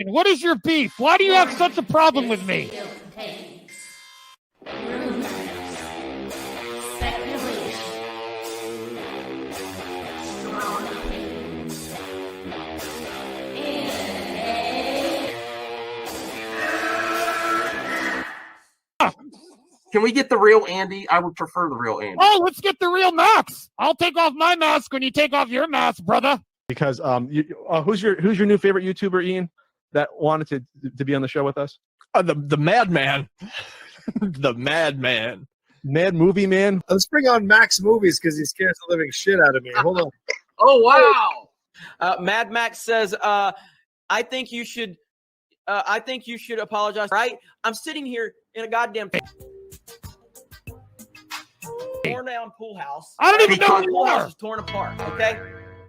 And what is your beef? Why do you have such a problem with me? Can we get the real Andy? I would prefer the real Andy. Oh, let's get the real Max. I'll take off my mask when you take off your mask, brother. Because who's your new favorite YouTuber, Ian, that wanted to be on the show with us? The Madman. The Madman. Mad Movie Man. Let's bring on Max Movies because he scares the living shit out of me. Hold on. Oh, wow. Mad Max says, I think you should apologize. Right? I'm sitting here in a goddamn torn down pool house. I don't even know who the you pool house are. is torn apart. Okay,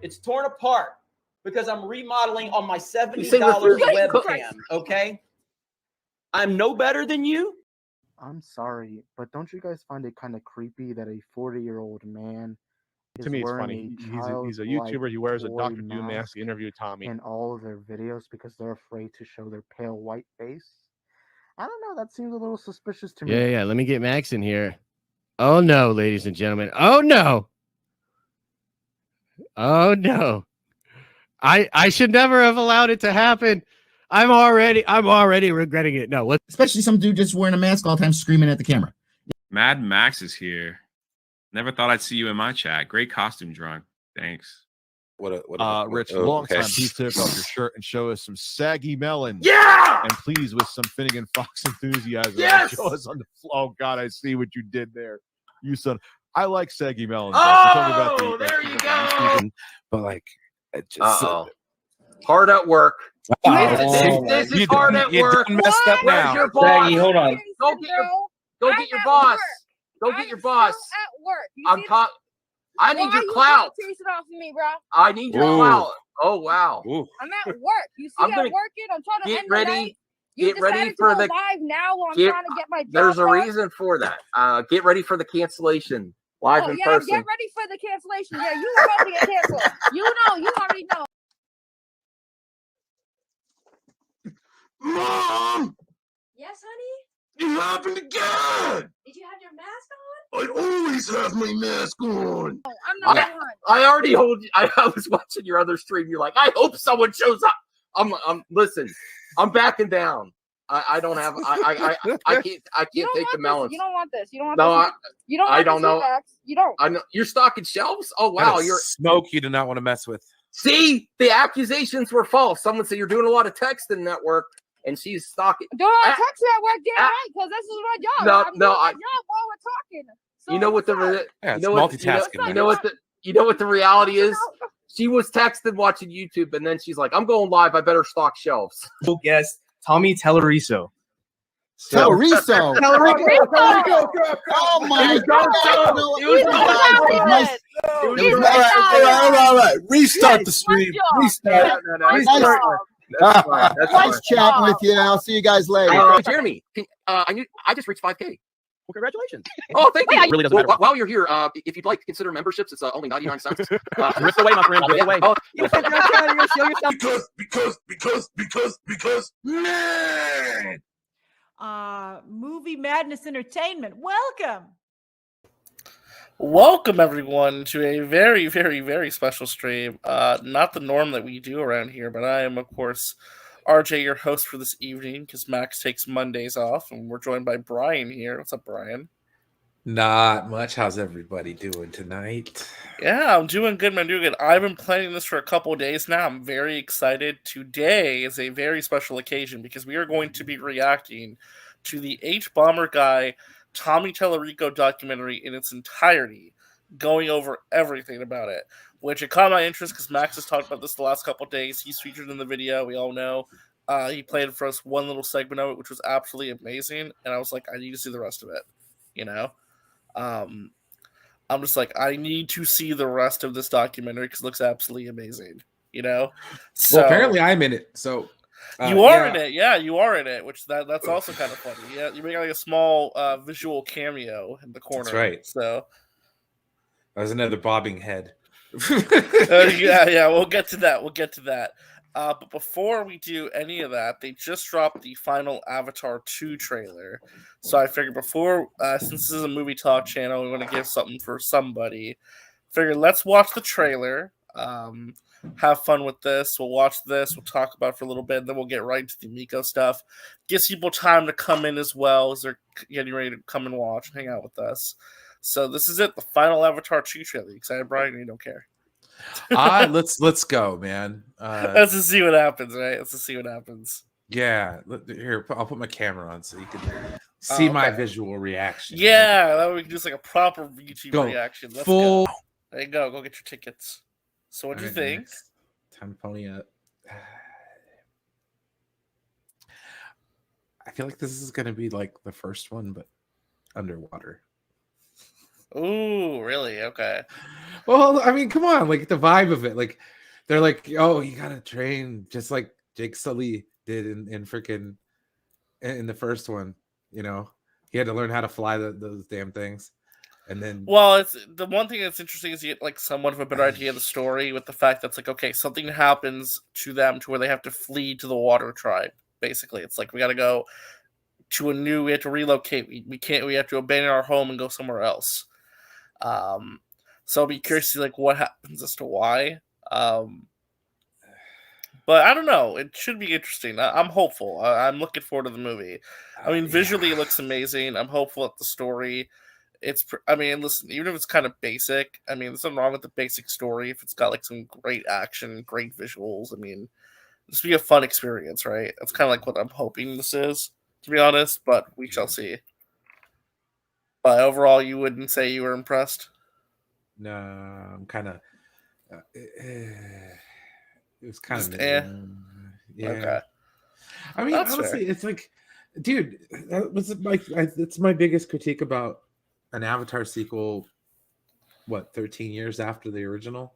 it's torn apart because I'm remodeling on my $70 webcam. Okay, I'm no better than you. I'm sorry, but don't you guys find it kind of creepy that a 40-year-old man To me, it's funny. He's a YouTuber. He wears a Dr. Doom mask. He interviewed Tommy. in all of their videos because they're afraid to show their pale white face? I don't know. That seems a little suspicious to me. Yeah. Let me get Max in here. Oh, no, ladies and gentlemen. Oh, no. Oh, no. I should never have allowed it to happen. I'm already regretting it. No, what? Especially some dude just wearing a mask all the time screaming at the camera. Mad Max is here. Never thought I'd see you in my chat. Great costume drawing. Thanks. Rich, long time. Please take off your shirt and show us some saggy melon. Yeah! And please, with some Finnegan Fox enthusiasm, Yes! show us on the floor. Oh, God, I see what you did there. You son. I like saggy melon. Oh, there you go. But like, it just hard at work. This is hard at work. Messed up now. Your boss? Saggy, hold on. Go get your boss. Go get your boss. At work. I'm caught. I need your clout. Chasing off of me, bro. I need your clout. Oh wow. I'm at work. You see, I'm I'm gonna working. I'm trying to get end the ready. night. You Get ready decided for to go the live now while I'm trying to get my job There's a done? reason for that. Get ready for the cancellation live in person. Get ready for the cancellation. Yeah, you were about to get canceled. You already know. Mom, Yes, honey. it happened again. Did you have your mask on? I always have my mask on. Oh, I'm not on. I already told you. I was watching your other stream. You're like, I hope someone shows up. Listen. I'm backing down. I don't have. I can't take the melons. You don't want this. You don't want No, this. You don't. I don't know. You don't. I know you're stocking shelves. Oh wow, you're smoke. You do not want to mess with. See, the accusations were false. Someone said you're doing a lot of texting at work, and she's stalking. Doing text at work, damn right, because this is my job. No, I'm doing my job while we're talking. So you know what the multitasking. You know what the reality is. She was texting watching YouTube, and then she's like, "I'm going live. I better stock shelves." Guest Tommy Tallarico. Tallarico. Oh my God. All right. Restart the stream. Restart. Nice chatting with you. I'll see you guys later. Jeremy, I just reached 5K. Well, congratulations. Oh, thank you. It really doesn't matter. While you're here, if you'd like to consider memberships, it's only 99 cents. Rip away, my friend. Rip away. Because, man. Movie Madness Entertainment. Welcome everyone to a very, very, very special stream. Not the norm that we do around here, but I am, of course, RJ, your host for this evening, because Max takes Mondays off, and we're joined by Brian here. What's up, Brian? Not much. How's everybody doing tonight? Yeah, I'm doing good, man. Doing good. I've been planning this for a couple of days now. I'm very excited. Today is a very special occasion because we are going to be reacting to the HBomberGuy Tommy Tallarico documentary in its entirety, going over everything about it, which it caught my interest because Max has talked about this the last couple of days. He's featured in the video. We all know. He played for us one little segment of it, which was absolutely amazing. And I was like, I need to see the rest of it, you know? I'm just like, I need to see the rest of this documentary because it looks absolutely amazing, you know? So, well, apparently I'm in it, so... you are in it, yeah. You are in it, which that's also kind of funny. Yeah, you make like a small visual cameo in the corner. That's right. So that was another bobbing head. Yeah. We'll get to that. But before we do any of that, they just dropped the final Avatar 2 trailer. So I figured before, since this is a movie talk channel, we want to give something for somebody. Figured let's watch the trailer. Have fun with this. We'll watch this. We'll talk about it for a little bit. And then we'll get right into the Miko stuff. Gives people time to come in as well as they're getting ready to come and watch and hang out with us. So this is it. The final Avatar 2 trailer. You excited, Brian? Or you don't care? Let's go, man. Let's just see what happens, right? Let's just see what happens. Yeah, here I'll put my camera on so you can see my visual reaction. Yeah, that way we can do like a proper YouTube reaction. Let's full. Go. There you go. Go get your tickets. So what do you think? Time to pony up. I feel like this is gonna be like the first one, but underwater. Ooh, really? Okay. Well, I mean, come on, like the vibe of it. Like they're like, oh, you gotta train just like Jake Sully did in freaking in the first one. You know, he had to learn how to fly those damn things. And then, well, it's the one thing that's interesting is you get like somewhat of a better idea of the story with the fact that's like, okay, something happens to them to where they have to flee to the water tribe. Basically, it's like we got to go to we have to relocate. We have to abandon our home and go somewhere else. So I'll be curious to see like what happens as to why. But I don't know. It should be interesting. I'm hopeful. I'm looking forward to the movie. I mean, visually it looks amazing. I'm hopeful at the story. I mean, listen, even if it's kind of basic, I mean, there's nothing wrong with the basic story. If it's got like some great action, great visuals, I mean, this will be a fun experience, right? That's kind of like what I'm hoping this is, to be honest, but we shall see. But overall, you wouldn't say you were impressed? No, I'm kind of. It was kind of. Yeah. Okay. I mean, That's honestly, fair. it's like, dude, that's my biggest critique about an Avatar sequel. What, 13 years after the original?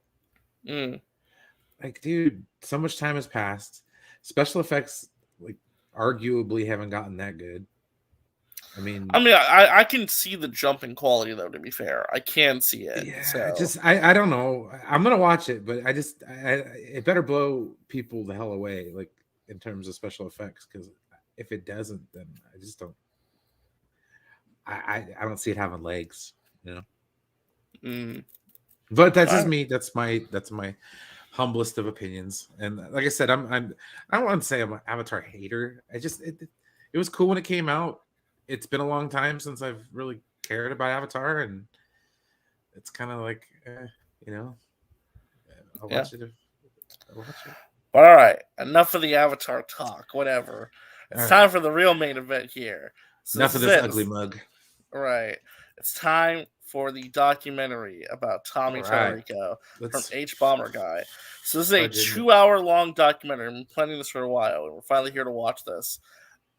Like, dude, so much time has passed. Special effects, like, arguably haven't gotten that good. I mean, I can see the jump in quality, though. To be fair, I can see it. Yeah, so. I don't know. I'm gonna watch it, but it better blow people the hell away, like in terms of special effects. Because if it doesn't, then I just don't. I don't see it having legs, you know. But that's just me. That's my humblest of opinions. And like I said, I don't want to say I'm an Avatar hater. It was cool when it came out. It's been a long time since I've really cared about Avatar, and it's kind of like, you know, I'll watch it. All right, enough of the Avatar talk. Whatever. It's time for the real main event here. So enough of this ugly mug. Right. It's time for the documentary about Tommy Tallarico from HBomberGuy. So this is a 2-hour-long documentary. I've been planning this for a while, and we're finally here to watch this.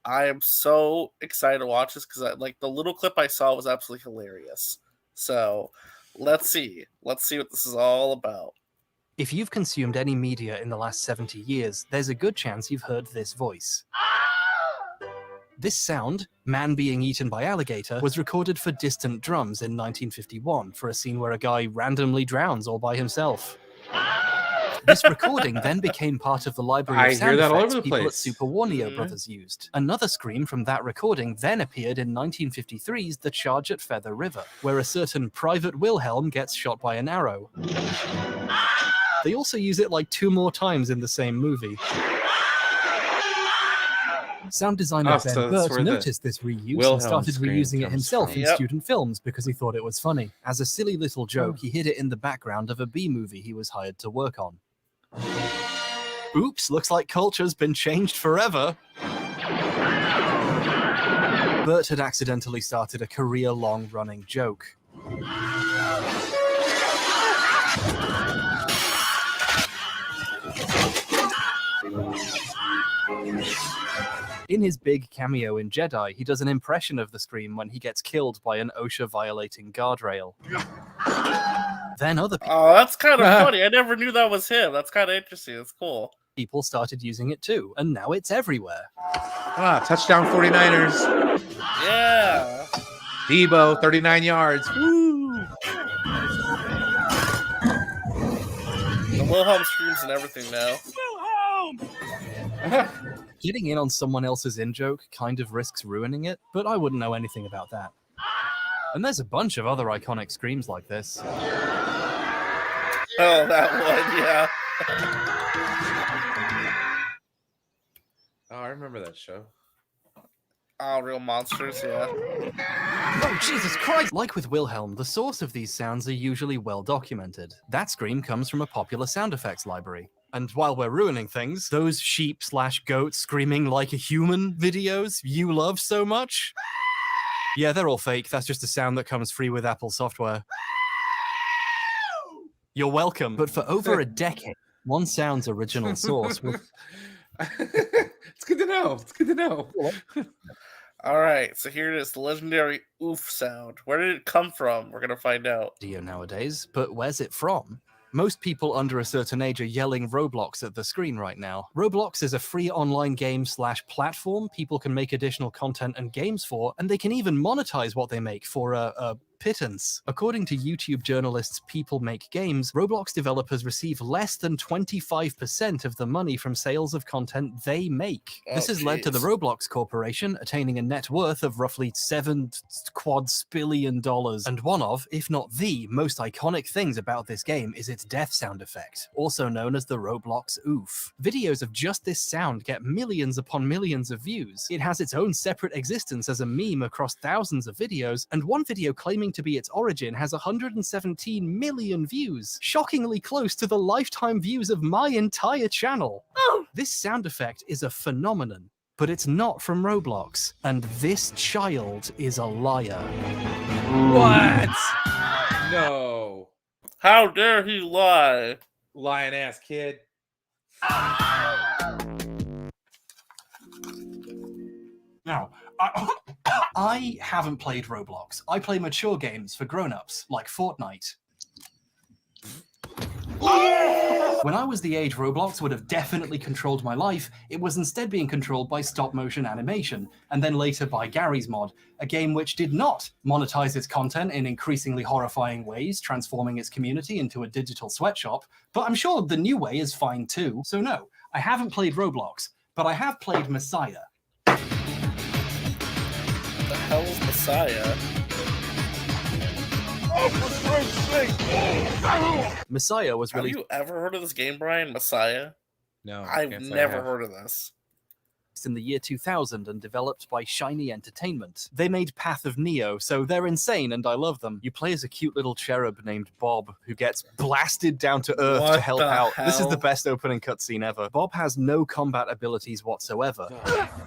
I am so excited to watch this because like the little clip I saw was absolutely hilarious. So let's see what this is all about. If you've consumed any media in the last 70 years, there's a good chance you've heard this voice. This sound, man being eaten by alligator, was recorded for Distant Drums in 1951 for a scene where a guy randomly drowns all by himself. This recording then became part of the library of sound effects people at Super Warnio Brothers used. Another scream from that recording then appeared in 1953's The Charge at Feather River, where a certain Private Wilhelm gets shot by an arrow. They also use it like 2 more times in the same movie. Sound designer Ben Burt noticed this reuse and started reusing it himself in student films because he thought it was funny. As a silly little joke, he hid it in the background of a B-movie he was hired to work on. Oops, looks like culture's been changed forever. Burt had accidentally started a career-long running joke. In his big cameo in Jedi, he does an impression of the scream when he gets killed by an OSHA-violating guardrail. Then other people... Oh, that's kind of funny. I never knew that was him. That's kind of interesting. That's cool. People started using it too, and now it's everywhere. Touchdown 49ers. Yeah. Debo, 39 yards. Woo! The Wilhelm screams and everything now. Getting in on someone else's in-joke kind of risks ruining it, but I wouldn't know anything about that. And there's a bunch of other iconic screams like this. Oh, that one, yeah. Oh, I remember that show. Oh, Real Monsters, yeah. Oh, Jesus Christ! Like with Wilhelm, the source of these sounds are usually well documented. That scream comes from a popular sound effects library. And while we're ruining things, those sheep/goats screaming like a human videos you love so much? Yeah, they're all fake. That's just a sound that comes free with Apple software. You're welcome. But for over a decade, one sound's original source was... It's good to know. It's good to know. All right, so here it is, the legendary oof sound. Where did it come from? We're going to find out. Nowadays, but where's it from? Most people under a certain age are yelling Roblox at the screen right now. Roblox is a free online game/platform people can make additional content and games for, and they can even monetize what they make for a pittance. According to YouTube journalists People Make Games, Roblox developers receive less than 25% of the money from sales of content they make. This has led to the Roblox Corporation attaining a net worth of roughly $7 quadrillion. And one of, if not the, most iconic things about this game is its death sound effect, also known as the Roblox Oof. Videos of just this sound get millions upon millions of views. It has its own separate existence as a meme across thousands of videos, and one video claiming to be its origin has 117 million views, shockingly close to the lifetime views of my entire channel. This sound effect is a phenomenon, but it's not from Roblox, and this child is a liar. What? No. How dare he lie? Lying ass kid. Now, I haven't played Roblox. I play mature games for grown-ups, like Fortnite. When I was the age Roblox would have definitely controlled my life, it was instead being controlled by stop-motion animation, and then later by Garry's Mod, a game which did not monetize its content in increasingly horrifying ways, transforming its community into a digital sweatshop, but I'm sure the new way is fine too. So no, I haven't played Roblox, but I have played Messiah. What the hell is Messiah? Messiah was released. Have you ever heard of this game, Brian? Messiah? No, I've never heard of this. In the year 2000 and developed by Shiny Entertainment. They made Path of Neo, so they're insane and I love them. You play as a cute little cherub named Bob who gets blasted down to Earth to help out. This is the best opening cutscene ever. Bob has no combat abilities whatsoever.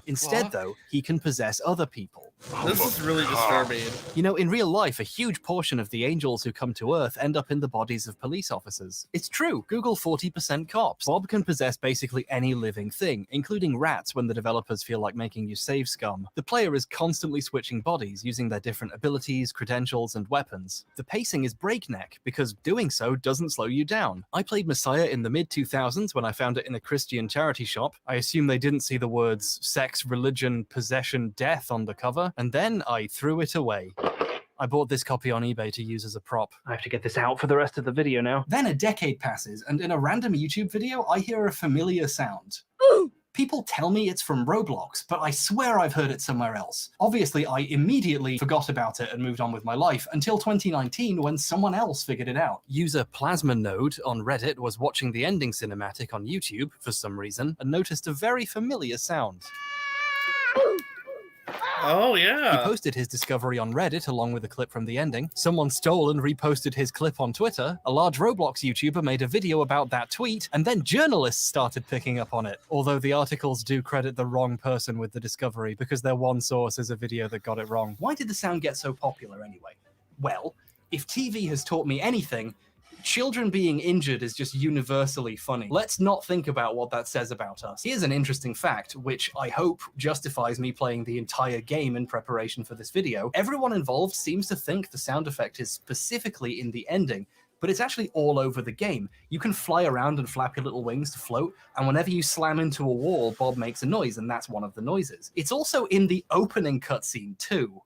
Instead, though, he can possess other people. This is really disturbing. You know, in real life, a huge portion of the angels who come to Earth end up in the bodies of police officers. It's true. Google 40% cops. Bob can possess basically any living thing, including rats when the developers feel like making you save scum. The player is constantly switching bodies, using their different abilities, credentials, and weapons. The pacing is breakneck, because doing so doesn't slow you down. I played Messiah in the mid-2000s when I found it in a Christian charity shop. I assume they didn't see the words sex, religion, possession, death on the cover, and then I threw it away. I bought this copy on eBay to use as a prop. I have to get this out for the rest of the video now. Then a decade passes, and in a random YouTube video, I hear a familiar sound. People tell me it's from Roblox, but I swear I've heard it somewhere else. Obviously, I immediately forgot about it and moved on with my life until 2019 when someone else figured it out. User Plasma Node on Reddit was watching the ending cinematic on YouTube for some reason and noticed a very familiar sound. Oh, yeah. He posted his discovery on Reddit along with a clip from the ending. Someone stole and reposted his clip on Twitter. A large Roblox YouTuber made a video about that tweet, and then journalists started picking up on it. Although the articles do credit the wrong person with the discovery because their one source is a video that got it wrong. Why did the sound get so popular anyway? Well, if TV has taught me anything, children being injured is just universally funny. Let's not think about what that says about us. Here's an interesting fact, which I hope justifies me playing the entire game in preparation for this video. Everyone involved seems to think the sound effect is specifically in the ending, but it's actually all over the game. You can fly around and flap your little wings to float, and whenever you slam into a wall, Bob makes a noise, and that's one of the noises. It's also in the opening cutscene, too.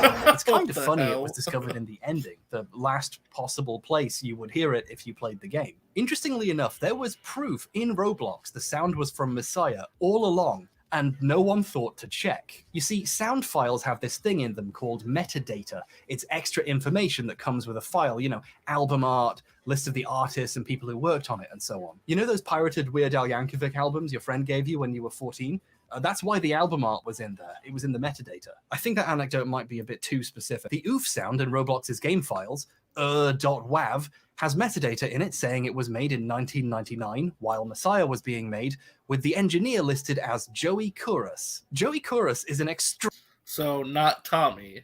It's kind What of the funny it hell? was discovered in the ending, the last possible place you would hear it if you played the game. Interestingly enough, there was proof in Roblox the sound was from Messiah all along, and no one thought to check. You see, sound files have this thing in them called metadata. It's extra information that comes with a file, album art, list of the artists and people who worked on it, and so on. You know those pirated Weird Al Yankovic albums your friend gave you when you were 14? That's why the album art was in there. It was in the metadata. I think that anecdote might be a bit too specific. The oof sound in Roblox's game files, .wav, has metadata in it saying it was made in 1999 while Messiah was being made, with the engineer listed as Joey Kouros. Joey Kouros is an So not Tommy.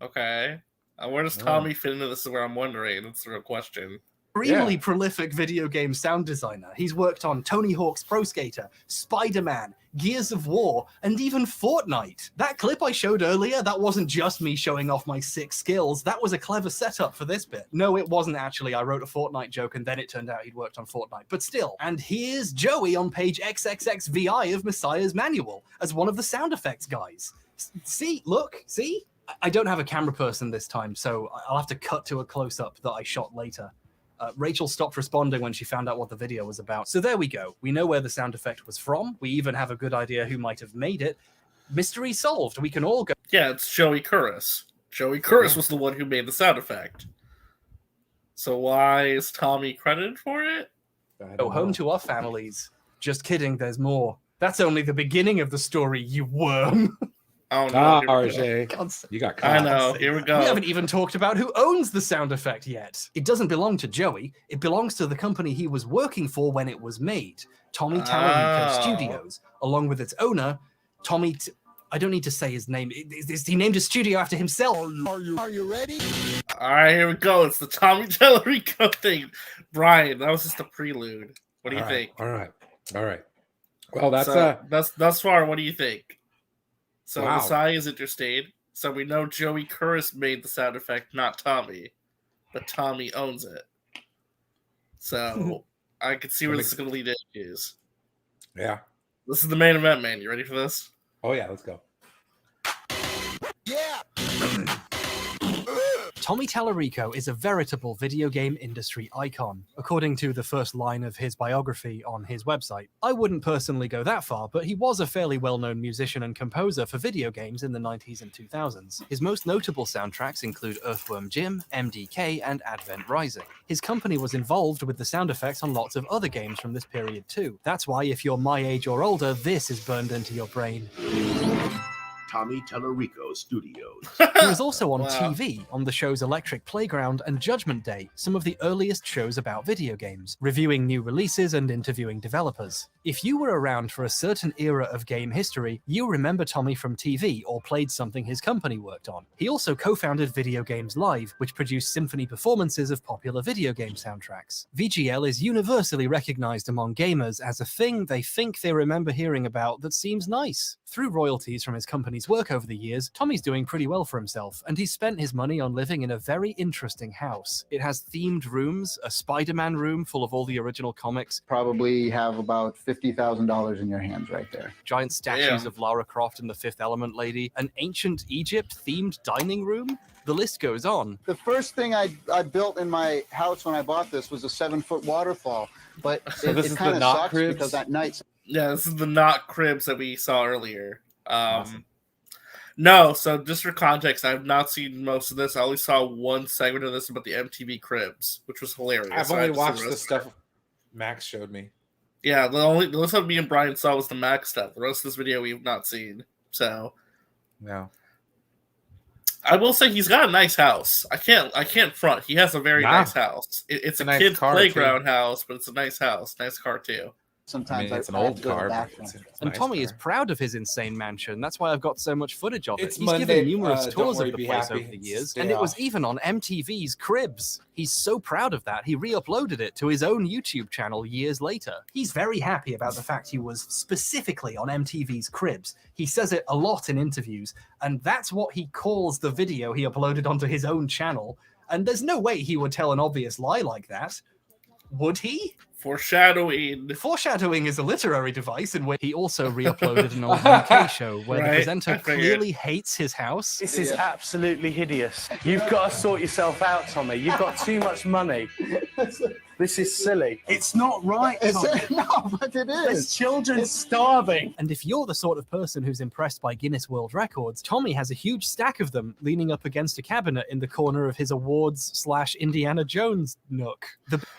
Okay. Where does Tommy fit into this is where I'm wondering. That's the real question. extremely prolific video game sound designer. He's worked on Tony Hawk's Pro Skater, Spider-Man, Gears of War, and even Fortnite. That clip I showed earlier, that wasn't just me showing off my sick skills. That was a clever setup for this bit. No, it wasn't actually. I wrote a Fortnite joke and then it turned out he'd worked on Fortnite. But still. And here's Joey on page XXXVI of Messiah's manual as one of the sound effects guys. See, look, see? I don't have a camera person this time, so I'll have to cut to a close-up that I shot later. Rachel stopped responding when she found out what the video was about. So there we go. We know where the sound effect was from. We even have a good idea who might have made it. Mystery solved. We can all go. Yeah, it's Joey Kouros. Joey Kouros was the one who made the sound effect. So why is Tommy credited for it? Go home to our families. Just kidding, there's more. That's only the beginning of the story, you worm. Oh no, RJ. You got caught. I know. Here we go. We haven't even talked about who owns the sound effect yet. It doesn't belong to Joey. It belongs to the company he was working for when it was made, Tommy Tallarico Studios, along with its owner, Tommy. I don't need to say his name. He named his studio after himself. Are you ready? All right, here we go. It's the Tommy Tallarico thing. Brian, that was just a prelude. What do you think? All right. Well, that's far. What do you think? So Wow. Messiah is interested. So we know Joey Kouros made the sound effect, not Tommy, but Tommy owns it. So I can see where this is going to lead to issues. Yeah. This is the main event, man. You ready for this? Oh yeah, let's go. Tommy Tallarico is a veritable video game industry icon, according to the first line of his biography on his website. I wouldn't personally go that far, but he was a fairly well-known musician and composer for video games in the 90s and 2000s. His most notable soundtracks include Earthworm Jim, MDK, and Advent Rising. His company was involved with the sound effects on lots of other games from this period too. That's why if you're my age or older, this is burned into your brain. Tommy Tallarico Studios. He was also on TV on the shows Electric Playground and Judgment Day, some of the earliest shows about video games, reviewing new releases and interviewing developers. If you were around for a certain era of game history, you remember Tommy from TV or played something his company worked on. He also co-founded Video Games Live, which produced symphony performances of popular video game soundtracks. VGL is universally recognized among gamers as a thing they think they remember hearing about that seems nice. Through royalties from his company's work over the years, Tommy's doing pretty well for himself, and he's spent his money on living in a very interesting house. It has themed rooms, a Spider-Man room full of all the original comics. Probably have about $50,000 in your hands right there. Giant statues of Lara Croft and the Fifth Element lady, an ancient Egypt-themed dining room. The list goes on. The first thing I built in my house when I bought this was a 7-foot waterfall, but So this it is kind the of knot sucks cribs? because at night. Yeah, this is the knot cribs that we saw earlier. No, so just for context, I've not seen most of this. I only saw one segment of this about the MTV cribs, which was hilarious. I've So I only had to see watched the the rest stuff Max showed me. Yeah, the list of me and Brian saw was the Max stuff. The rest of this video we've not seen. So No. I will say he's got a nice house. I can't front. He has a very nice house. It's a nice kid's car, playground too. house, but it's a nice house. Nice car too. Sometimes it's an old car. But it's And nice Tommy car. is proud of his insane mansion. That's why I've got so much footage of it. It's He's Monday, given numerous don't tours worry, of the be place happy. over the years, Stay and it was off. even on MTV's Cribs. He's so proud of that, he re-uploaded it to his own YouTube channel years later. He's very happy about the fact he was specifically on MTV's Cribs. He says it a lot in interviews, and that's what he calls the video he uploaded onto his own channel. And there's no way he would tell an obvious lie like that. Would he? Foreshadowing. Foreshadowing is a literary device in which he also re-uploaded an old UK show where the Right, presenter I figured. clearly hates his house. This is absolutely hideous. You've got to sort yourself out, Tommy. You've got too much money. This is silly. It's not right, Tommy. No, but it is. There's children starving. And if you're the sort of person who's impressed by Guinness World Records, Tommy has a huge stack of them leaning up against a cabinet in the corner of his awards/Indiana Jones nook.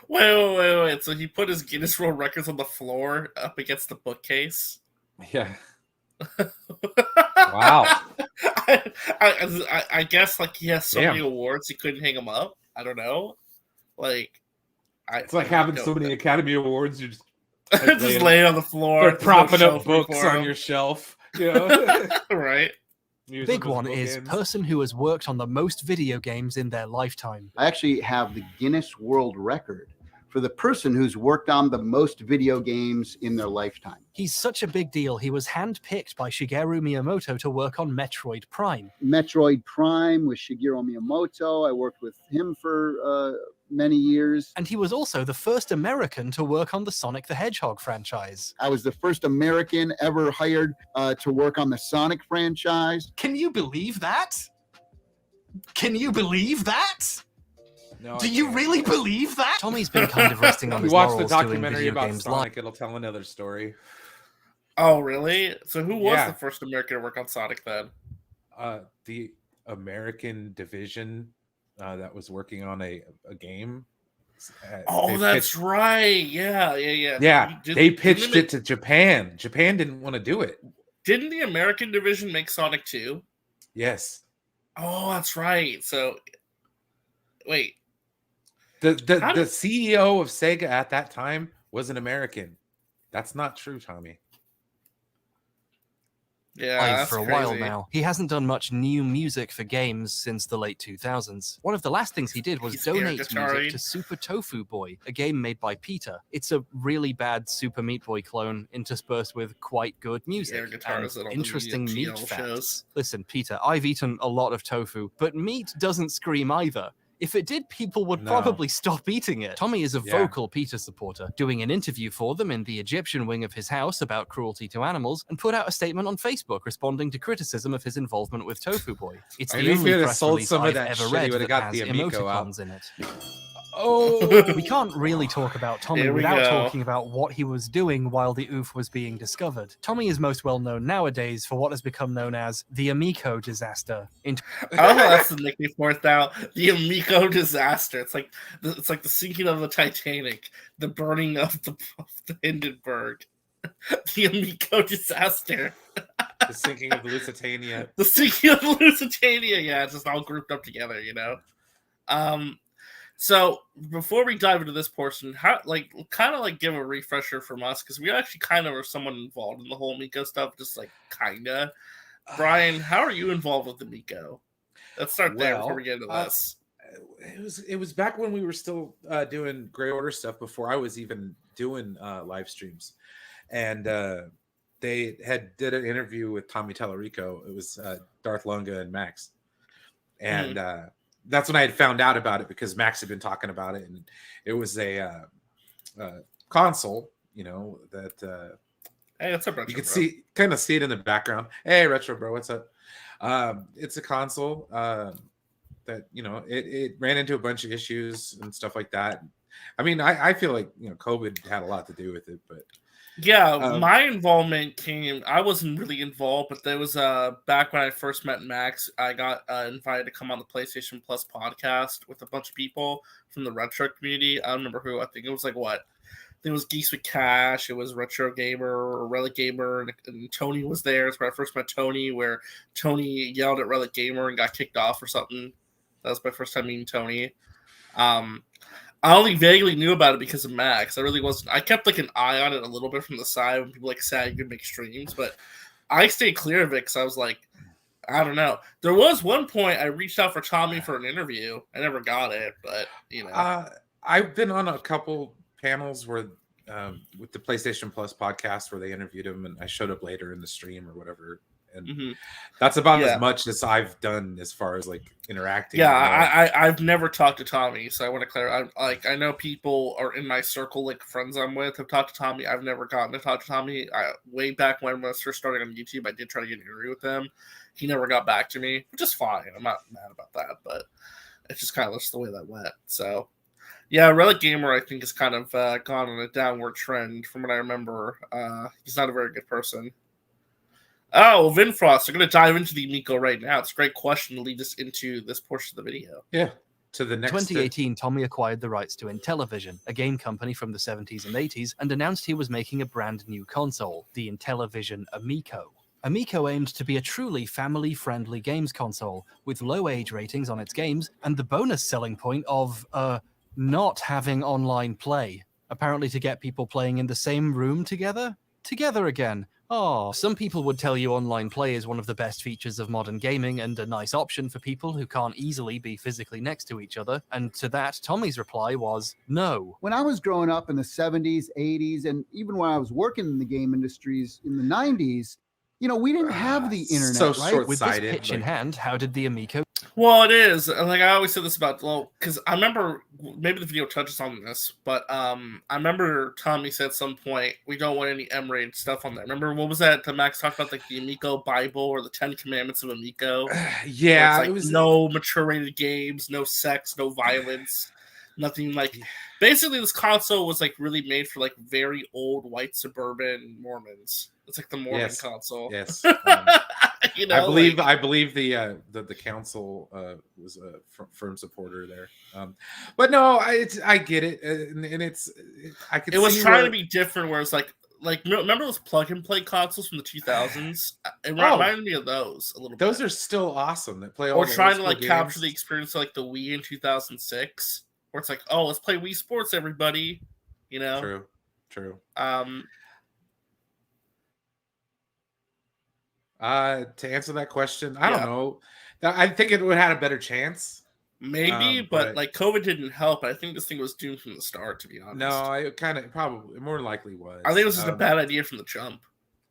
Wait. So he put his Guinness World Records on the floor up against the bookcase? Yeah. Wow. I guess like he has so Damn. many awards he couldn't hang them up. I don't know. Like It's like having so many Academy Awards. You just just lay it on the floor. They're There's no propping up shelf books for on 'em. your shelf. You know? Right. Big one is person who has worked on the most video games in their lifetime. I actually have the Guinness World Record for the person who's worked on the most video games in their lifetime. He's such a big deal, he was handpicked by Shigeru Miyamoto to work on Metroid Prime. Metroid Prime with Shigeru Miyamoto. I worked with him for many years. And he was also the first American to work on the Sonic the Hedgehog franchise. I was the first American ever hired to work on the Sonic franchise. Can you believe that? Can you believe that? No, Do you really believe that? Tommy's been kind of resting on If his you watch the laurels doing documentary video about games Sonic, live. it'll tell another story. Oh, really? So who was Yeah. the first American to work on Sonic then? The American division that was working on a game. Oh, they that's pitched- right. Yeah. Yeah, they pitched it to Japan. Japan didn't want to do it. Didn't the American division make Sonic 2? Yes. Oh, that's right. So, wait. The CEO of Sega at that time was an American. That's not true, Tommy. Yeah, Live that's for a while crazy. now. He hasn't done much new music for games since the late 2000s. One of the last things he did was He's scared donate Atari. music to Super Tofu Boy, a game made by Peter. It's a really bad Super Meat Boy clone interspersed with quite good music Air guitars and and all the interesting meat GL facts. shows. Listen, Peter, I've eaten a lot of tofu, but meat doesn't scream either. If it did, people would No. probably stop eating it. Tommy is a Yeah. vocal Peter supporter, doing an interview for them in the Egyptian wing of his house about cruelty to animals, and put out a statement on Facebook responding to criticism of his involvement with Tofu Boy. It's I the mean, if only he had press sold release some of I've that ever shit, read he would've that got has the Amico out. emoticons in it. Oh, We can't really talk about Tommy Here we without go. talking about what he was doing while the Oof was being discovered. Tommy is most well known nowadays for what has become known as the Amico disaster. I don't know. That's the nickname for it now. The Amico disaster. It's like the sinking of the Titanic, the burning of the Hindenburg, the Amico disaster, the sinking of the Lusitania. the sinking of the Lusitania. Yeah, it's just all grouped up together, you know. So before we dive into this portion, how give a refresher from us, because we actually kind of are somewhat involved in the whole Miko stuff, just like kinda. Brian, how are you involved with the Miko? Let's start there before we get into this. It was back when we were still doing Gray Order stuff before I was even doing live streams, and they did an interview with Tommy Tallarico. It was Darth Lunga and Max, and that's when I had found out about it because Max had been talking about it, and it was a console, you know, that hey, what's up, Retro you could Bro? kind of see it in the background. Hey, Retro Bro, what's up? It's a console that, you know, it ran into a bunch of issues and stuff like that. I mean, I feel like, you know, COVID had a lot to do with it, but yeah, my involvement came. I wasn't really involved, but there was back when I first met Max, I got invited to come on the PlayStation Plus podcast with a bunch of people from the retro community. I don't remember who. I think it was like what? I think it was Geeks with Cash. It was Retro Gamer or Relic Gamer, and Tony was there. It's where I first met Tony, where Tony yelled at Relic Gamer and got kicked off or something. That was my first time meeting Tony. I only vaguely knew about it because of Max. I really wasn't. I kept like an eye on it a little bit from the side when people like said you could make streams, but I stayed clear of it because I was like, I don't know. There was one point I reached out for Tommy for an interview. I never got it, but you know, I've been on a couple panels where with the PlayStation Plus podcast where they interviewed him, and I showed up later in the stream or whatever. and that's about Yeah. as much as I've done as far as like interacting. Yeah, I've never talked to Tommy, so I want to clarify. I know people are in my circle, like friends I'm with, have talked to Tommy. I've never gotten to talk to Tommy. Way back when I was first starting on YouTube, I did try to get an interview with him. He never got back to me, which is fine. I'm not mad about that, but it's just kind of just the way that went. So, yeah, Relic Gamer, I think, has kind of gone on a downward trend from what I remember. He's not a very good person. Oh, Vinfrost, we're going to dive into the Amico right now. It's a great question to lead us into this portion of the video. Yeah, to the next. 2018, Tommy acquired the rights to Intellivision, a game company from the 70s and 80s, and announced he was making a brand new console, the Intellivision Amico. Amico aimed to be a truly family-friendly games console, with low age ratings on its games, and the bonus selling point of, not having online play. Apparently to get people playing in the same room together again. Oh, some people would tell you online play is one of the best features of modern gaming and a nice option for people who can't easily be physically next to each other. And to that, Tommy's reply was no. When I was growing up in the 70s, 80s, and even when I was working in the game industries in the 90s, you know, we didn't have the internet, so right? With this pitch in hand, how did the Amico... Well, it is. Like I always said this about, because I remember, maybe the video touches on this, but I remember Tommy said at some point, we don't want any M-rated stuff on there. Remember, what was that Max talked about, like the Amico Bible or the 10 Commandments of Amico? Yeah, it was no mature rated games, no sex, no violence, nothing like... Basically, this console was like really made for like very old white suburban Mormons. It's like the Mormon console. Yes. You know, I believe the council was a firm supporter there. But no, I get it, and I could. It was see trying to be different, where it's like remember those plug and play consoles from the 2000s? It reminded me of those a little bit. Those are still awesome. That play all or the trying to old like school capture games. the experience of like the Wii in 2006, where it's like, oh, let's play Wii Sports, everybody. You know, true. To answer that question, I don't know. I think it would have had a better chance. Maybe, but like COVID didn't help. I think this thing was doomed from the start, to be honest. No, it kind of probably more likely was. I think it was just a bad idea from the jump.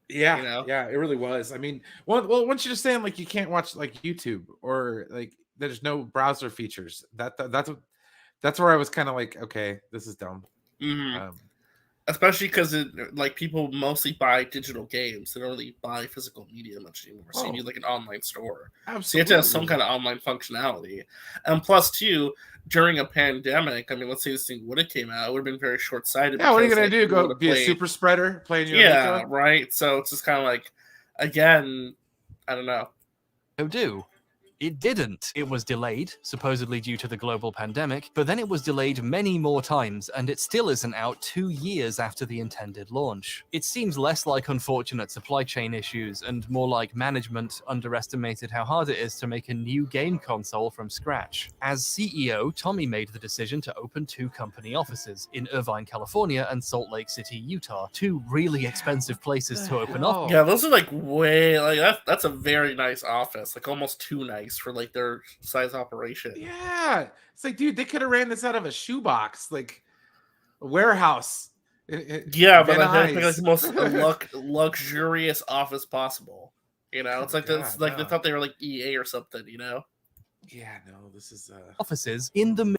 Yeah, you know? Yeah, it really was. I mean, well, once you're saying like you can't watch like YouTube or like there's no browser features. That's where I was kind of like, okay, this is dumb. Mm-hmm. Especially because like people mostly buy digital games; they don't really buy physical media much anymore. So you need like an online store. Absolutely. So you have to have some kind of online functionality. And plus, too, during a pandemic, I mean, let's say this thing would have came out, it would have been very short sighted. Yeah, what are you gonna do? Go be a super spreader playing your Amico? Right. So it's just kind of like, again, I don't know. It didn't. It was delayed, supposedly due to the global pandemic, but then it was delayed many more times, and it still isn't out 2 years after the intended launch. It seems less like unfortunate supply chain issues and more like management underestimated how hard it is to make a new game console from scratch. As CEO, Tommy made the decision to open 2 company offices in Irvine, California and Salt Lake City, Utah. 2 really expensive places to open up. Yeah, those are like way like that's a very nice office, like almost too nice for like their size operation. Yeah, it's like, dude, they could have ran this out of a shoebox, like a warehouse. Yeah, but I think it's the most luxurious office possible. You know, it's like that's like they thought they were like EA or something. You know? Yeah, no, this is offices in the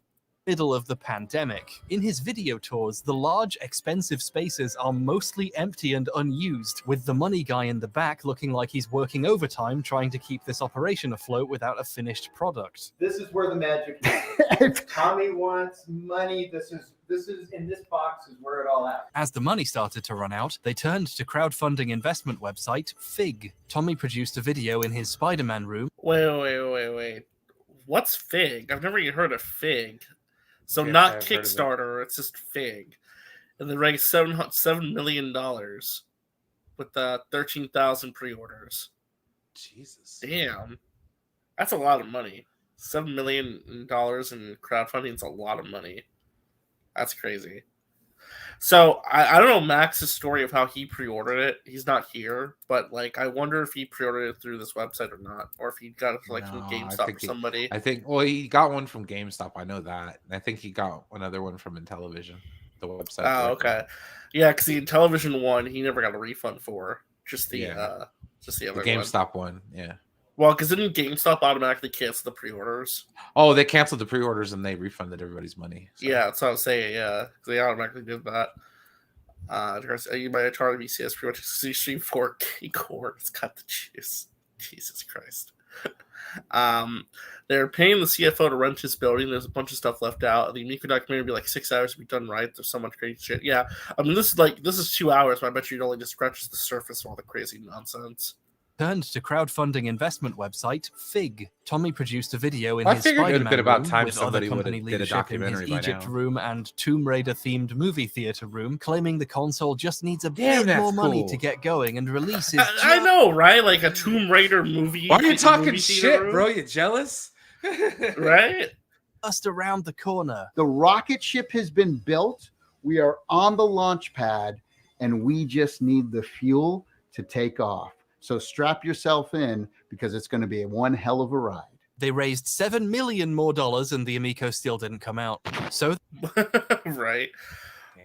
middle of the pandemic. In his video tours, the large, expensive spaces are mostly empty and unused, with the money guy in the back looking like he's working overtime trying to keep this operation afloat without a finished product. This is where the magic is. Tommy wants money. This is in this box is where it all happens. As the money started to run out, they turned to crowdfunding investment website Fig. Tommy produced a video in his Spider-Man room. Wait. What's Fig? I've never even heard of Fig. So not Kickstarter, it's just Fig. And they raised $7 million with 13,000 pre-orders. Jesus. Damn. That's a lot of money. $7 million in crowdfunding is a lot of money. That's crazy. So I don't know Max's story of how he pre-ordered it. He's not here, but like I wonder if he pre-ordered it through this website or not, or if he got it from GameStop or somebody. I think he got one from GameStop. I know that. I think he got another one from Intellivision, the website. Oh, okay. Yeah, because the Intellivision one he never got a refund for. Just the Just the The other GameStop one. Yeah. Well, because didn't GameStop automatically cancel the pre-orders? Oh, they canceled the pre-orders and they refunded everybody's money. So. Yeah, that's what I'm saying. Yeah, they automatically did that. You might try to BCS pretty much stream 4K core. It's got the juice. Jesus Christ. They're paying the CFO to rent his building. There's a bunch of stuff left out. The Amico documentary would be like 6 hours to be done right. There's so much crazy shit. Yeah, I mean this is 2 hours, but I bet you it only just scratches the surface of all the crazy nonsense. Turned to crowdfunding investment website Fig. Tommy produced a video in I his figured it would've Spider-Man been about room time with somebody other company would've did a leadership in his documentary by Egypt now. room and Tomb Raider-themed movie theater room, claiming the console just needs a Damn, bit that's more money cool. to get going and releases. I know, right? Like a Tomb Raider movie. Why are you talking movie shit, theater room? bro? You jealous? Right? Just around the corner. The rocket ship has been built. We are on the launch pad, and we just need the fuel to take off. So strap yourself in because it's going to be one hell of a ride. They raised $7 million more and the Amico still didn't come out. So Right.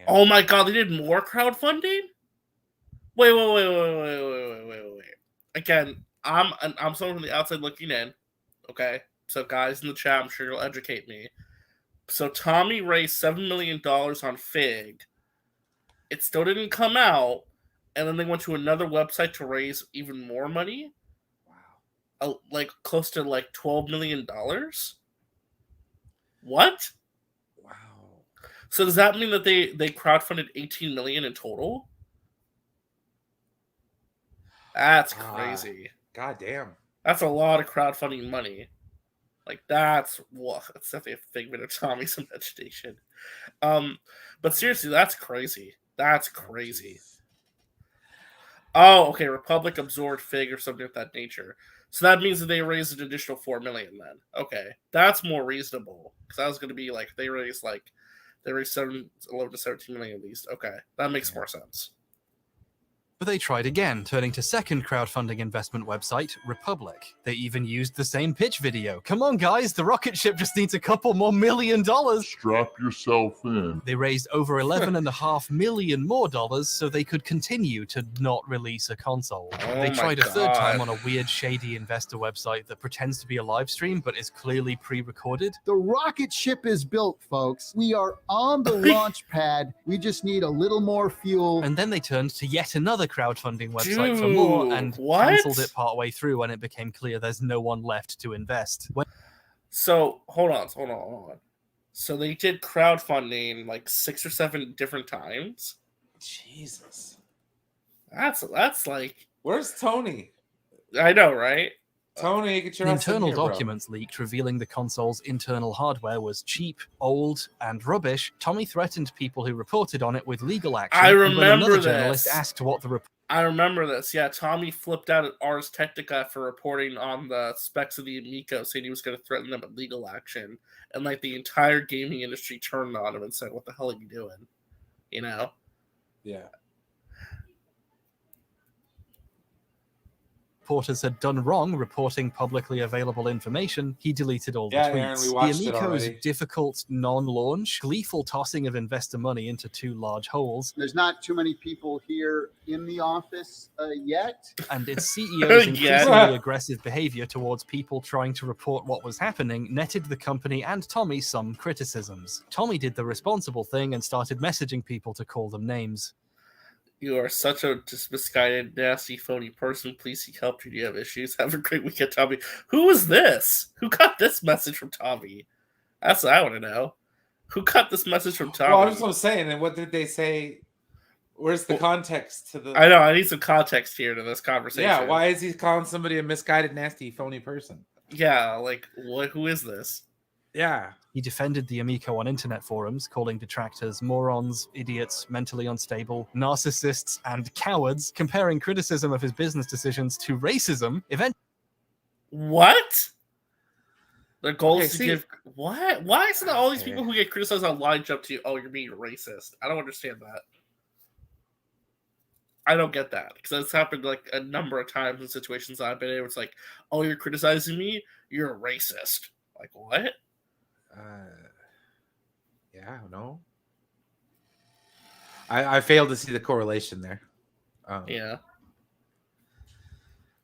Oh my god, they did more crowdfunding? Wait. Again, I'm someone from the outside looking in. Okay. So guys in the chat, I'm sure you'll educate me. So Tommy raised $7 million on Fig. It still didn't come out. And then they went to another website to raise even more money. Wow. Like close to like $12 million. What? Wow. So does that mean that they crowdfunded 18 million in total? That's crazy. God damn. That's a lot of crowdfunding money. Like that's definitely a figment of Tommy's imagination. But seriously, that's crazy. That's crazy. Oh, okay. Republic absorbed Fig or something of that nature. So that means that they raised an additional 4 million then. Okay. That's more reasonable. Because that was going to be like, they raised 11 to 17 million at least. Okay. That makes more sense. But they tried again, turning to second crowdfunding investment website, Republic. They even used the same pitch video. Come on, guys, the rocket ship just needs a couple more $1 million. Strap yourself in. They raised over $11.5 million more so they could continue to not release a console. They tried a third time on a weird, shady investor website that pretends to be a live stream but is clearly pre-recorded. The rocket ship is built, folks. We are on the launch pad. We just need a little more fuel. And then they turned to yet another crowdfunding website for more and cancelled it partway through when it became clear there's no one left to invest. So hold on. So they did crowdfunding like 6 or 7 different times. Jesus. That's like, where's Tony? I know, right? Tony, get your ass in internal here, bro. documents leaked revealing the console's internal hardware was cheap, old, and rubbish. Tommy threatened people who reported on it with legal action. I and when remember another this. journalist asked what the I remember this. Yeah, Tommy flipped out at Ars Technica for reporting on the specs of the Amico, saying he was going to threaten them with legal action. And like the entire gaming industry turned on him and said, "What the hell are you doing?" You know? Yeah. reporters had done wrong reporting publicly available information, he deleted all the Yeah, tweets. Aaron, we watched The it Amico's already. difficult non-launch, gleeful tossing of investor money into 2 large holes, There's not too many people here in the office yet. and its CEO's increasingly aggressive behavior towards people trying to report what was happening netted the company and Tommy some criticisms. Tommy did the responsible thing and started messaging people to call them names. You are such a misguided, nasty, phony person. Please seek help. Do you have issues? Have a great weekend, Tommy. Who is this? Who got this message from Tommy? That's what I want to know. Who got this message from Tommy? Well, that's what I'm saying. And what did they say? Where's the context to the? I know. I need some context here to this conversation. Yeah, why is he calling somebody a misguided, nasty, phony person? Yeah, like what? Who is this? Yeah. He defended the Amico on internet forums, calling detractors morons, idiots, mentally unstable, narcissists, and cowards, comparing criticism of his business decisions to racism. What? The goal is to see- give what? Why is it that all these people who get criticized online jump to you? Oh, you're being racist. I don't understand that. I don't get that because it's happened like a number of times in situations I've been in. Where it's like, oh, you're criticizing me. You're a racist. Like what? Yeah, no. I failed to see the correlation there. Yeah.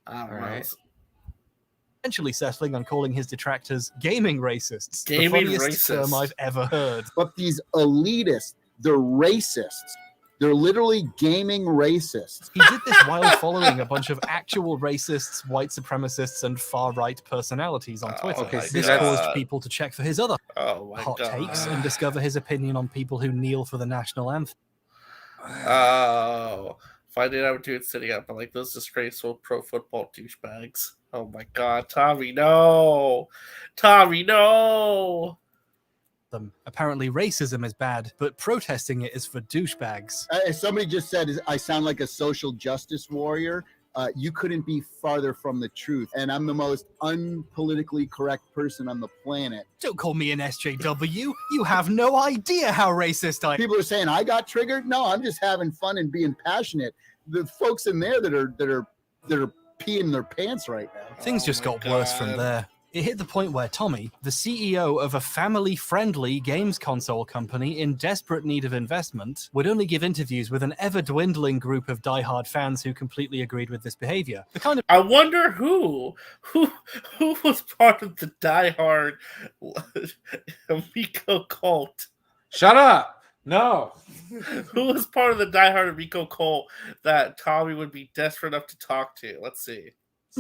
All right. Eventually settling on calling his detractors gaming racists. Gaming the funniest term racists. I've ever heard. But these elitists, they're racists. They're literally gaming racists. He did this while following a bunch of actual racists, white supremacists, and far-right personalities on Twitter. okay, This see, that's- caused people to check for his other Oh my hot God. takes and discover his opinion on people who kneel for the national anthem. Oh, finding out dude sitting up like those disgraceful pro football douchebags. Oh my God, Tommy, no, Tommy, no. Them. Apparently, racism is bad, but protesting it is for douchebags. As somebody just said, I sound like a social justice warrior. You couldn't be farther from the truth. And I'm the most unpolitically correct person on the planet. Don't call me an SJW. You have no idea how racist I am. People are saying I got triggered. No, I'm just having fun and being passionate. The folks in there that are peeing their pants right now. Things just got worse from there. It hit the point where Tommy, the CEO of a family-friendly games console company in desperate need of investment, would only give interviews with an ever-dwindling group of die-hard fans who completely agreed with this behavior. The kind of I wonder who was part of the diehard Amico cult. Shut up! No. Who was part of the diehard Amico cult that Tommy would be desperate enough to talk to? Let's see.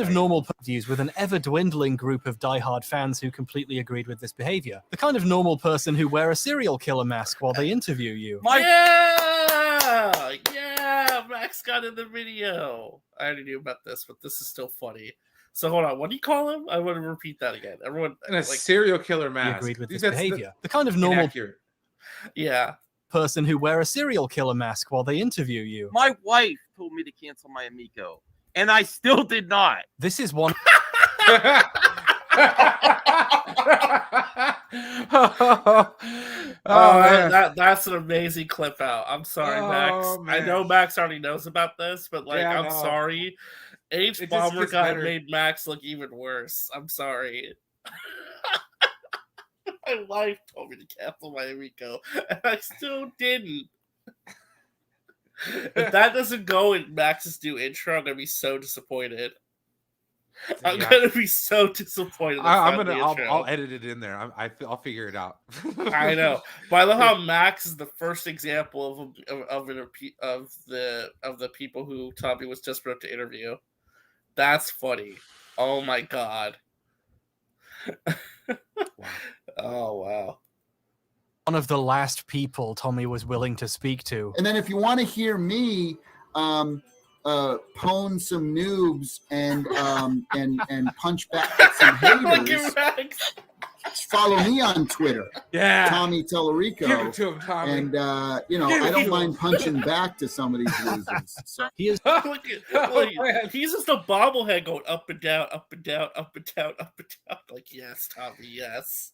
of normal views with an ever-dwindling group of die-hard fans who completely agreed with this behavior. The kind of normal person who wear a serial killer mask while they interview you. Yeah, Max got in the video. I already knew about this, but this is still funny. So hold on, what do you call him? I want to repeat that again. Everyone, in a serial killer mask. Agreed with this That's behavior. The kind of normal inaccurate. person who wear a serial killer mask while they interview you. My wife told me to cancel my Amico, and I still did not. This is one. That's an amazing clip out. I'm sorry, Max. I know Max already knows about this, but like, Yeah, I'm sorry. just HBomberGuy gets better. made Max look even worse. I'm sorry. My wife told me to cancel my Amico, and I still didn't. If that doesn't go in Max's new intro, I'm gonna be so disappointed. I'm gonna be so disappointed. I'll edit it in there. I'll figure it out. I know, but I love how Max is the first example of the people who Tommy was desperate to interview. That's funny. Oh my god. Oh wow. One of the last people Tommy was willing to speak to. And then if you want to hear me pwn some noobs and punch back at some haters, follow me on Twitter. Yeah, Tommy Tallarico. Give it to him, Tommy. And I don't mind punching back to some of these losers. So. He is. He's just a bobblehead going up and down, up and down, up and down, up and down. Like, yes, Tommy, yes.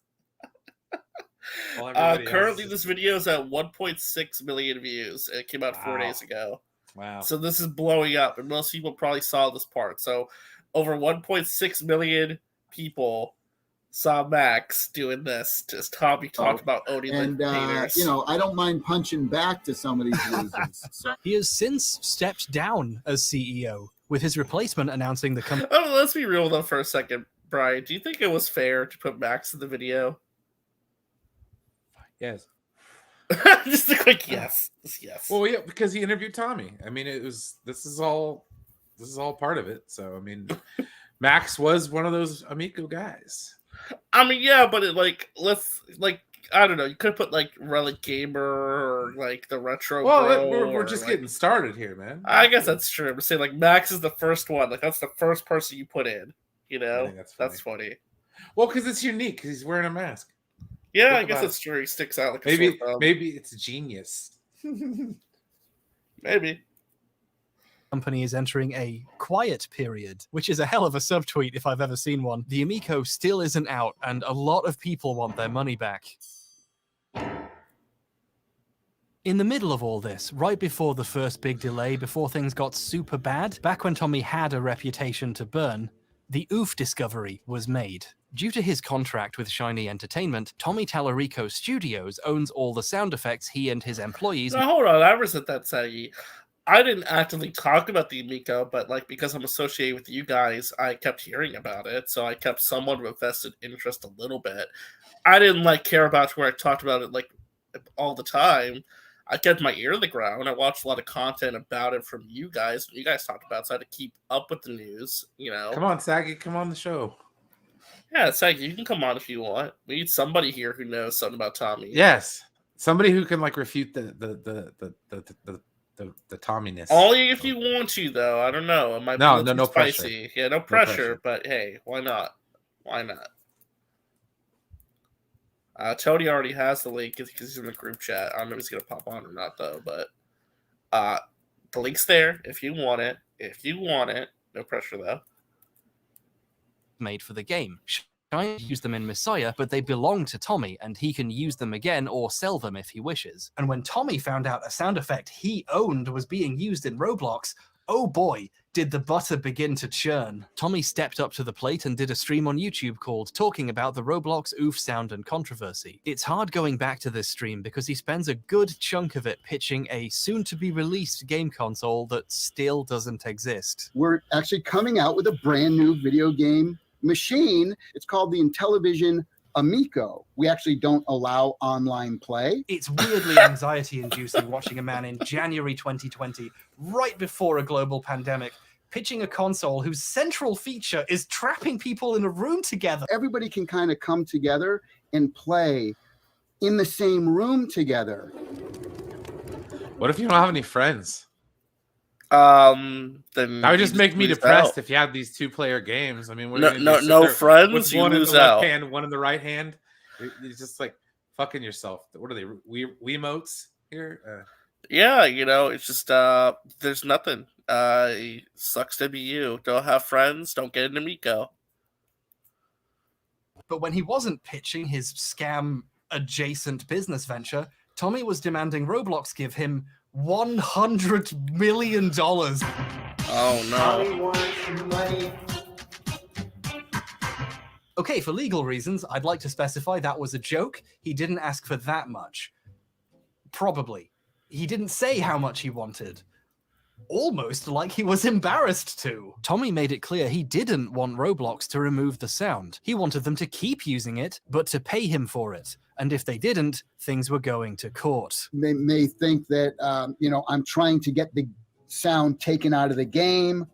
Currently, this video is at 1.6 million views. It came out 4 days ago. Wow. So this is blowing up, and most people probably saw this part. So over 1.6 million people saw Max doing this. Just Tommy talked about owning the haters. I don't mind punching back to some of these losers. So. He has since stepped down as CEO, with his replacement announcing the company. Oh, let's be real though for a second, Brian. Do you think it was fair to put Max in the video? Yes. Just a quick yes. Yes. Well, yeah, because he interviewed Tommy. I mean, this is all part of it. So I mean, Max was one of those Amico guys. I mean, yeah, but I don't know. You could have put like Relic Gamer or like the Retro. Well, Bro we're just getting started here, man. I guess that's true. I'm saying like Max is the first one. Like that's the first person you put in. You know, that's funny. Well, because it's unique. Because he's wearing a mask. Yeah, I guess it's true. He sticks out like a sore thumb. Maybe it's genius. Maybe. Company is entering a quiet period, which is a hell of a subtweet if I've ever seen one. The Amico still isn't out, and a lot of people want their money back. In the middle of all this, right before the first big delay, before things got super bad, back when Tommy had a reputation to burn, the Oof discovery was made. Due to his contract with Shiny Entertainment, Tommy Tallarico Studios owns all the sound effects he and his employees... Now, hold on, I resent that, Saggy. I didn't actively talk about the Amico, but like because I'm associated with you guys, I kept hearing about it, so I kept somewhat of a vested interest a little bit. I didn't like care about where I talked about it like all the time. I kept my ear to the ground. I watched a lot of content about it from you guys. You guys talked about it, so I had to keep up with the news. You know, Come on, Saggy, come on the show. Yeah, Saggy, you can come on if you want. We need somebody here who knows something about Tommy. Yes, somebody who can like refute the Tomminess. Only if you want to, though. I don't know. It might be No, a little no too pressure. spicy. Yeah, no No pressure, pressure. but hey, why not? Why not? Tony already has the link because he's in the group chat. I don't know if he's going to pop on or not, though, but the link's there if you want it. If you want it. No pressure, though. Made for the game. Shine use them in Messiah, but they belong to Tommy, and he can use them again or sell them if he wishes. And when Tommy found out a sound effect he owned was being used in Roblox, oh boy, did the butter begin to churn. Tommy stepped up to the plate and did a stream on YouTube called Talking About the Roblox Oof Sound and Controversy. It's hard going back to this stream because he spends a good chunk of it pitching a soon-to-be-released game console that still doesn't exist. We're actually coming out with a brand new video game machine. It's called the Intellivision Amico. We actually don't allow online play. It's weirdly anxiety-inducing watching a man in January 2020, right before a global pandemic, pitching a console whose central feature is trapping people in a room together. Everybody can kind of come together and play in the same room together. What if you don't have any friends? Then that would just make me lose depressed out. if you had these two-player games. I mean, what No- are you no- gonna do, sit no there friends, with you one in lose the left out. hand, one in the right hand. You're just like fucking yourself. What are they? Wiimotes here? Yeah, you know, it's just there's nothing. It sucks to be you. Don't have friends. Don't get an Amico. But when he wasn't pitching his scam-adjacent business venture, Tommy was demanding Roblox give him $100 million. Oh, Tommy wants money. Okay, for legal reasons, I'd like to specify that was a joke. He didn't ask for that much. Probably. He didn't say how much he wanted. Almost like he was embarrassed to. Tommy made it clear he didn't want Roblox to remove the sound. He wanted them to keep using it, but to pay him for it. And if they didn't, things were going to court. They may think that, I'm trying to get the sound taken out of the game.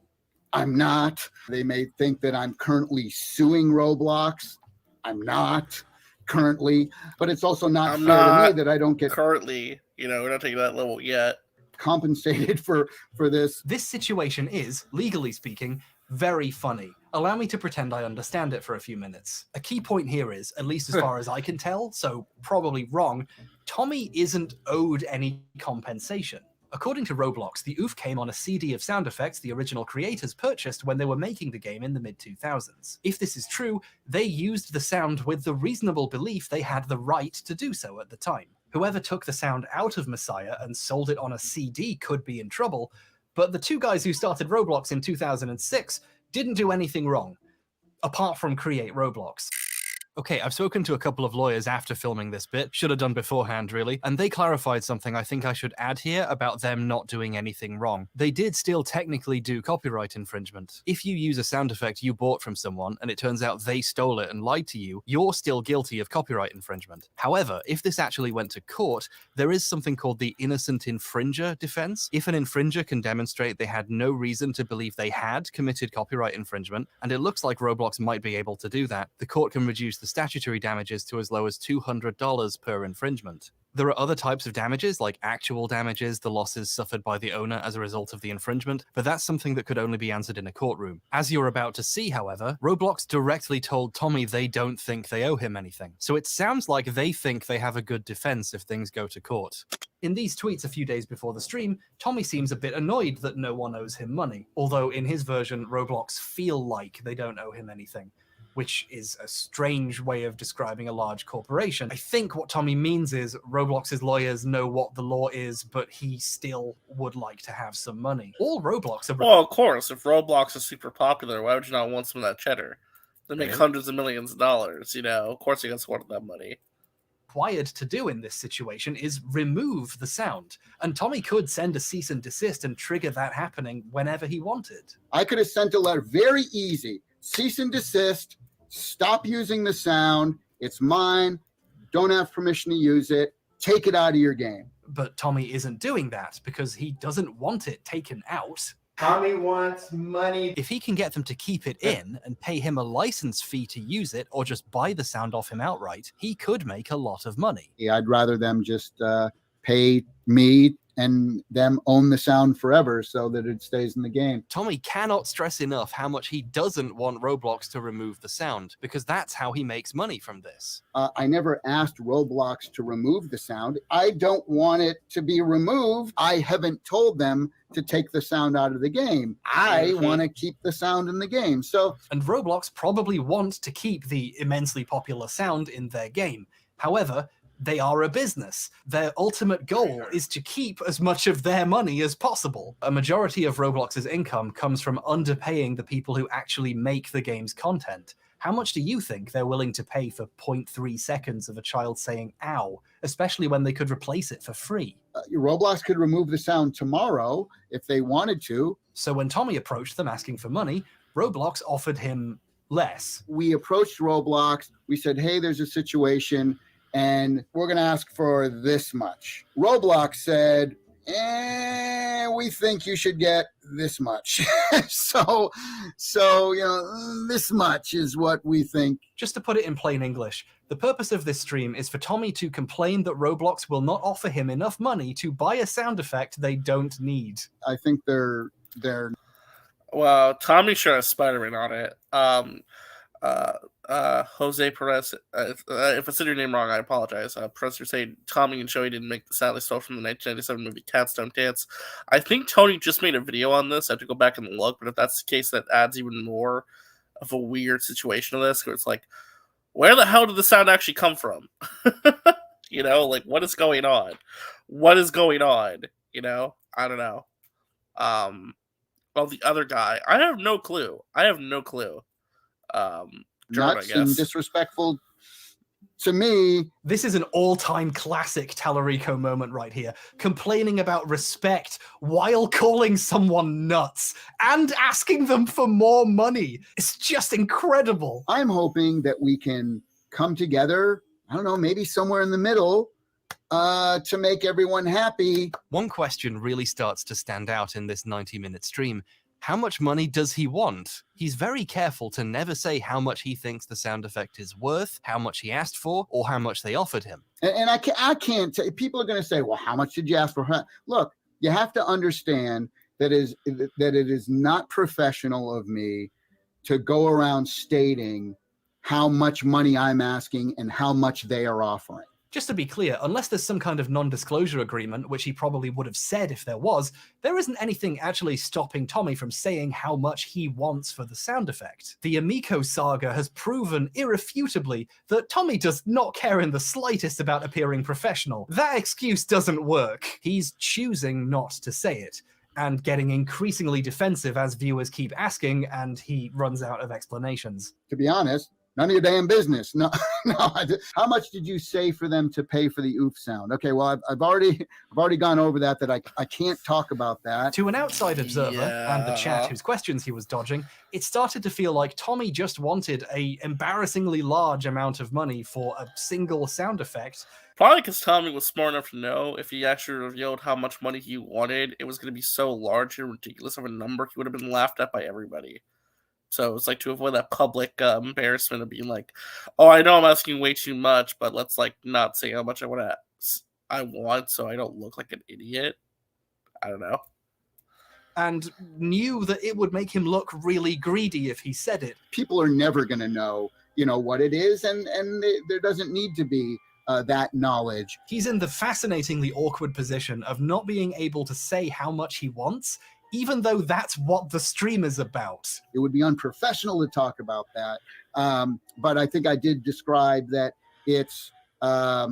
I'm not. They may think that I'm currently suing Roblox. I'm not currently. But it's also not I'm fair to not me that I don't get currently. You know, we're not taking that level yet. compensated for this. This situation is, legally speaking, very funny. Allow me to pretend I understand it for a few minutes. A key point here is, at least as far as I can tell, so probably wrong, Tommy isn't owed any compensation. According to Roblox, the Oof came on a CD of sound effects the original creators purchased when they were making the game in the mid-2000s. If this is true, they used the sound with the reasonable belief they had the right to do so at the time. Whoever took the sound out of Messiah and sold it on a CD could be in trouble, but the two guys who started Roblox in 2006 didn't do anything wrong, apart from create Roblox. Okay, I've spoken to a couple of lawyers after filming this bit, should have done beforehand really, and they clarified something I think I should add here about them not doing anything wrong. They did still technically do copyright infringement. If you use a sound effect you bought from someone and it turns out they stole it and lied to you, you're still guilty of copyright infringement. However, if this actually went to court, there is something called the innocent infringer defense. If an infringer can demonstrate they had no reason to believe they had committed copyright infringement, and it looks like Roblox might be able to do that, the court can reduce the statutory damages to as low as $200 per infringement. There are other types of damages, like actual damages, the losses suffered by the owner as a result of the infringement, but that's something that could only be answered in a courtroom. As you're about to see, however, Roblox directly told Tommy they don't think they owe him anything. So it sounds like they think they have a good defense if things go to court. In these tweets a few days before the stream, Tommy seems a bit annoyed that no one owes him money, although in his version, Roblox feel like they don't owe him anything, which is a strange way of describing a large corporation. I think what Tommy means is Roblox's lawyers know what the law is, but he still would like to have some money. All Roblox are... Well, of course, if Roblox is super popular, why would you not want some of that cheddar? They make Right. hundreds of millions of dollars, you know. Of course, you guys want that money. required to do in this situation is remove the sound. And Tommy could send a cease and desist and trigger that happening whenever he wanted. I could have sent a letter, very easy. Cease and desist, stop using the sound. It's mine. Don't have permission to use it. Take it out of your game. But Tommy isn't doing that because he doesn't want it taken out. Tommy wants money. If he can get them to keep it in and pay him a license fee to use it or just buy the sound off him outright, he could make a lot of money. Yeah, I'd rather them just pay me and them own the sound forever so that it stays in the game. Tommy cannot stress enough how much he doesn't want Roblox to remove the sound, because that's how he makes money from this. I never asked Roblox to remove the sound. I don't want it to be removed. I haven't told them to take the sound out of the game. I want to keep the sound in the game. And Roblox probably want to keep the immensely popular sound in their game. However, they are a business. Their ultimate goal is to keep as much of their money as possible. A majority of Roblox's income comes from underpaying the people who actually make the game's content. How much do you think they're willing to pay for 0.3 seconds of a child saying ow, especially when they could replace it for free? Roblox could remove the sound tomorrow if they wanted to. So when Tommy approached them asking for money, Roblox offered him less. We approached Roblox. We said, hey, there's a situation and we're going to ask for this much. Roblox said, we think you should get this much. so, this much is what we think. Just to put it in plain English, the purpose of this stream is for Tommy to complain that Roblox will not offer him enough money to buy a sound effect they don't need. I think they're... Well, Tommy sure has Spider-Man on it. Jose Perez, if I said your name wrong, I apologize. Perez, you're saying Tommy and Joey didn't make the sound they stole from the 1997 movie Cats Don't Dance. I think Tony just made a video on this. I have to go back and look, but if that's the case, that adds even more of a weird situation to this, where it's like, where the hell did the sound actually come from? What is going on? What is going on? I don't know. Well, the other guy, I have no clue. Jordan, Nuts and disrespectful to me. This is an all-time classic Tallarico moment right here. Complaining about respect while calling someone nuts and asking them for more money. It's just incredible. I'm hoping that we can come together, I don't know, maybe somewhere in the middle, to make everyone happy. One question really starts to stand out in this 90-minute stream. How much money does he want? He's very careful to never say how much he thinks the sound effect is worth, how much he asked for, or how much they offered him. And I can't say, people are going to say, well, how much did you ask for? Look, you have to understand that it is not professional of me to go around stating how much money I'm asking and how much they are offering. Just to be clear, unless there's some kind of non-disclosure agreement, which he probably would have said if there was, there isn't anything actually stopping Tommy from saying how much he wants for the sound effect. The Amico saga has proven irrefutably that Tommy does not care in the slightest about appearing professional. That excuse doesn't work. He's choosing not to say it, and getting increasingly defensive as viewers keep asking, and he runs out of explanations. To be honest, none of your damn business. No. How much did you say for them to pay for the oof sound? Okay, well, I've already gone over that I can't talk about that. To an outside observer and the chat whose questions he was dodging, it started to feel like Tommy just wanted a embarrassingly large amount of money for a single sound effect. Probably because Tommy was smart enough to know if he actually revealed how much money he wanted, it was going to be so large and ridiculous of a number, he would have been laughed at by everybody. So it's like to avoid that public embarrassment of being like, oh, I know I'm asking way too much, but let's not say how much I want so I don't look like an idiot. I don't know. And knew that it would make him look really greedy if he said it. People are never going to know, what it is, and there doesn't need to be that knowledge. He's in the fascinatingly awkward position of not being able to say how much he wants, even though that's what the stream is about. It would be unprofessional to talk about that. But I think I did describe that it's a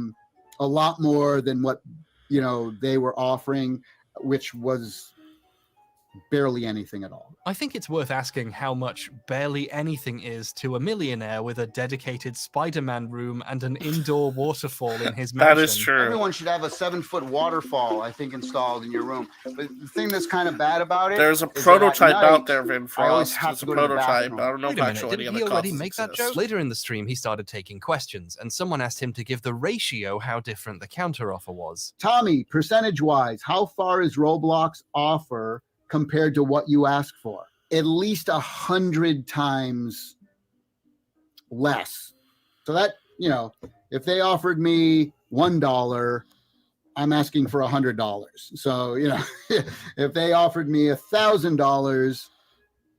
lot more than what, they were offering, which was barely anything at all. I think it's worth asking how much barely anything is to a millionaire with a dedicated Spider-Man room and an indoor waterfall in his mansion. That is true. Everyone should have a 7-foot waterfall, I think, installed in your room. But the thing that's kind of bad about it, there's a is that at prototype night, out there, Vin I always Frost. have It's to a go to the prototype. bathroom. I don't know Wait if a minute, actually didn't any he of the already costs make that exist. joke? Later in the stream, he started taking questions, and someone asked him to give the ratio how different the counteroffer was. Tommy, percentage-wise, how far is Roblox offer compared to what you ask for? At least 100 times less. So that, you know, if they offered me $1, I'm asking for $100. So, you know, if they offered me $1,000,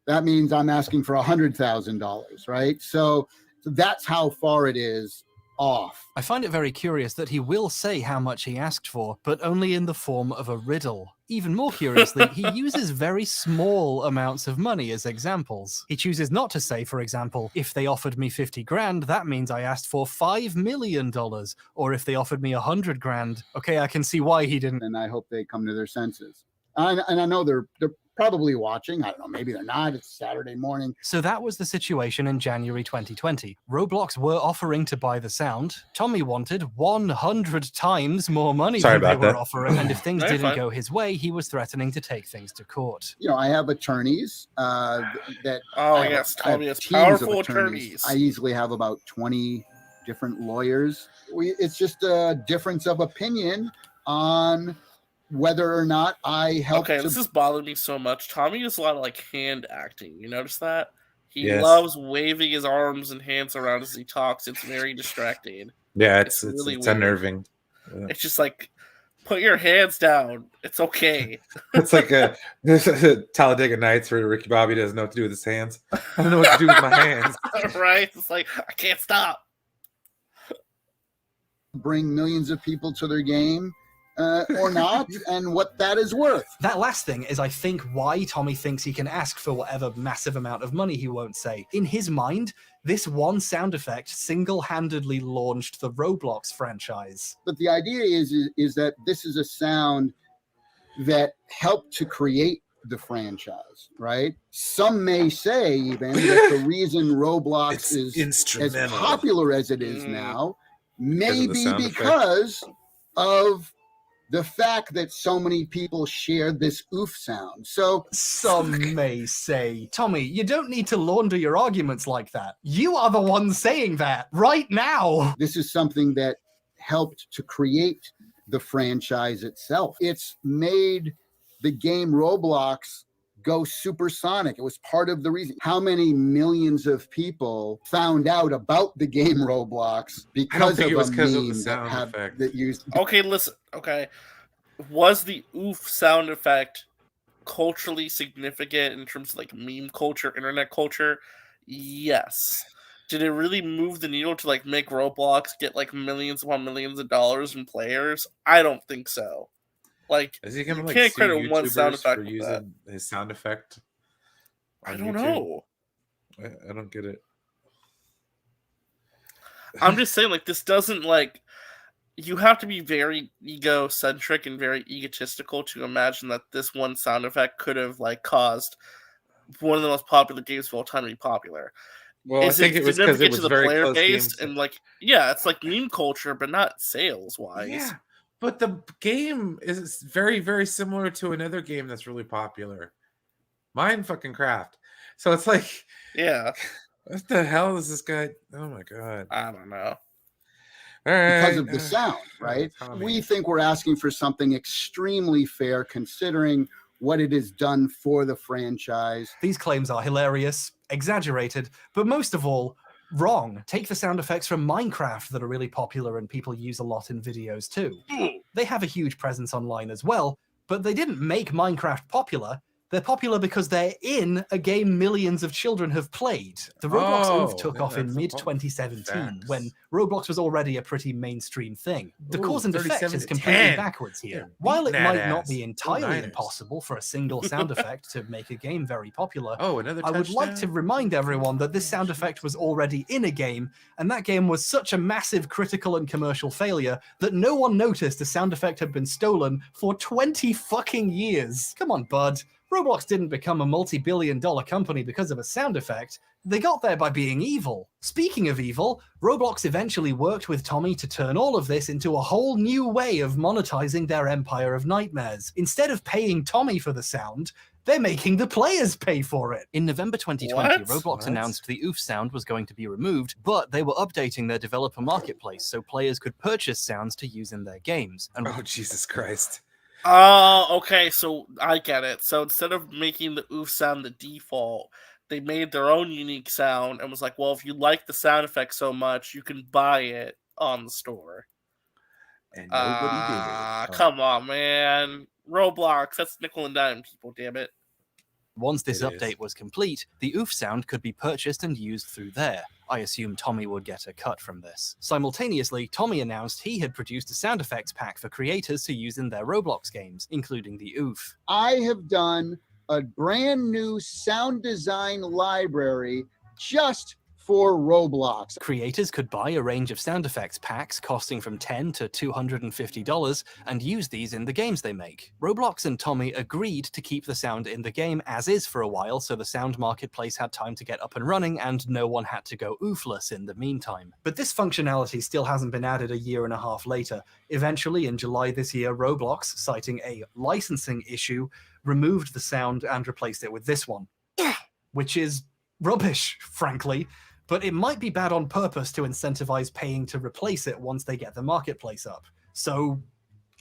that means I'm asking for $100,000, right? So that's how far it is off. I find it very curious that he will say how much he asked for, but only in the form of a riddle. Even more curiously, he uses very small amounts of money as examples. He chooses not to say, for example, if they offered me 50 grand, that means I asked for $5 million. Or if they offered me 100 grand, okay, I can see why he didn't. And I hope they come to their senses. And I know they're probably watching. I don't know, maybe they're not. It's Saturday morning. So that was the situation in January 2020. Roblox were offering to buy the sound. Tommy wanted 100 times more money than they were offering, and if things didn't go his way, he was threatening to take things to court. You know, I have attorneys that. Oh, yes, Tommy has powerful attorneys. I easily have about 20 different lawyers. It's just a difference of opinion on whether or not I help. Okay, this has bothered me so much. Tommy does a lot of like hand acting. You notice that? He Yes. loves waving his arms and hands around as he talks. It's very distracting. Yeah, it's really it's weird. unnerving. Yeah. It's just like, put your hands down. It's okay. It's like Talladega Nights where Ricky Bobby doesn't know what to do with his hands. I don't know what to do with my hands. Right? It's like, I can't stop. Bring millions of people to their game. Or not, and what that is worth. That last thing is, I think, why Tommy thinks he can ask for whatever massive amount of money he won't say. In his mind, this one sound effect single-handedly launched the Roblox franchise. But the idea is that this is a sound that helped to create the franchise, right? Some may say even that the reason Roblox is as popular as it is now may be because of the fact that so many people share this oof sound. So some may say, Tommy, you don't need to launder your arguments like that. You are the one saying that right now. This is something that helped to create the franchise itself. It's made the game Roblox go supersonic. It was part of the reason. How many millions of people found out about the game Roblox because of a meme that used. Okay, listen. Okay, was the oof sound effect culturally significant in terms of like meme culture, internet culture? Yes. Did it really move the needle to like make Roblox get like millions upon millions of dollars in players? I don't think so. Like, is he gonna you like can't sue credit one sound YouTubers effect for with using his sound effect? I on don't YouTube? know. I don't get it. I'm just saying, like, this doesn't like. You have to be very egocentric and very egotistical to imagine that this one sound effect could have like caused one of the most popular games of all time to be popular. Well, I think it was because it was to the very player close base games. and like, yeah, it's like meme culture, but not sales wise. Yeah, but the game is very, very similar to another game that's really popular, Minecraft. So it's like, yeah, what the hell is this guy? Oh my god, I don't know. All right, because of the sound, right? We think we're asking for something extremely fair considering what it has done for the franchise. These claims are hilarious, exaggerated, but most of all, wrong. Take the sound effects from Minecraft that are really popular and people use a lot in videos too. They have a huge presence online as well, but they didn't make Minecraft popular. They're popular because they're in a game millions of children have played. The Roblox Oof took off in mid-2017, when Roblox was already a pretty mainstream thing. The cause and effect is completely backwards here. While it might not be entirely impossible for a single sound effect to make a game very popular, I would like to remind everyone that this sound effect was already in a game, and that game was such a massive critical and commercial failure that no one noticed the sound effect had been stolen for 20 fucking years. Come on, bud. Roblox didn't become a multi-billion-dollar company because of a sound effect. They got there by being evil. Speaking of evil, Roblox eventually worked with Tommy to turn all of this into a whole new way of monetizing their empire of nightmares. Instead of paying Tommy for the sound, they're making the players pay for it. In November 2020, Roblox announced the oof sound was going to be removed, but they were updating their developer marketplace so players could purchase sounds to use in their games. And oh, Jesus Christ. Oh, okay, so I get it. So instead of making the oof sound the default, they made their own unique sound and was like, well, if you like the sound effect so much, you can buy it on the store. And nobody did it. Come on, man. Roblox, that's nickel and dime, people, damn it. Once this update was complete, the oof sound could be purchased and used through there. I assume Tommy would get a cut from this. Simultaneously, Tommy announced he had produced a sound effects pack for creators to use in their Roblox games, including the oof. I have done a brand new sound design library just for Roblox. Creators could buy a range of sound effects packs costing from $10 to $250 and use these in the games they make. Roblox and Tommy agreed to keep the sound in the game as is for a while, so the sound marketplace had time to get up and running and no one had to go oofless in the meantime. But this functionality still hasn't been added a year and a half later. Eventually, in July this year, Roblox, citing a licensing issue, removed the sound and replaced it with this one, which is rubbish, frankly. But it might be bad on purpose to incentivize paying to replace it once they get the marketplace up. So,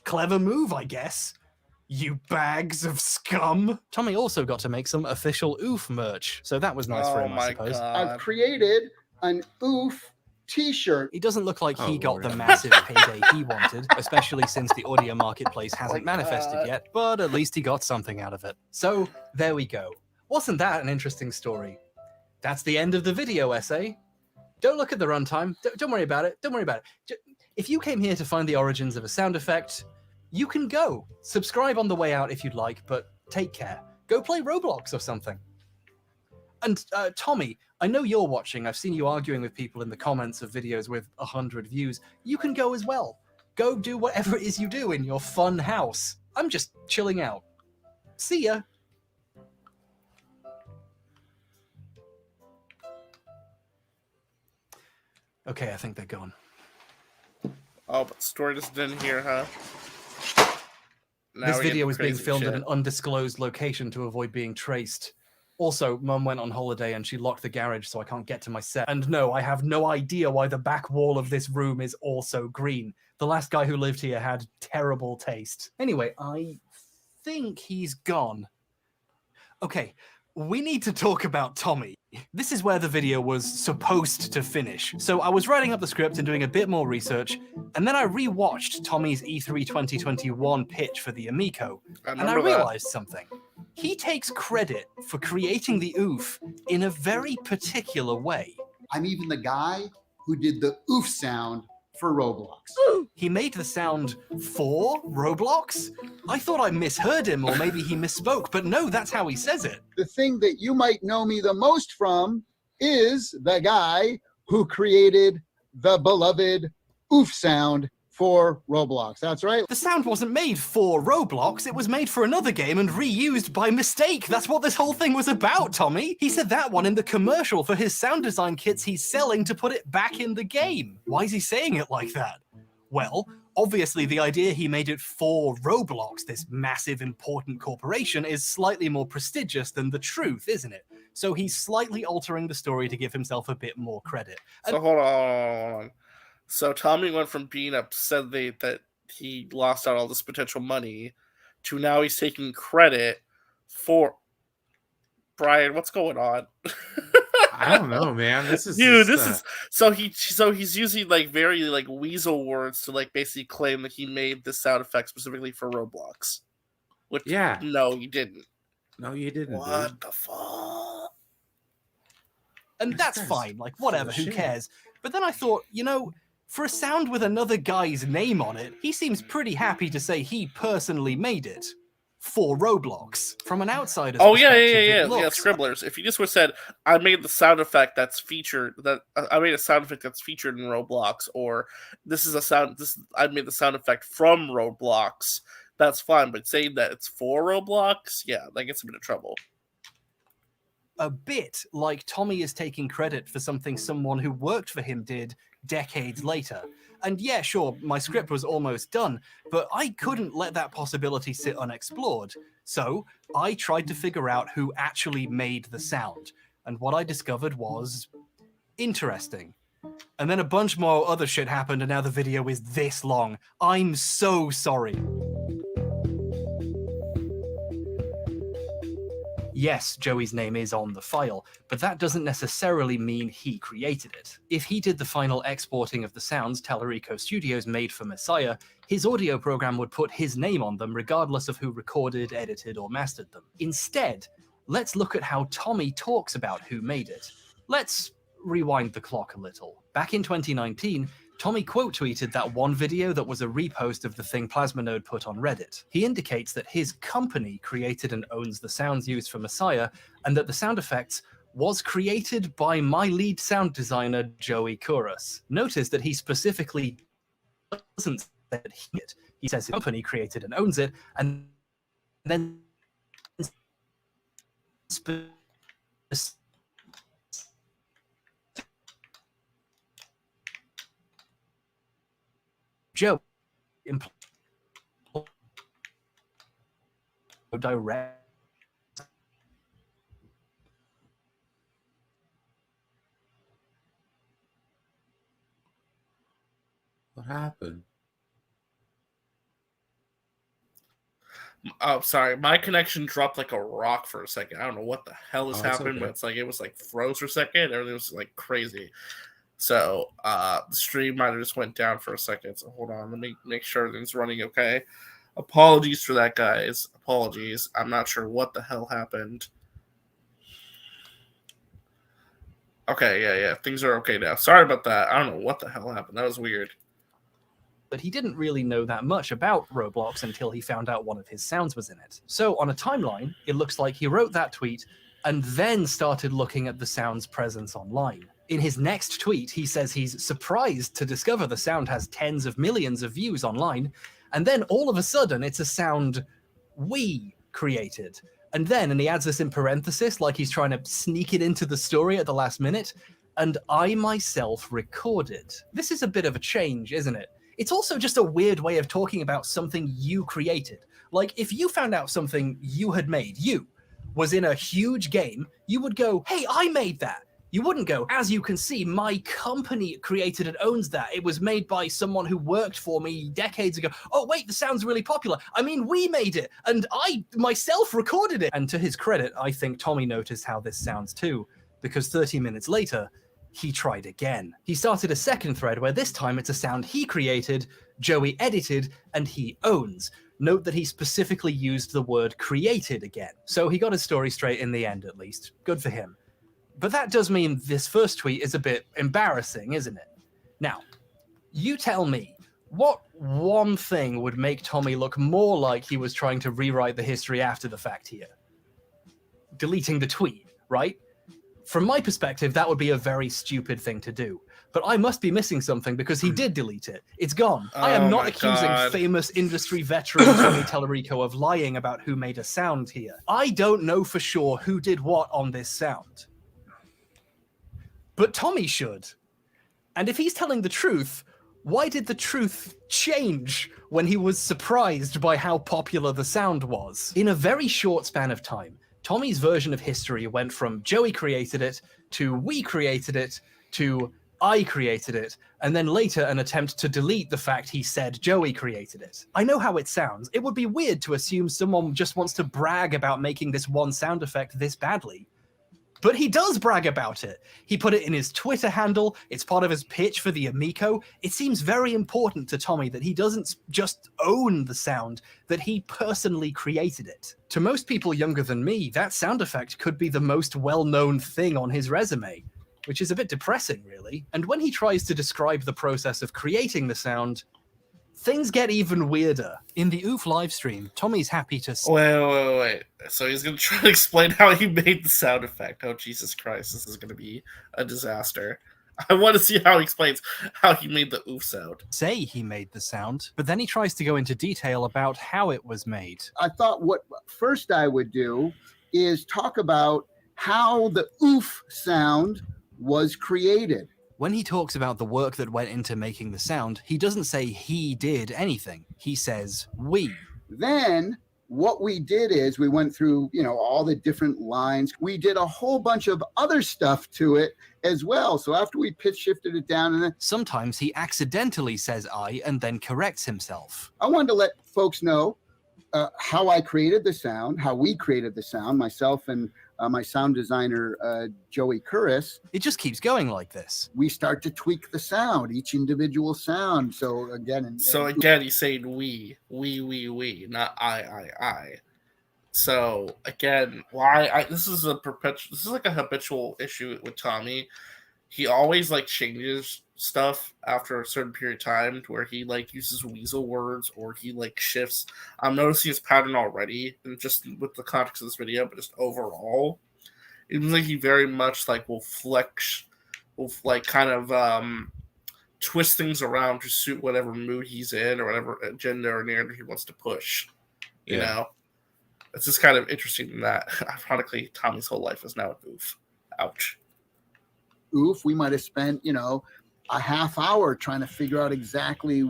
clever move, I guess. You bags of scum. Tommy also got to make some official oof merch, so that was nice for him, I suppose. I've created an oof t-shirt. It doesn't look like he got the massive payday he wanted, especially since the audio marketplace hasn't manifested yet, but at least he got something out of it. So, there we go. Wasn't that an interesting story? That's the end of the video essay. Don't look at the runtime. Don't worry about it. Don't worry about it. If you came here to find the origins of a sound effect, you can go. Subscribe on the way out if you'd like, but take care. Go play Roblox or something. And Tommy, I know you're watching. I've seen you arguing with people in the comments of videos with 100 views. You can go as well. Go do whatever it is you do in your fun house. I'm just chilling out. See ya. Okay, I think they're gone. Oh, but story just didn't hear, huh? This video was being filmed at an undisclosed location to avoid being traced. Also, Mum went on holiday and she locked the garage so I can't get to my set. And no, I have no idea why the back wall of this room is also green. The last guy who lived here had terrible taste. Anyway, I think he's gone. Okay, we need to talk about Tommy. This is where the video was supposed to finish. So I was writing up the script and doing a bit more research, and then I rewatched Tommy's E3 2021 pitch for the Amico, and I realized something. He takes credit for creating the oof in a very particular way. I'm even the guy who did the oof sound for Roblox. He made the sound for Roblox? I thought I misheard him, or maybe he misspoke, but no, that's how he says it. The thing that you might know me the most from is the guy who created the beloved oof sound for Roblox. That's right. The sound wasn't made for Roblox, it was made for another game and reused by mistake. That's what this whole thing was about, Tommy. He said that one in the commercial for his sound design kits he's selling to put it back in the game. Why is he saying it like that? Well, obviously the idea he made it for Roblox, this massive important corporation, is slightly more prestigious than the truth, isn't it? So he's slightly altering the story to give himself a bit more credit. So hold on. So Tommy went from being upset that he lost out all this potential money to now he's taking credit for... Brian, what's going on? I don't know, man. This is so he's using like very like weasel words to like basically claim that he made this sound effect specifically for Roblox. Which no, you didn't. No, you didn't. What the fuck? And that's fine, like whatever, who cares? But then I thought, you know, for a sound with another guy's name on it, he seems pretty happy to say he personally made it for Roblox. From an outsider's perspective, yeah, Scribblers. If you just would have said, I made the sound effect that's featured in Roblox, or I made the sound effect from Roblox, that's fine. But saying that it's for Roblox, yeah, that gets him into trouble. A bit like Tommy is taking credit for something someone who worked for him did decades later. And yeah, sure, my script was almost done, but I couldn't let that possibility sit unexplored. So I tried to figure out who actually made the sound. And what I discovered was interesting. And then a bunch more other shit happened, and now the video is this long. I'm so sorry. Yes, Joey's name is on the file, but that doesn't necessarily mean he created it. If he did the final exporting of the sounds Tallarico Studios made for Messiah, his audio program would put his name on them regardless of who recorded, edited, or mastered them. Instead, let's look at how Tommy talks about who made it. Let's rewind the clock a little. Back in 2019, Tommy quote tweeted that one video that was a repost of the thing Plasmanode put on Reddit. He indicates that his company created and owns the sounds used for Messiah, and that the sound effects was created by my lead sound designer, Joey Kouros. Notice that he specifically doesn't say that he did. He says his company created and owns it, and then Joe direct. What happened? Oh, sorry. My connection dropped like a rock for a second. I don't know what the hell has Oh, it's happened, okay. but it was like froze for a second. Everything was like crazy. So the stream might have just went down for a second. So hold on. Let me make sure everything's running okay. Apologies for that, guys. Apologies. I'm not sure what the hell happened. Okay, yeah. Things are okay now. Sorry about that. I don't know what the hell happened. That was weird. But he didn't really know that much about Roblox until he found out one of his sounds was in it. So on a timeline, it looks like he wrote that tweet and then started looking at the sound's presence online. In his next tweet, he says he's surprised to discover the sound has tens of millions of views online, and then all of a sudden it's a sound we created. And he adds this in parenthesis like he's trying to sneak it into the story at the last minute, and I myself recorded. This is a bit of a change, isn't it? It's also just a weird way of talking about something you created. Like, if you found out something you had made, you, was in a huge game, you would go, hey, I made that. You wouldn't go, as you can see, my company created and owns that. It was made by someone who worked for me decades ago. Oh, wait, the sound's really popular. I mean, we made it, and I myself recorded it. And to his credit, I think Tommy noticed how this sounds too, because 30 minutes later, he tried again. He started a second thread where this time it's a sound he created, Joey edited, and he owns. Note that he specifically used the word created again. So he got his story straight in the end, at least. Good for him. But that does mean this first tweet is a bit embarrassing, isn't it? Now, you tell me, what one thing would make Tommy look more like he was trying to rewrite the history after the fact here? Deleting the tweet, right? From my perspective, that would be a very stupid thing to do. But I must be missing something because he did delete it. It's gone. I am not accusing famous industry veteran Tommy Tallarico of lying about who made a sound here. I don't know for sure who did what on this sound. But Tommy should. And if he's telling the truth, why did the truth change when he was surprised by how popular the sound was? In a very short span of time, Tommy's version of history went from Joey created it, to we created it, to I created it, and then later an attempt to delete the fact he said Joey created it. I know how it sounds. It would be weird to assume someone just wants to brag about making this one sound effect this badly. But he does brag about it. He put it in his Twitter handle. It's part of his pitch for the Amico. It seems very important to Tommy that he doesn't just own the sound, that he personally created it. To most people younger than me, that sound effect could be the most well-known thing on his resume, which is a bit depressing, really. And when he tries to describe the process of creating the sound, things get even weirder. In the Oof livestream, Tommy's happy to... Wait. So he's going to try to explain how he made the sound effect. Oh, Jesus Christ. This is going to be a disaster. I want to see how he explains how he made the oof sound. Say he made the sound, but then he tries to go into detail about how it was made. I thought what first I would do is talk about how the oof sound was created. When he talks about the work that went into making the sound, he doesn't say he did anything. He says we. Then what we did is we went through, all the different lines. We did a whole bunch of other stuff to it as well. So after we pitch shifted it down, and then sometimes he accidentally says I and then corrects himself. I wanted to let folks know how I created the sound, how we created the sound, myself and my sound designer, Joey Curris. It just keeps going like this. We start to tweak the sound, each individual sound. So again, he's saying we, not I. So again, this is like a habitual issue with Tommy. He always changes stuff after a certain period of time to where he uses weasel words or he shifts. I'm noticing his pattern already, and just with the context of this video, but just overall, it seems like he very much will flex, kind of twist things around to suit whatever mood he's in or whatever agenda or narrative he wants to push. You know, it's just kind of interesting that ironically Tommy's whole life is now an oof. Ouch. Oof, we might have spent, a half hour trying to figure out exactly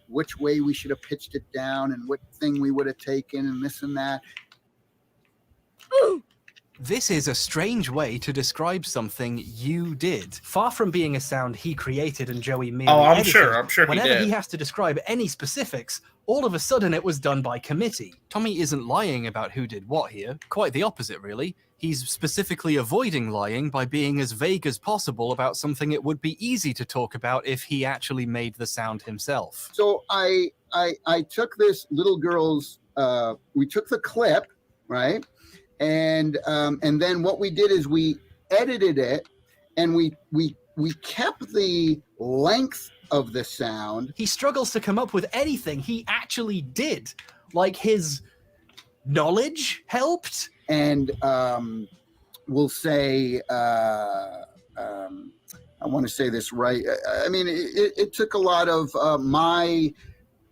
which way we should have pitched it down and what thing we would have taken and this and that. This is a strange way to describe something you did. Far from being a sound he created and Joey merely I'm sure whenever he did. He has to describe any specifics, all of a sudden it was done by committee. Tommy isn't lying about who did what here. Quite the opposite, really. He's specifically avoiding lying by being as vague as possible about something it would be easy to talk about if he actually made the sound himself. So I took this little girl's, we took the clip, right? And then what we did is we edited it and we kept the length of the sound. He struggles to come up with anything he actually did. Like his knowledge helped. And we'll say, I want to say this right. I mean, it took a lot of my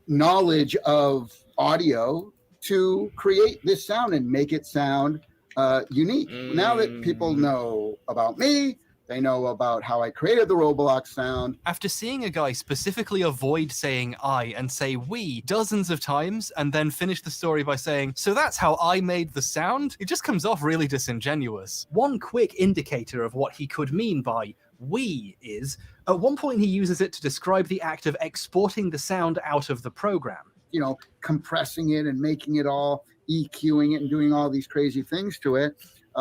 knowledge of audio to create this sound and make it sound unique. Now that people know about me, they know about how I created the Roblox sound. After seeing a guy specifically avoid saying I and say we dozens of times and then finish the story by saying, so that's how I made the sound, it just comes off really disingenuous. One quick indicator of what he could mean by we is, at one point he uses it to describe the act of exporting the sound out of the program. Compressing it and making it all, EQing it and doing all these crazy things to it.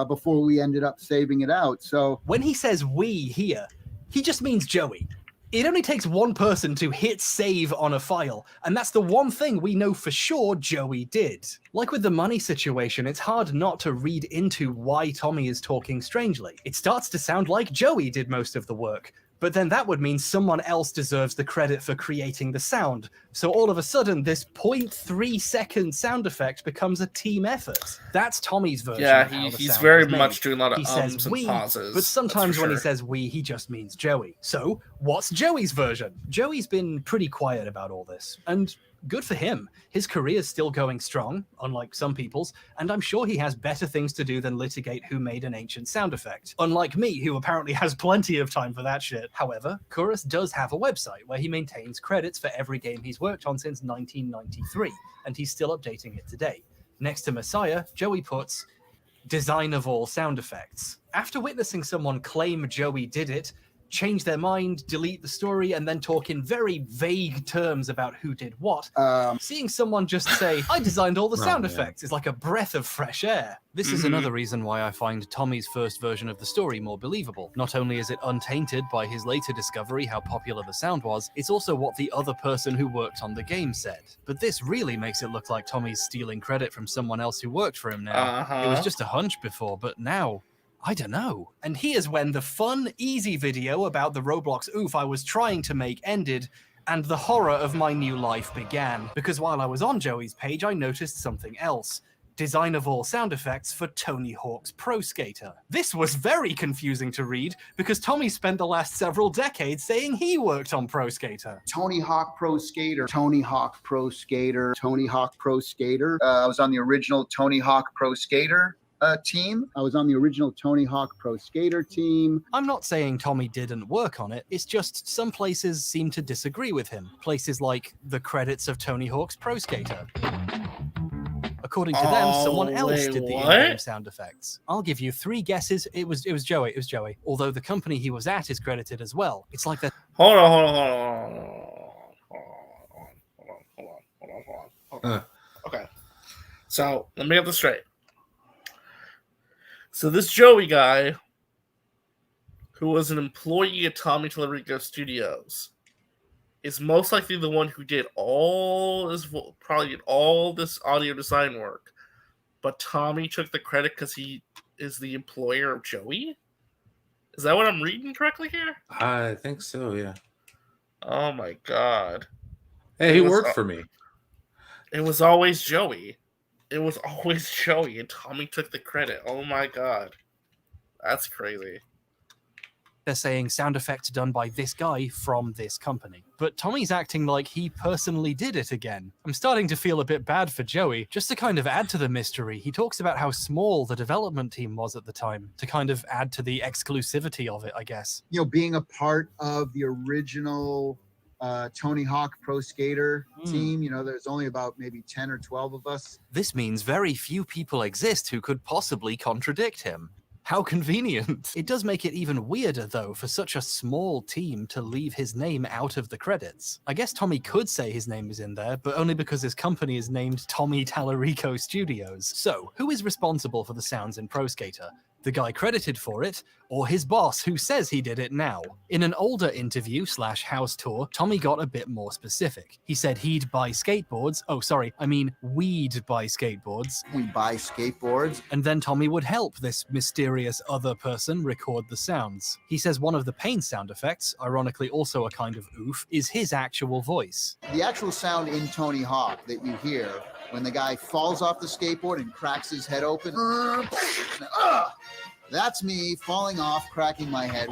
Before we ended up saving it out. So when he says we here, he just means Joey. It only takes one person to hit save on a file, and that's the one thing we know for sure Joey did. Like with the money situation, it's hard not to read into why Tommy is talking strangely. It starts to sound like Joey did most of the work, but then that would mean someone else deserves the credit for creating the sound. So all of a sudden, this 0.3 second sound effect becomes a team effort. That's Tommy's version of how the he's sound very is made. much doing a lot of He ums says and we, pauses. but sometimes when he sure. says we, he just means Joey. So what's Joey's version? Joey's been pretty quiet about all this, and good for him. His career's still going strong, unlike some people's, and I'm sure he has better things to do than litigate who made an ancient sound effect. Unlike me, who apparently has plenty of time for that shit. However, Curris does have a website where he maintains credits for every game he's worked on since 1993, and he's still updating it today. Next to Messiah, Joey puts, design of all sound effects. After witnessing someone claim Joey did it, change their mind, delete the story, and then talk in very vague terms about who did what, seeing someone just say, I designed all the sound effects is like a breath of fresh air. This is another reason why I find Tommy's first version of the story more believable. Not only is it untainted by his later discovery how popular the sound was, it's also what the other person who worked on the game said. But this really makes it look like Tommy's stealing credit from someone else who worked for him now. It was just a hunch before, but now, I don't know. And here's when the fun, easy video about the Roblox Oof I was trying to make ended, and the horror of my new life began. Because while I was on Joey's page, I noticed something else. design of all sound effects for Tony Hawk's Pro Skater. This was very confusing to read because Tommy spent the last several decades saying he worked on Pro Skater. Tony Hawk Pro Skater, Tony Hawk Pro Skater, Tony Hawk Pro Skater. I was on the original Tony Hawk Pro Skater team. I was on the original Tony Hawk Pro Skater team. I'm not saying Tommy didn't work on it, it's just some places seem to disagree with him. Places like the credits of Tony Hawk's Pro Skater. According to them, someone else did the in-game sound effects. I'll give you 3 guesses. It was Joey. It was Joey. Although the company he was at is credited as well. It's like that. Hold on. Okay. So let me get this straight. So this Joey guy, who was an employee at Tommy Tallarico Studios, is most likely the one who did all this audio design work. But Tommy took the credit because he is the employer of Joey? Is that what I'm reading correctly here? I think so, yeah. Oh my god. Hey, he worked for me. It was always Joey. It was always Joey, and Tommy took the credit. Oh my god. That's crazy. They're saying sound effects done by this guy from this company. But Tommy's acting like he personally did it again. I'm starting to feel a bit bad for Joey. Just to kind of add to the mystery, he talks about how small the development team was at the time, to kind of add to the exclusivity of it, I guess. You know, being a part of the original Tony Hawk Pro Skater team, you know, there's only about maybe 10 or 12 of us. This means very few people exist who could possibly contradict him. How convenient. It does make it even weirder, though, for such a small team to leave his name out of the credits. I guess Tommy could say his name is in there, but only because his company is named Tommy Tallarico Studios. So, who is responsible for the sounds in Pro Skater? The guy credited for it, or his boss who says he did it now? In an older interview / house tour, Tommy got a bit more specific. He said he'd buy skateboards. Oh, sorry, I mean we'd buy skateboards. We buy skateboards. And then Tommy would help this mysterious other person record the sounds. He says one of the pain sound effects, ironically also a kind of oof, is his actual voice. The actual sound in Tony Hawk that you hear when the guy falls off the skateboard and cracks his head open. That's me falling off, cracking my head.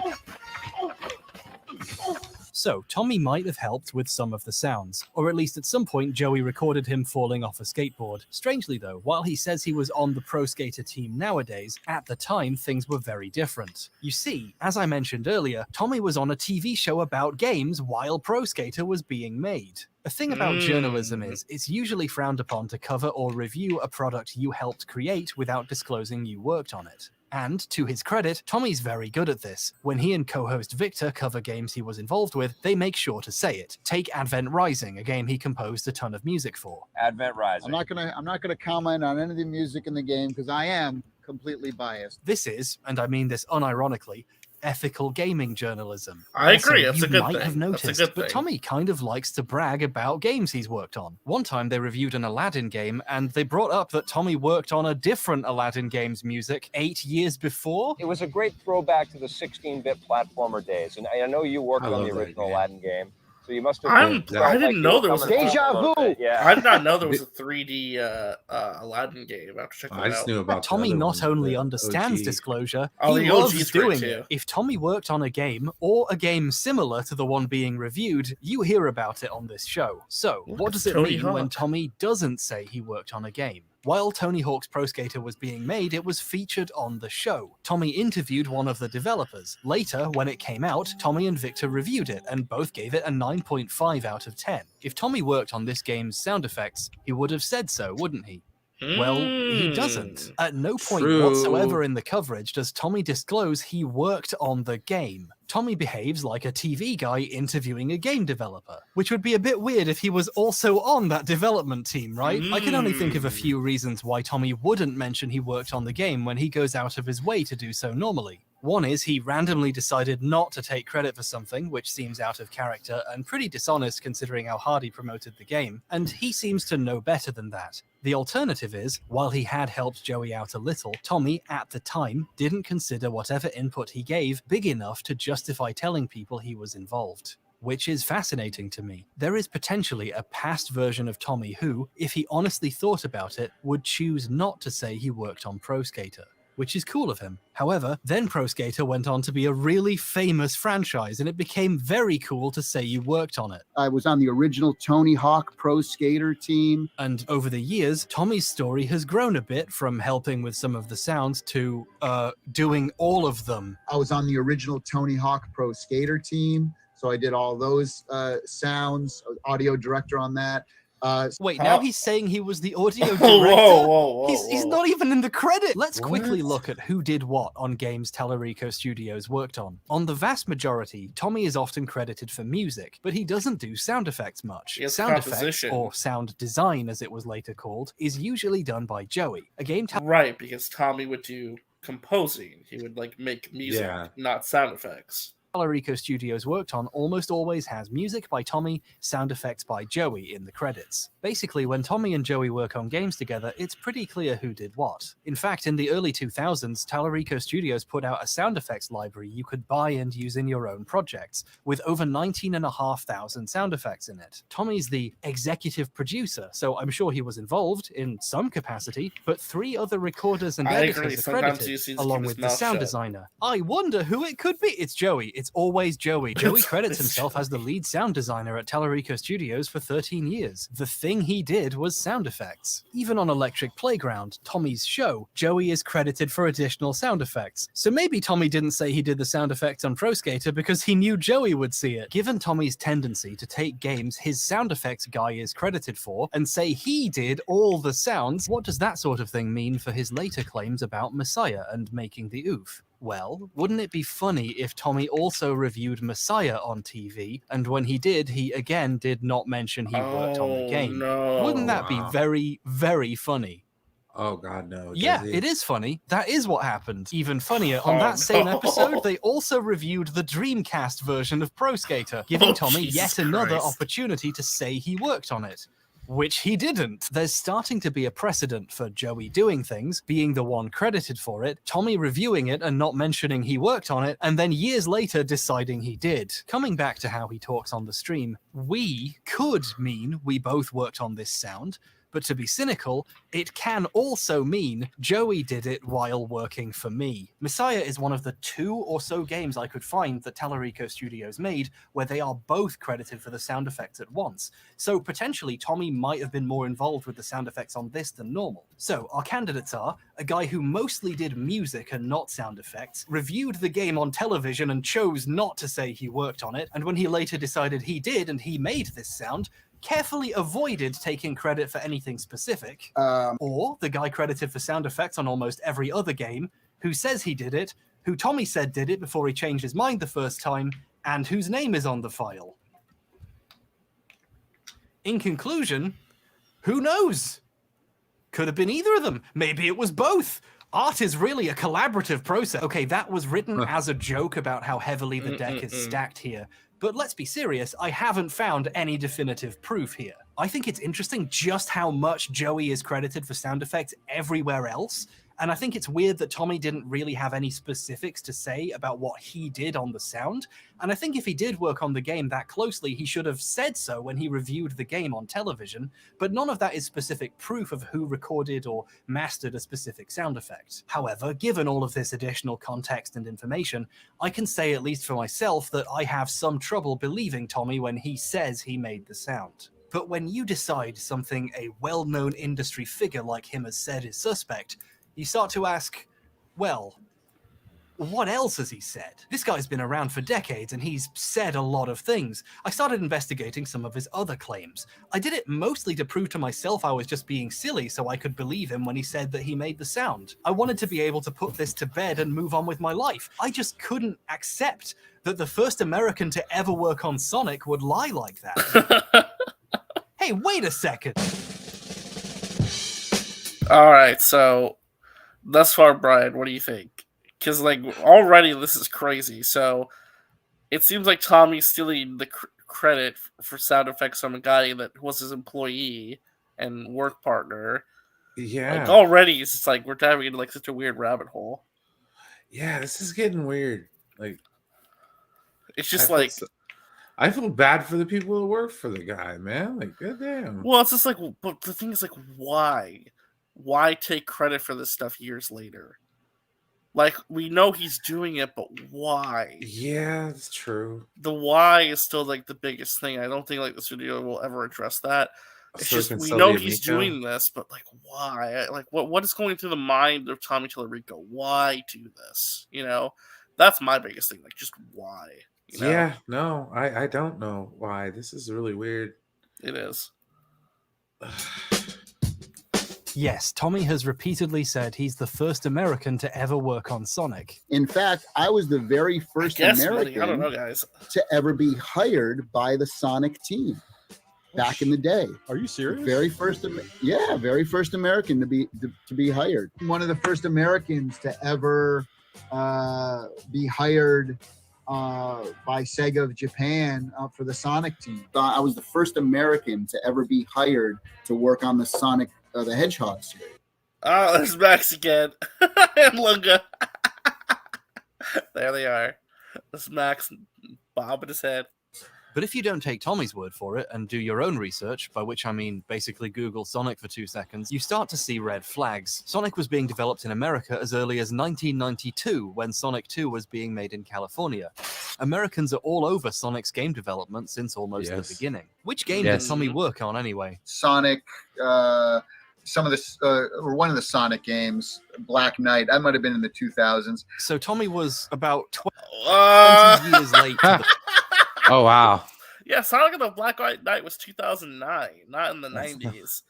So, Tommy might have helped with some of the sounds, or at least at some point Joey recorded him falling off a skateboard. Strangely though, while he says he was on the Pro Skater team nowadays, at the time things were very different. You see, as I mentioned earlier, Tommy was on a TV show about games while Pro Skater was being made. The thing about journalism is, it's usually frowned upon to cover or review a product you helped create without disclosing you worked on it. And, to his credit, Tommy's very good at this. When he and co-host Victor cover games he was involved with, they make sure to say it. Take Advent Rising, a game he composed a ton of music for. Advent Rising. I'm not gonna comment on any of the music in the game because I am completely biased. This is, and I mean this unironically, ethical gaming journalism. I agree. Also, That's a you good might thing. have noticed, That's a good but thing. Tommy kind of likes to brag about games he's worked on. One time they reviewed an Aladdin game, and they brought up that Tommy worked on a different Aladdin game's music 8 years before. It was a great throwback to the 16-bit platformer days, and I know you worked on the original Aladdin game, so you must have. I didn't know there was a deja vu. Yeah, I did not know there was a 3D Aladdin game. I have to check that out. I just knew about Tommy the other not one, only the understands OG. disclosure, Oh, he the OG loves is great doing too. it. If Tommy worked on a game, or a game similar to the one being reviewed, you hear about it on this show. So, what does it Tony mean when Hawk. Tommy doesn't say he worked on a game? While Tony Hawk's Pro Skater was being made, it was featured on the show. Tommy interviewed one of the developers. Later, when it came out, Tommy and Victor reviewed it, and both gave it a 9.5 out of 10. If Tommy worked on this game's sound effects, he would have said so, wouldn't he? Well, he doesn't. At no point True. whatsoever in the coverage does Tommy disclose he worked on the game. Tommy behaves like a TV guy interviewing a game developer, which would be a bit weird if he was also on that development team, right? I can only think of a few reasons why Tommy wouldn't mention he worked on the game when he goes out of his way to do so normally. One is he randomly decided not to take credit for something, which seems out of character and pretty dishonest considering how hard he promoted the game, and he seems to know better than that. The alternative is, while he had helped Joey out a little, Tommy, at the time, didn't consider whatever input he gave big enough to justify telling people he was involved. which is fascinating to me. There is potentially a past version of Tommy who, if he honestly thought about it, would choose not to say he worked on Pro Skater, which is cool of him. However, then Pro Skater went on to be a really famous franchise, and it became very cool to say you worked on it. I was on the original Tony Hawk Pro Skater team. And over the years, Tommy's story has grown a bit from helping with some of the sounds to doing all of them. I was on the original Tony Hawk Pro Skater team, so I did all those sounds, audio director on that. Wait, now he's saying he was the audio director? Whoa, he's not even in the credit. Let's quickly look at who did what on games Tallarico Studios worked on. On the vast majority, Tommy is often credited for music, but he doesn't do sound effects much. Sound effects, or sound design as it was later called, is usually done by Joey. A game right, because Tommy would do composing. He would like make music, not sound effects. Tallarico Studios worked on almost always has music by Tommy, sound effects by Joey in the credits. Basically, when Tommy and Joey work on games together, it's pretty clear who did what. In fact, in the early 2000s, Tallarico Studios put out a sound effects library you could buy and use in your own projects, with over 19,500 sound effects in it. Tommy's the executive producer, so I'm sure he was involved in some capacity, but 3 other recorders and editors are credited, along with the sound designer. I wonder who it could be. It's Joey. It's always Joey. Joey credits himself as the lead sound designer at Tallarico Studios for 13 years. The thing he did was sound effects. Even on Electric Playground, Tommy's show, Joey is credited for additional sound effects. So maybe Tommy didn't say he did the sound effects on Pro Skater because he knew Joey would see it. Given Tommy's tendency to take games his sound effects guy is credited for and say he did all the sounds, what does that sort of thing mean for his later claims about Messiah and making the oof? Well, wouldn't it be funny if Tommy also reviewed Messiah on TV, and when he did, he again did not mention he worked on the game? No. Wouldn't that be very, very funny? Oh, God, no. Yeah, it is funny. That is what happened. Even funnier, on that same episode, they also reviewed the Dreamcast version of Pro Skater, giving Tommy yet another opportunity to say he worked on it. Which he didn't. There's starting to be a precedent for Joey doing things, being the one credited for it, Tommy reviewing it and not mentioning he worked on it, and then years later deciding he did. Coming back to how he talks on the stream, we could mean we both worked on this sound, but to be cynical, it can also mean Joey did it while working for me. Messiah is one of the 2 or so games I could find that Tallarico Studios made where they are both credited for the sound effects at once. So potentially Tommy might have been more involved with the sound effects on this than normal. So our candidates are a guy who mostly did music and not sound effects, reviewed the game on television and chose not to say he worked on it, and when he later decided he did and he made this sound, carefully avoided taking credit for anything specific, or the guy credited for sound effects on almost every other game, who says he did it, who Tommy said did it before he changed his mind the first time, and whose name is on the file. In conclusion, who knows? Could have been either of them. Maybe it was both. Art is really a collaborative process. Okay, that was written as a joke about how heavily the deck is stacked here. But let's be serious, I haven't found any definitive proof here. I think it's interesting just how much Joey is credited for sound effects everywhere else, and I think it's weird that Tommy didn't really have any specifics to say about what he did on the sound, and I think if he did work on the game that closely, he should have said so when he reviewed the game on television, but none of that is specific proof of who recorded or mastered a specific sound effect. However, given all of this additional context and information, I can say, at least for myself, that I have some trouble believing Tommy when he says he made the sound. But when you decide something a well-known industry figure like him has said is suspect, you start to ask, well, what else has he said? This guy's been around for decades and he's said a lot of things. I started investigating some of his other claims. I did it mostly to prove to myself I was just being silly so I could believe him when he said that he made the sound. I wanted to be able to put this to bed and move on with my life. I just couldn't accept that the first American to ever work on Sonic would lie like that. Hey, wait a second. All right, so thus far, Brian, what do you think? Because, like, already this is crazy. So it seems like Tommy's stealing the credit for sound effects from a guy that was his employee and work partner. Yeah. Like, already it's just like we're diving into like such a weird rabbit hole. Yeah, this is getting weird. Like, it's just like I feel bad for the people who work for the guy, man. Like, goddamn. Well, it's just like, but the thing is, like, why? Why take credit for this stuff years later? Like, we know he's doing it, but why? Yeah, that's true. The why is still like the biggest thing. I don't think like the studio will ever address that. It's So just can we sell know the he's Amico? doing this, but like why? Like what is going through the mind of Tommy Tallarico? Why do this? You know, that's my biggest thing. Like just why? You know? Yeah, no, I don't know why. This is really weird. It is. Yes, Tommy has repeatedly said he's the first American to ever work on Sonic. In fact, I was the very first guess, buddy. American I don't know, guys. to ever be hired by the Sonic team back in the day. Are you serious? Very first American to be hired. One of the first Americans to ever be hired by Sega of Japan for the Sonic team. I was the first American to ever be hired to work on the Sonic the Hedgehog series. Oh, there's Max again. And Lunga. There they are. There's Max bobbing his head. But if you don't take Tommy's word for it and do your own research, by which I mean basically Google Sonic for 2 seconds, you start to see red flags. Sonic was being developed in America as early as 1992, when Sonic 2 was being made in California. Americans are all over Sonic's game development since almost the beginning. Which game did Tommy work on anyway? Sonic, some of the or one of the Sonic games, Black Knight. I might have been in the 2000s. So Tommy was about 20 years late to the Oh, wow. Yeah, Sonic and the Black Knight was 2009, not in the 90s.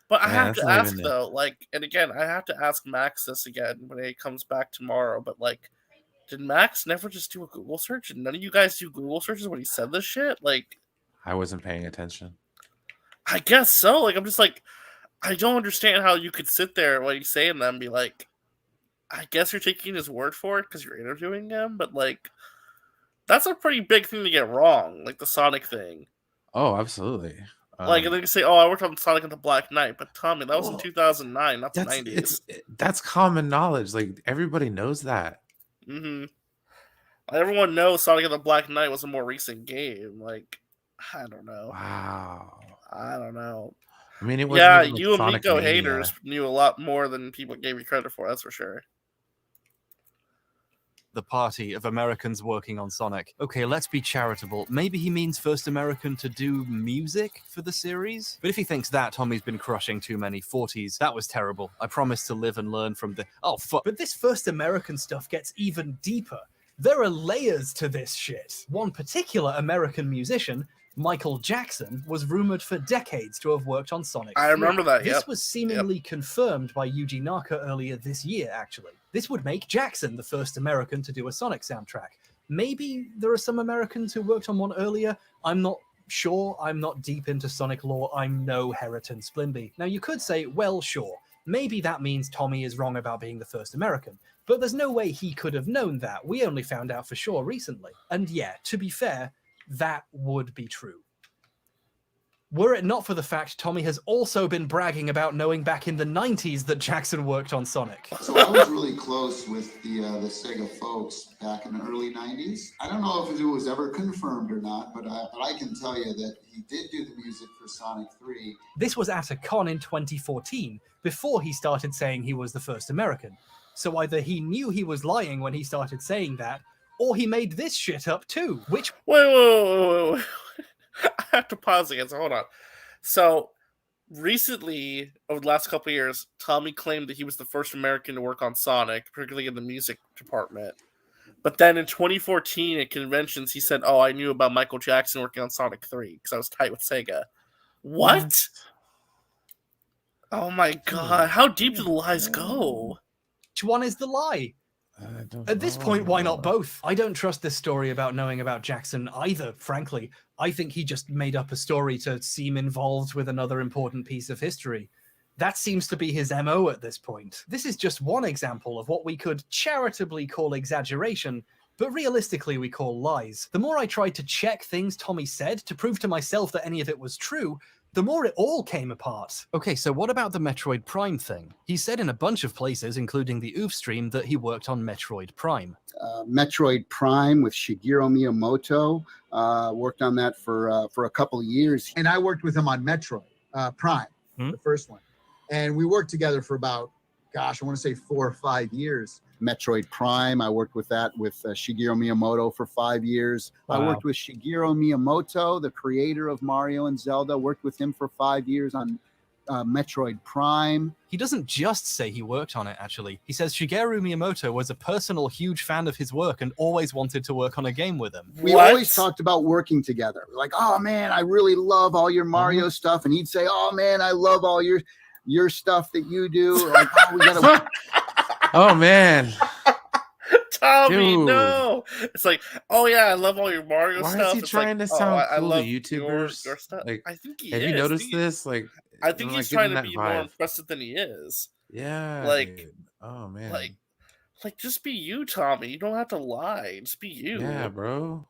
But I Yeah, have that's to not ask, even though, like, and again, I have to ask Max this again when he comes back tomorrow, but, like, did Max never just do a Google search? Did none of you guys do Google searches when he said this shit? Like, I wasn't paying attention. I guess so. Like, I'm just like, I don't understand how you could sit there when he's saying them and be like, I guess you're taking his word for it because you're interviewing him, but, like, that's a pretty big thing to get wrong, like the Sonic thing. Oh, absolutely. Like, and then you say, "Oh, I worked on Sonic and the Black Knight," but Tommy, that was in 2009, not the 90s. That's common knowledge. Like everybody knows that. Mm-hmm. Everyone knows Sonic and the Black Knight was a more recent game. Like, I don't know. Wow. I don't know. I mean, it was you and Miko haters knew a lot more than people gave you credit for. That's for sure. The party of Americans working on Sonic. Okay, let's be charitable. Maybe he means first American to do music for the series? But if he thinks that, Tommy's been crushing too many 40s. That was terrible. I promised to live and learn from the... Oh, fuck. But this first American stuff gets even deeper. There are layers to this shit. One particular American musician, Michael Jackson, was rumored for decades to have worked on Sonic 3. I remember that, This was seemingly confirmed by Yuji Naka earlier this year, actually. This would make Jackson the first American to do a Sonic soundtrack. Maybe there are some Americans who worked on one earlier. I'm not sure. I'm not deep into Sonic lore. I'm no Heriton Splimby. Now, you could say, well, sure. Maybe that means Tommy is wrong about being the first American. But there's no way he could have known that. We only found out for sure recently. And yeah, to be fair, that would be true. Were it not for the fact Tommy has also been bragging about knowing back in the 90s that Jackson worked on Sonic. So I was really close with the Sega folks back in the early 90s. I don't know if it was ever confirmed or not, but I can tell you that he did do the music for Sonic 3. This was at a con in 2014, before he started saying he was the first American. So either he knew he was lying when he started saying that, or he made this shit up too, which... Wait. I have to pause again, so hold on. So, recently, over the last couple of years, Tommy claimed that he was the first American to work on Sonic, particularly in the music department. But then in 2014 at conventions, he said, "Oh, I knew about Michael Jackson working on Sonic 3 because I was tight with Sega." What? Oh my god, how deep do the lies go? Which one is the lie? At this point, why not both? I don't trust this story about knowing about Jackson either, frankly. I think he just made up a story to seem involved with another important piece of history. That seems to be his MO at this point. This is just one example of what we could charitably call exaggeration, but realistically we call lies. The more I tried to check things Tommy said to prove to myself that any of it was true, the more it all came apart. Okay, so what about the Metroid Prime thing? He said in a bunch of places, including the Oof stream, that he worked on Metroid Prime. Metroid Prime with Shigeru Miyamoto. Worked on that for a couple of years. And I worked with him on Metroid Prime, the first one. And we worked together for about, gosh, I want to say 4 or 5 years. Metroid Prime, I worked with that with Shigeru Miyamoto for 5 years. Wow. I worked with Shigeru Miyamoto, the creator of Mario and Zelda. Worked with him for 5 years on Metroid Prime. He doesn't just say he worked on it, actually. He says Shigeru Miyamoto was a personal huge fan of his work and always wanted to work on a game with him. We always talked about working together. Like, oh man, I really love all your Mario stuff. And he'd say, oh man, I love all your stuff that you do. Like, oh, we gotta Oh man. Tommy, Dude. no. It's like, oh yeah, I love all your Mario Why stuff. is he It's trying like, to sound I cool love to YouTubers? your stuff. Like, I think he have is. you noticed this? Like, I think I'm, he's like, trying getting to be that more vibe. impressive than he is. Yeah. Like, dude. Oh man. like just be you, Tommy. You don't have to lie. Just be you. Yeah, bro.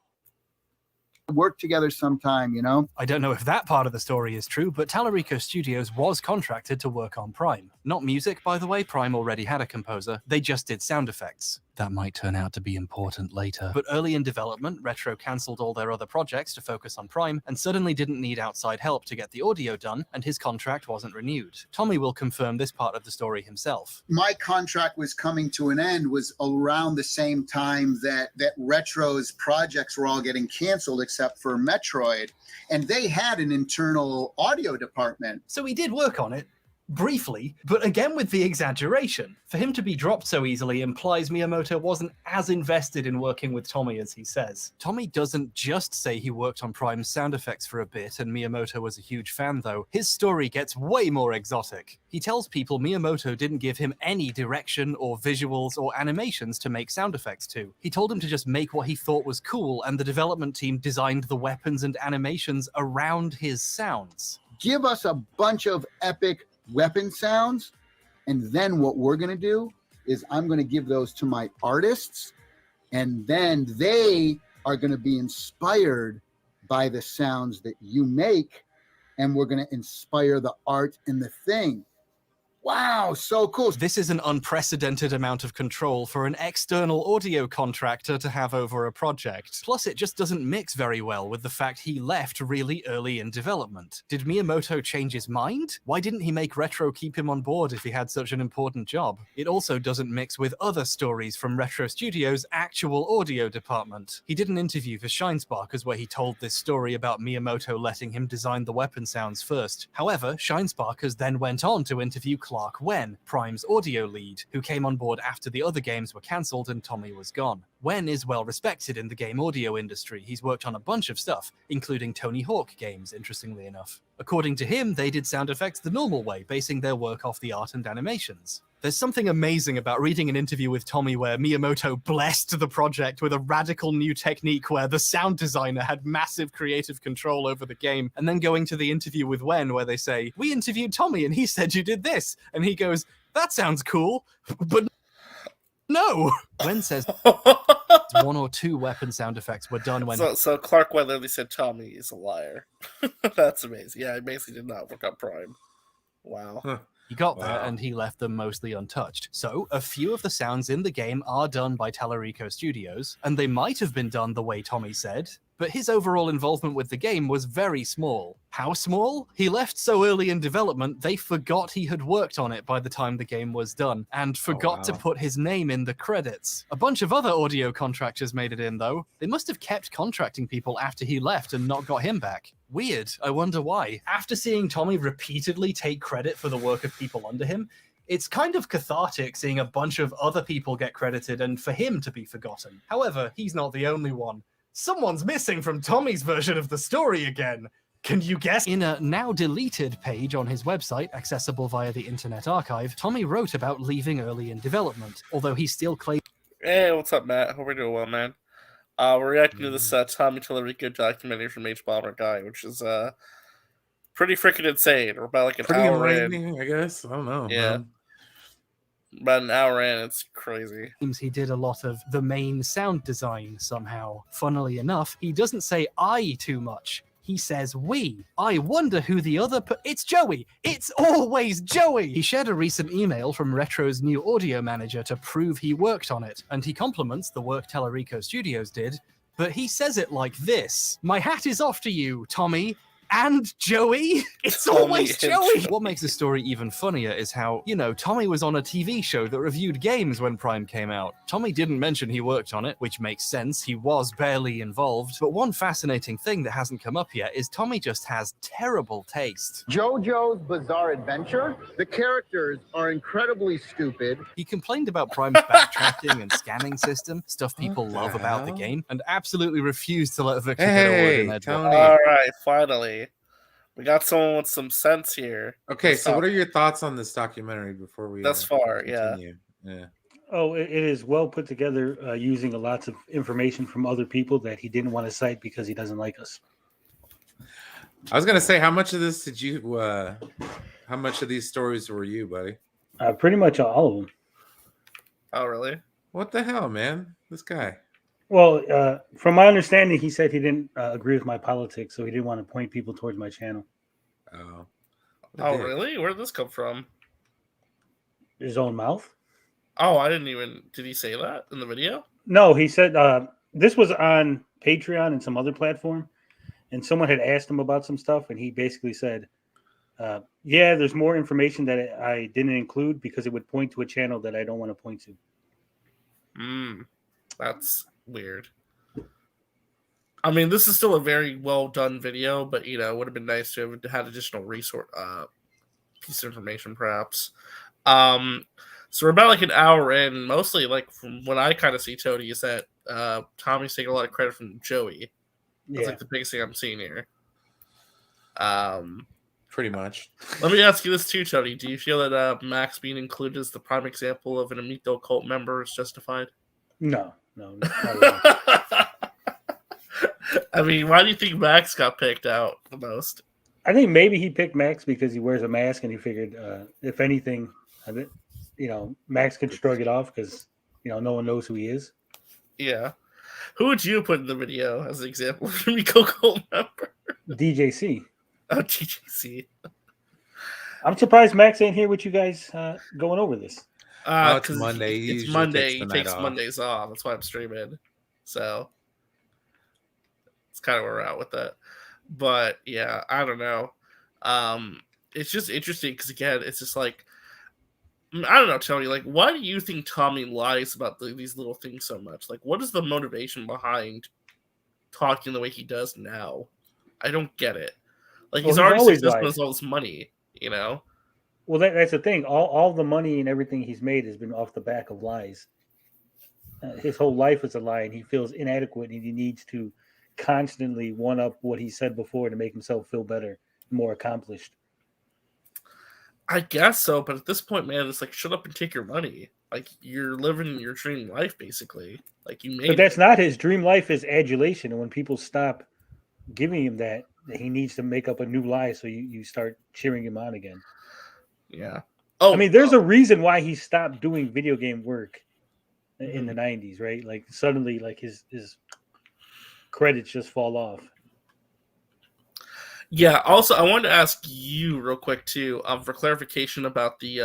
work together sometime, you know? I don't know if that part of the story is true, but Tallarico Studios was contracted to work on Prime. Not music, by the way. Prime already had a composer. They just did sound effects. That might turn out to be important later. But early in development, Retro cancelled all their other projects to focus on Prime, and suddenly didn't need outside help to get the audio done, and his contract wasn't renewed. Tommy will confirm this part of the story himself. My contract was coming to an end was around the same time that Retro's projects were all getting canceled except for Metroid, and they had an internal audio department. So he did work on it, briefly, but again with the exaggeration. For him to be dropped so easily implies Miyamoto wasn't as invested in working with Tommy as he says. Tommy doesn't just say he worked on Prime's sound effects for a bit and Miyamoto was a huge fan though. His story gets way more exotic. He tells people Miyamoto didn't give him any direction or visuals or animations to make sound effects to. He told him to just make what he thought was cool, and the development team designed the weapons and animations around his sounds. Give us a bunch of epic weapon sounds, and then what we're going to do is I'm going to give those to my artists, and then they are going to be inspired by the sounds that you make, and we're going to inspire the art and the thing. Wow, so cool. This is an unprecedented amount of control for an external audio contractor to have over a project. Plus, it just doesn't mix very well with the fact he left really early in development. Did Miyamoto change his mind? Why didn't he make Retro keep him on board if he had such an important job? It also doesn't mix with other stories from Retro Studios' actual audio department. He did an interview for Shinesparkers where he told this story about Miyamoto letting him design the weapon sounds first. However, Shinesparkers then went on to interview Clark Wen, Prime's audio lead, who came on board after the other games were cancelled and Tommy was gone. Wen is well respected in the game audio industry. He's worked on a bunch of stuff, including Tony Hawk games, interestingly enough. According to him, they did sound effects the normal way, basing their work off the art and animations. There's something amazing about reading an interview with Tommy where Miyamoto blessed the project with a radical new technique where the sound designer had massive creative control over the game, and then going to the interview with Wen where they say, "We interviewed Tommy and he said you did this," and he goes, "That sounds cool, but no." Wen says 1 or 2 weapon sound effects were done when... So Clark Wen literally said Tommy is a liar. That's amazing. Yeah, he basically did not work on Prime. Wow. Huh. He got there and he left them mostly untouched. So a few of the sounds in the game are done by Tallarico Studios, and they might have been done the way Tommy said, but his overall involvement with the game was very small. How small? He left so early in development, they forgot he had worked on it by the time the game was done, and forgot to put his name in the credits. A bunch of other audio contractors made it in, though. They must have kept contracting people after he left and not got him back. Weird. I wonder why. After seeing Tommy repeatedly take credit for the work of people under him, it's kind of cathartic seeing a bunch of other people get credited and for him to be forgotten. However, he's not the only one. Someone's missing from Tommy's version of the story again. Can you guess? In a now deleted page on his website, accessible via the Internet Archive, Tommy wrote about leaving early in development, although he still claimed... Hey, what's up, Matt? Hope we're doing well, man. We're reacting to this Tommy Tallarico documentary from HBomberGuy, which is pretty freaking insane. We're about like an Pretty hour enlightening, in. I guess. I don't know. Yeah. Man. About an hour in, it's crazy. He did a lot of the main sound design somehow. Funnily enough, he doesn't say I too much. He says we. I wonder who the other it's Joey. It's always Joey. He shared a recent email from Retro's new audio manager to prove he worked on it, and he compliments the work Tallarico Studios did, but he says it like this. My hat is off to you, Tommy. And Joey? It's always Joey! What makes the story even funnier is how, Tommy was on a TV show that reviewed games when Prime came out. Tommy didn't mention he worked on it, which makes sense, he was barely involved. But one fascinating thing that hasn't come up yet is Tommy just has terrible taste. JoJo's Bizarre Adventure, the characters are incredibly stupid. He complained about Prime's backtracking and scanning system, stuff people love about the game, and absolutely refused to let Victor get a word in edgewise. All right, finally. We got someone with some sense here. Okay, so what are your thoughts on this documentary before we thus far? continue? Yeah. Oh, it is well put together, using lots of information from other people that he didn't want to cite because he doesn't like us. I was gonna say, how much of this did you? How much of these stories were you, buddy? Pretty much all of them. Oh, really? What the hell, man? This guy. Well, from my understanding, he said he didn't agree with my politics, so he didn't want to point people towards my channel. Oh. Oh, really? Where did this come from? His own mouth? Oh, I didn't even... Did he say that in the video? No, he said this was on Patreon and some other platform, and someone had asked him about some stuff, and he basically said, yeah, there's more information that I didn't include because it would point to a channel that I don't want to point to. That's weird. I mean, this is still a very well done video, but it would have been nice to have had additional resource piece of information, perhaps. So we're about like an hour in. Mostly, like from what I kind of see, Tony, is that Tommy's taking a lot of credit from Joey. That's like the biggest thing I'm seeing here. Pretty much. Let me ask you this too, Tony. Do you feel that Max being included as the prime example of an Amito cult member is justified? No, not at all. I mean, why do you think Max got picked out the most? I think maybe he picked Max because he wears a mask and he figured, if anything, Max could shrug it off because, no one knows who he is. Yeah. Who would you put in the video as an example of a Miko cult member? DJC. Oh, DJC. I'm surprised Max ain't here with you guys going over this. It's Monday. It's Monday. He takes Mondays off. That's why I'm streaming. So it's kind of where we're at with that. But yeah, I don't know. It's just interesting because again, it's just like I don't know, Tony. Like, why do you think Tommy lies about these little things so much? Like, what is the motivation behind talking the way he does now? I don't get it. Like, he's already successful with all this money, Well, that's the thing. All the money and everything he's made has been off the back of lies. His whole life is a lie, and he feels inadequate, and he needs to constantly one-up what he said before to make himself feel better, more accomplished. I guess so, but at this point, man, it's like, shut up and take your money. Like, you're living your dream life, basically. Like, you made But that's not his dream life, is adulation, and when people stop giving him that, he needs to make up a new lie so you start cheering him on again. Yeah. Oh, I mean, there's a reason why he stopped doing video game work in the 90s, right? Like, suddenly, like, his credits just fall off. Yeah. Also, I wanted to ask you real quick too, for clarification about the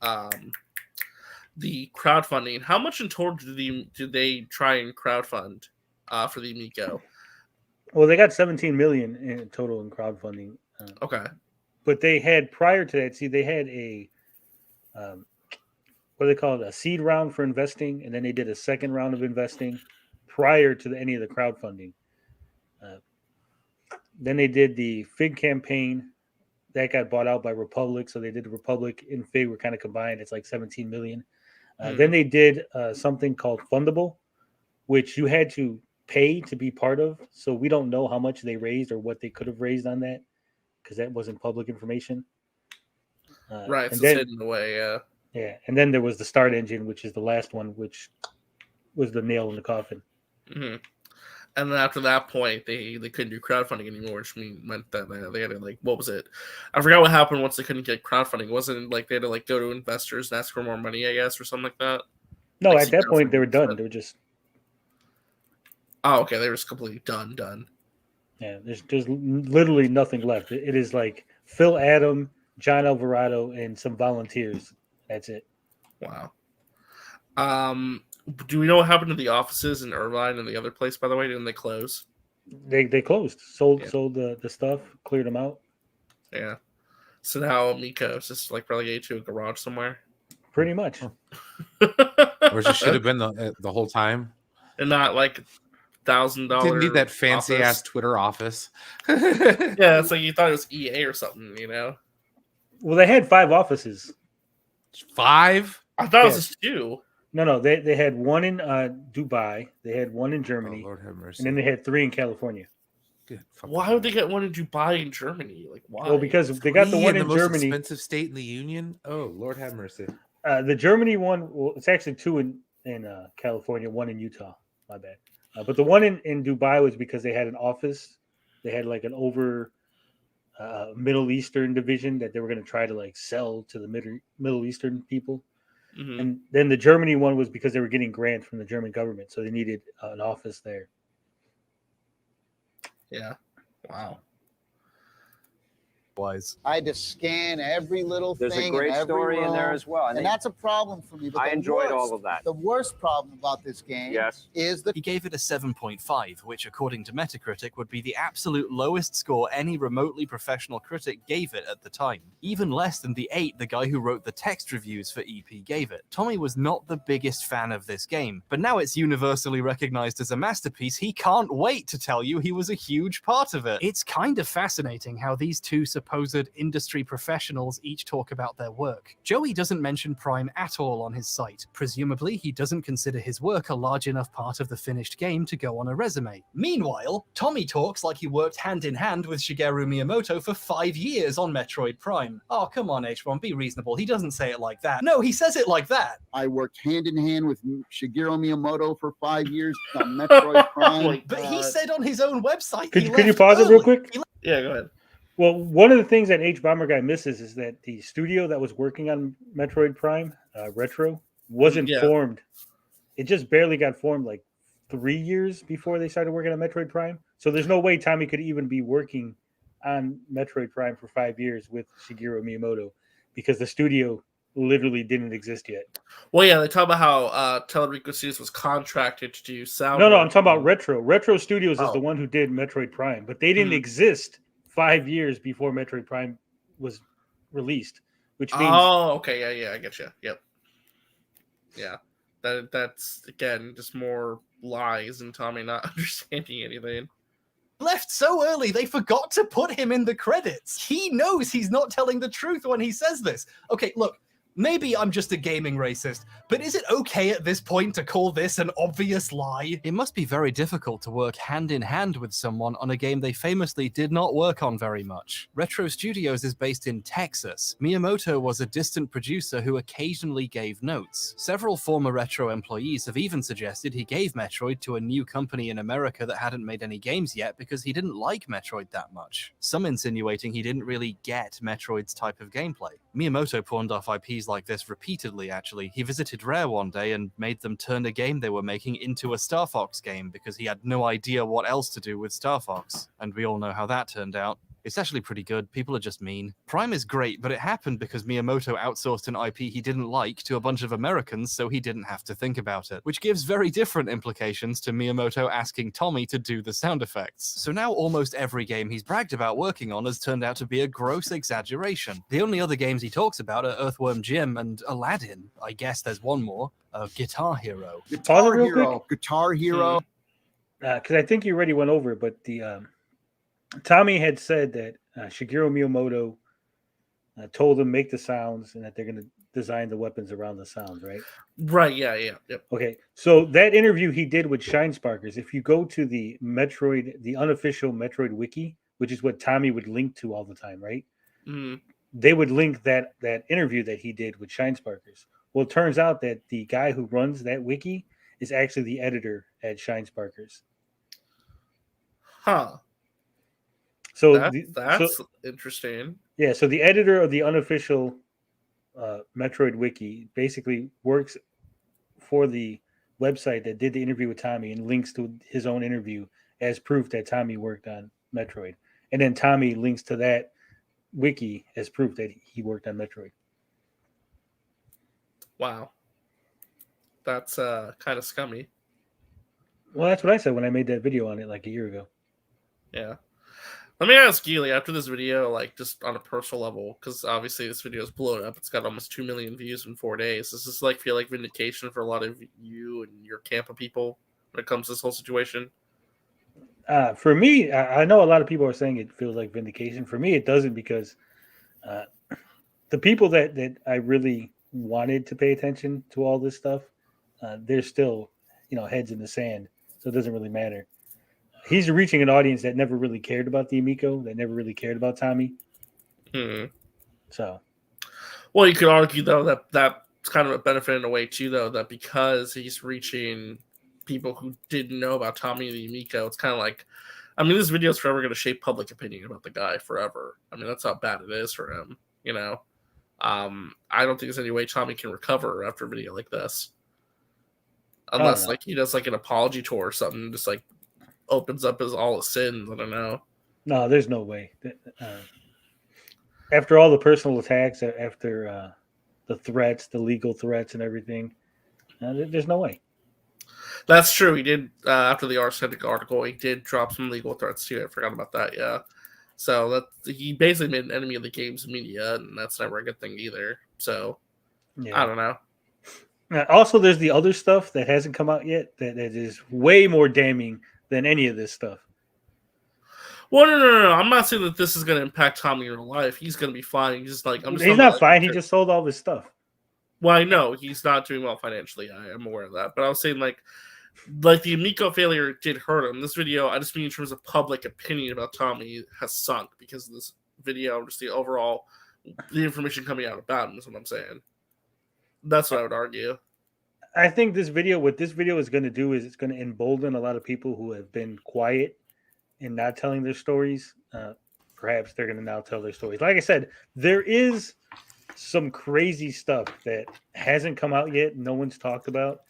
crowdfunding. How much in total did they try and crowdfund for the Amico? Well, they got 17 million in total in crowdfunding. Okay. But they had prior to that, they had a what do they call it, a seed round for investing, and then they did a second round of investing prior to any of the crowdfunding. Then they did the Fig campaign that got bought out by Republic, so they did the Republic and Fig were kind of combined. It's like 17 million. Then they did something called Fundable, which you had to pay to be part of. So we don't know how much they raised or what they could have raised on that because that wasn't public information. Right, so it's hidden away, yeah. Yeah, and then there was the Start Engine, which is the last one, which was the nail in the coffin. Mm-hmm. And then after that point, they couldn't do crowdfunding anymore, which meant that they had to, like, what was it? I forgot what happened once they couldn't get crowdfunding. Wasn't it like they had to, like, go to investors and ask for more money, I guess, or something like that? No, like, at that point, they were done. They were just... Oh, okay, they were just completely done. Yeah, there's literally nothing left. It is like Phil Adam, John Alvarado, and some volunteers. That's it. Wow. Do we know what happened to the offices in Irvine and the other place? By the way, didn't they close? They closed, sold the stuff, cleared them out. Yeah. So now Miko is just like relegated to a garage somewhere. Pretty much. Where she should have been the whole time, and not like $1,000. Didn't need that fancy ass Twitter office. Yeah, it's like you thought it was EA or something, you know. Well, they had 5 offices. 5? I thought it was just 2. No, they had one in Dubai, they had one in Germany, Lord have mercy. and then they had 3 in California. Why would they get one in Dubai and Germany? Like, why? Well, because they got the one in most Germany. expensive state in the union. Oh, Lord have mercy. The Germany one, well, it's actually 2 in California, 1 in Utah. My bad. But the one in Dubai was because they had an office. They had like an over Middle Eastern division that they were going to try to like sell to the Middle Eastern people. Mhm. And then the Germany one was because they were getting grants from the German government, so they needed an office there. Yeah. Wow. I had to scan every little There's a thing. great in every story in there room, as well. and that's a problem for me. But I the enjoyed all worst- of that. The worst problem about this game is the He gave it a 7.5, which according to Metacritic would be the absolute lowest score any remotely professional critic gave it at the time. Even less than the 8 the guy who wrote the text reviews for EP gave it. Tommy was not the biggest fan of this game, but now it's universally recognized as a masterpiece. He can't wait to tell you he was a huge part of it. It's kind of fascinating how these two supposed industry professionals each talk about their work. Joey doesn't mention Prime at all on his site. Presumably, he doesn't consider his work a large enough part of the finished game to go on a resume. Meanwhile, Tommy talks like he worked hand in hand with Shigeru Miyamoto for 5 years on Metroid Prime. Oh, come on, H1, be reasonable. He doesn't say it like that. No, he says it like that. I worked hand in hand with Shigeru Miyamoto for 5 years on Metroid Prime. But he said on his own website. Could you pause it real quick? Yeah, go ahead. Well, one of the things that HBomberGuy misses is that the studio that was working on Metroid Prime, Retro, wasn't formed. It just barely got formed like 3 years before they started working on Metroid Prime. So there's no way Tommy could even be working on Metroid Prime for 5 years with Shigeru Miyamoto because the studio literally didn't exist yet. Well, yeah, they talk about how Tallarico Studios was contracted to do sound. No, I'm work. talking about Retro. Retro Studios is Oh. the one who did Metroid Prime, but they didn't exist 5 years before Metroid Prime was released, which means Oh, okay, yeah, I get you. Yep. Yeah, that's again just more lies and Tommy not understanding anything. Left so early they forgot to put him in the credits. He knows he's not telling the truth when he says this. Okay, look, maybe I'm just a gaming racist, but is it okay at this point to call this an obvious lie? It must be very difficult to work hand in hand with someone on a game they famously did not work on very much. Retro Studios is based in Texas. Miyamoto was a distant producer who occasionally gave notes. Several former Retro employees have even suggested he gave Metroid to a new company in America that hadn't made any games yet because he didn't like Metroid that much. Some insinuating he didn't really get Metroid's type of gameplay. Miyamoto pawned off IPs like this repeatedly, actually. He visited Rare one day and made them turn a game they were making into a Star Fox game because he had no idea what else to do with Star Fox. And we all know how that turned out. It's actually pretty good. People are just mean. Prime is great, but it happened because Miyamoto outsourced an IP he didn't like to a bunch of Americans so he didn't have to think about it, which gives very different implications to Miyamoto asking Tommy to do the sound effects. So now almost every game he's bragged about working on has turned out to be a gross exaggeration. The only other games he talks about are Earthworm Jim and Aladdin. I guess there's one more, Guitar Hero. Pause it real quick. Guitar Hero. Because I think you already went over it, but the Tommy had said that Shigeru Miyamoto told him make the sounds and that they're going to design the weapons around the sounds, right? Right, yeah, yep. Okay, so that interview he did with Shine Sparkers, if you go to the unofficial Metroid wiki, which is what Tommy would link to all the time, right? Mhm. They would link that interview that he did with Shine Sparkers. Well, it turns out that the guy who runs that wiki is actually the editor at Shine Sparkers. Huh. So that's interesting. Yeah, so the editor of the unofficial Metroid wiki basically works for the website that did the interview with Tommy and links to his own interview as proof that Tommy worked on Metroid, and then Tommy links to that wiki as proof that he worked on Metroid. Wow, that's kind of scummy. Well, that's what I said when I made that video on it like a year ago. Yeah. Let me ask you, like, after this video, like, just on a personal level, because obviously this video is blown up. It's got almost 2 million views in 4 days. Does this, like, feel like vindication for a lot of you and your camp of people when it comes to this whole situation? For me, I know a lot of people are saying it feels like vindication. For me, it doesn't, because the people that I really wanted to pay attention to all this stuff, they're still, heads in the sand. So it doesn't really matter. He's reaching an audience that never really cared about the Amico, that never really cared about Tommy. So, well, you could argue though that that's kind of a benefit in a way too, though, that because he's reaching people who didn't know about Tommy the Amico, it's kind of like, I mean, this video is forever going to shape public opinion about the guy forever. I mean, that's how bad it is for him. I don't think there's any way Tommy can recover after a video like this, unless like he does like an apology tour or something, just like opens up all his sins. I don't know. No, there's no way. After all the personal attacks, after the threats, the legal threats and everything, there's no way. That's true. He did, after the Arsenic article, he did drop some legal threats too. I forgot about that, yeah. So that he basically made an enemy of the games media, and that's never a good thing either. So, yeah. I don't know. Also, there's the other stuff that hasn't come out yet that is way more damning than any of this stuff. Well, no. I'm not saying that this is going to impact Tommy in real life. He's going to be fine. He's just like, he's not fine. He just sold all his stuff. Well, I know he's not doing well financially. I am aware of that. But I was saying like the Amico failure did hurt him. This video, I just mean in terms of public opinion about Tommy, has sunk because of this video. Just the overall, the information coming out about him is what I'm saying. That's what I would argue. I think what this video is going to do is it's going to embolden a lot of people who have been quiet and not telling their stories. Perhaps they're going to now tell their stories. Like I said, there is some crazy stuff that hasn't come out yet. No one's talked about.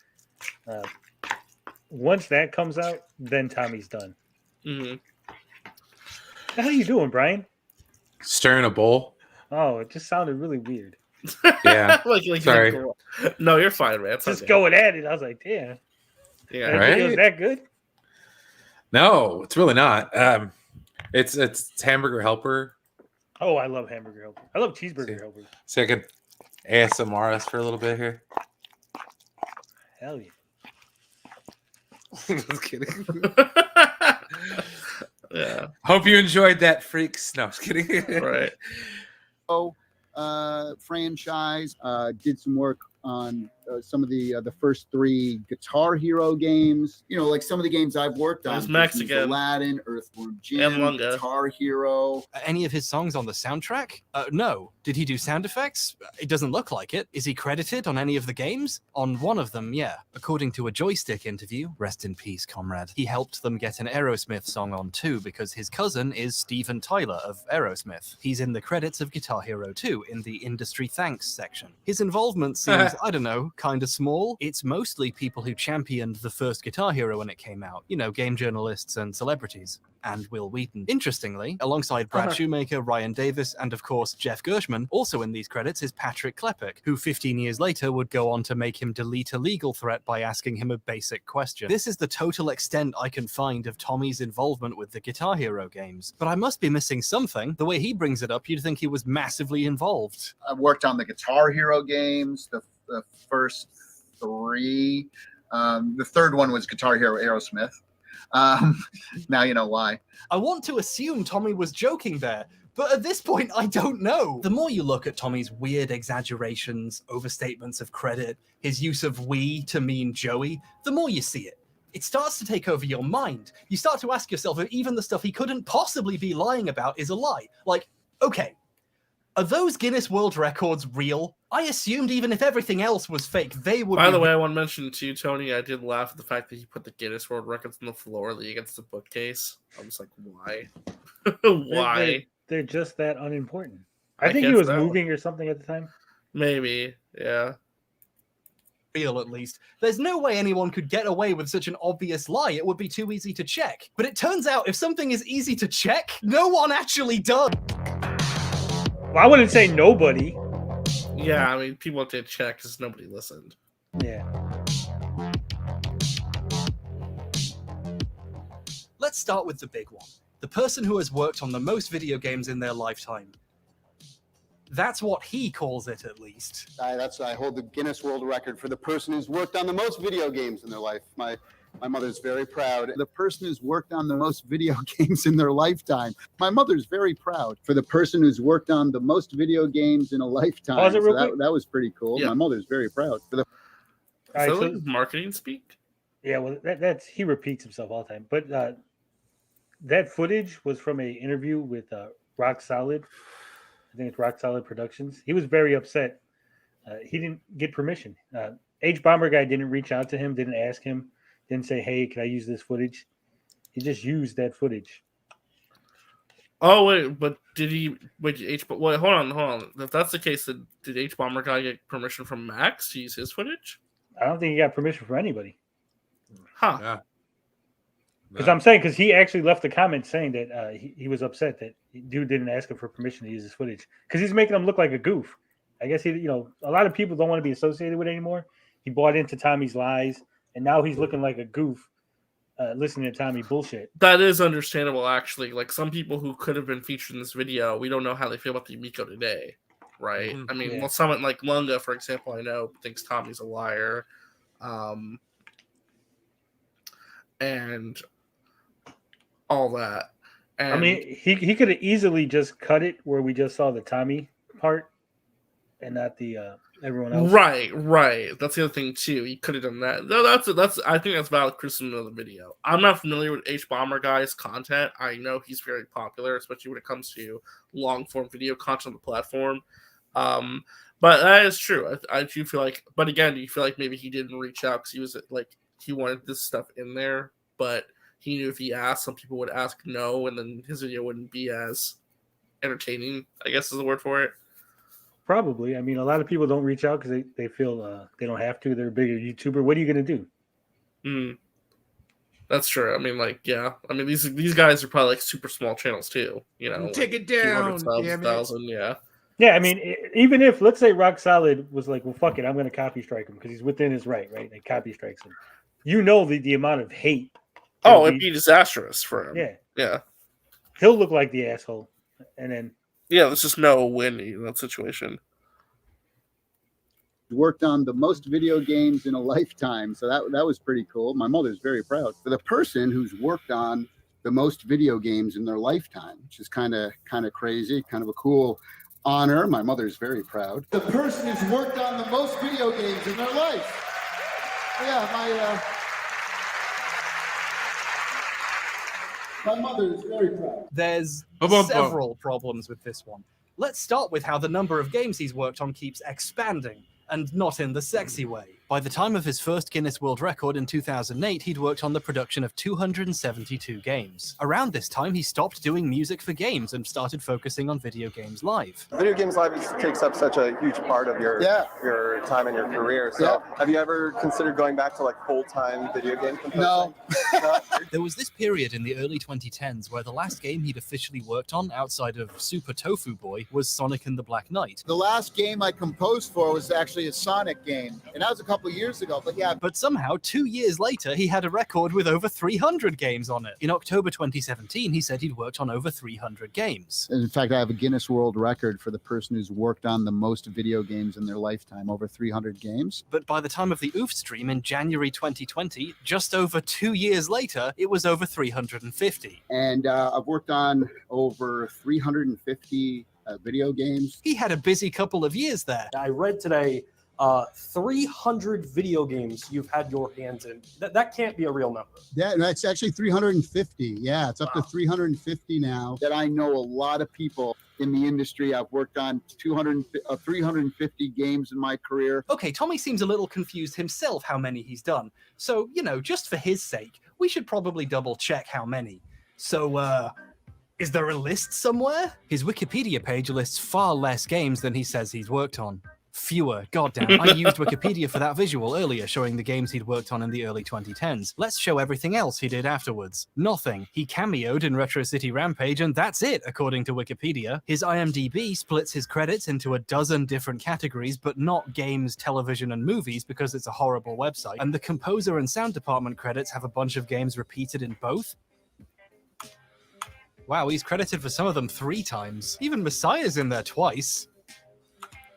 Once that comes out, then Tommy's done. Mm-hmm. What the hell are you doing, Brian? Stirring a bowl. Oh, it just sounded really weird. Yeah. Sorry. No, you're fine, man. It's just okay. going at it. I was like, damn. Yeah. Right? Is that good? No, it's really not. It's Hamburger Helper. Oh, I love Hamburger Helper. I love Cheeseburger Helper. So I could ASMR us for a little bit here. Hell yeah. Just kidding. Yeah. Hope you enjoyed that, freaks. No, just kidding. Right. Franchise, did some work on some of the first 3 Guitar Hero games. Like some of the games I've worked on. There's Mexican, Aladdin, Earthworm Jim, Guitar Hero. Any of his songs on the soundtrack? No. Did he do sound effects? It doesn't look like it. Is he credited on any of the games? On one of them, yeah. According to a Joystick interview, rest in peace, comrade, he helped them get an Aerosmith song on too because his cousin is Steven Tyler of Aerosmith. He's in the credits of Guitar Hero 2 in the industry thanks section. His involvement seems, I don't know, kind of small. It's mostly people who championed the first Guitar Hero when it came out. Game journalists and celebrities. And Will Wheaton. Interestingly, alongside Brad Shoemaker, Ryan Davis, and of course Jeff Gershman, also in these credits is Patrick Klepek, who 15 years later would go on to make him delete a legal threat by asking him a basic question. This is the total extent I can find of Tommy's involvement with the Guitar Hero games. But I must be missing something. The way he brings it up, you'd think he was massively involved. I worked on the Guitar Hero games, the first 3. The third one was Guitar Hero Aerosmith. Now you know why. I want to assume Tommy was joking there, but at this point, I don't know. The more you look at Tommy's weird exaggerations, overstatements of credit, his use of we to mean Joey, the more you see it. It starts to take over your mind. You start to ask yourself if even the stuff he couldn't possibly be lying about is a lie. Like, okay, are those Guinness World Records real? I assumed even if everything else was fake, they would. By the way, I want to mention to you, Tony, I did laugh at the fact that he put the Guinness World Records on the floor against the bookcase. I was like, why? Why? They're just that unimportant. I think he was moving or something at the time. Maybe, yeah. feel at least. There's no way anyone could get away with such an obvious lie. It would be too easy to check. But it turns out if something is easy to check, no one actually does. Well, I wouldn't say nobody. Yeah, I mean, people did check because nobody listened. Yeah. Let's start with the big one. The person who has worked on the most video games in their lifetime. That's what he calls it, at least. I hold the Guinness World Record for the person who's worked on the most video games in their life. My mother's very proud. The person who's worked on the most video games in their lifetime. My mother's very proud for the person who's worked on the most video games in a lifetime. Pause it real So quick. that was pretty cool. Yeah. My mother's very proud for the. All right, So, so like, marketing speak? yeah, well, that's he repeats himself all the time. But that footage was from an interview with Rock Solid. I think it's Rock Solid Productions. He was very upset. He didn't get permission. HBomberGuy didn't reach out to him, didn't ask him, didn't say, "Hey, can I use this footage?" He just used that footage. Oh wait, but did he? Wait, hold on. If that's the case, then did HBomberGuy get permission from Max to use his footage? I don't think he got permission from anybody. Huh? Yeah. Because I'm saying, because he actually left a comment saying that he was upset that dude didn't ask him for permission to use his footage because he's making him look like a goof. I guess a lot of people don't want to be associated with it anymore. He bought into Tommy's lies, and now he's looking like a goof, listening to Tommy bullshit. That is understandable, actually. Like some people who could have been featured in this video, we don't know how they feel about the Amico today, right? I mean, Yeah. well, someone like Lunga, for example, I know thinks Tommy's a liar, and all that. And I mean, he could have easily just cut it where we just saw the Tommy part and not the everyone else. Right. That's the other thing too. He could have done that. No, that's. I think that's valid criticism of the video. I'm not familiar with HBomberGuy's content. I know he's very popular, especially when it comes to long form video content on the platform. But that is true. I do feel like. But again, do you feel like maybe he didn't reach out because he was like he wanted this stuff in there, but he knew if he asked, some people would ask no, and then his video wouldn't be as entertaining, I guess is the word for it. Probably. I mean, a lot of people don't reach out because they feel they don't have to. They're a bigger YouTuber. What are you going to do? That's true. I mean, like, yeah. I mean, these guys are probably like super small channels too. You know, Take like it down, 200,000, yeah. Yeah, I mean, even if, let's say Rock Solid was like, well, fuck it, I'm going to copy strike him because he's within his right? They copy strikes him. You know the amount of hate. Oh, it'd be disastrous for him. Yeah. He'll look like the asshole. And then... Yeah, there's just no win in that situation. Worked on the most video games in a lifetime. So that was pretty cool. My mother's very proud for the person who's worked on the most video games in their lifetime, which is kind of crazy, kind of a cool honor. My mother's very proud. The person who's worked on the most video games in their life. Yeah, my mother is very proud. There's several problems with this one. Let's start with how the number of games he's worked on keeps expanding, and not in the sexy way. By the time of his first Guinness World Record in 2008, he'd worked on the production of 272 games. Around this time, he stopped doing music for games and started focusing on video games live. Video games live takes up such a huge part of your time and your career. So have you ever considered going back to like full-time video game composing? No. There was this period in the early 2010s where the last game he'd officially worked on outside of Super Tofu Boy was Sonic and the Black Knight. The last game I composed for was actually a Sonic game, and that was a couple years ago, but yeah. But somehow, 2 years later, he had a record with over 300 games on it. In October 2017, he said he'd worked on over 300 games. In fact, I have a Guinness World Record for the person who's worked on the most video games in their lifetime, over 300 games. But by the time of the Oof stream in January 2020, just over 2 years later, it was over 350. And I've worked on over 350 video games. He had a busy couple of years there. I read today 300 video games you've had your hands in. That can't be a real number. Yeah, that's actually 350. Yeah, it's up to 350 now. That I know a lot of people in the industry. I've worked on 350 games in my career. Okay, Tommy seems a little confused himself how many he's done. So, just for his sake, we should probably double check how many. So, is there a list somewhere? His Wikipedia page lists far less games than he says he's worked on. Fewer, goddamn. I used Wikipedia for that visual earlier, showing the games he'd worked on in the early 2010s. Let's show everything else he did afterwards. Nothing. He cameoed in Retro City Rampage, and that's it, according to Wikipedia. His IMDb splits his credits into a dozen different categories, but not games, television, and movies, because it's a horrible website. And the composer and sound department credits have a bunch of games repeated in both. Wow, he's credited for some of them 3 times. Even Messiah's in there twice.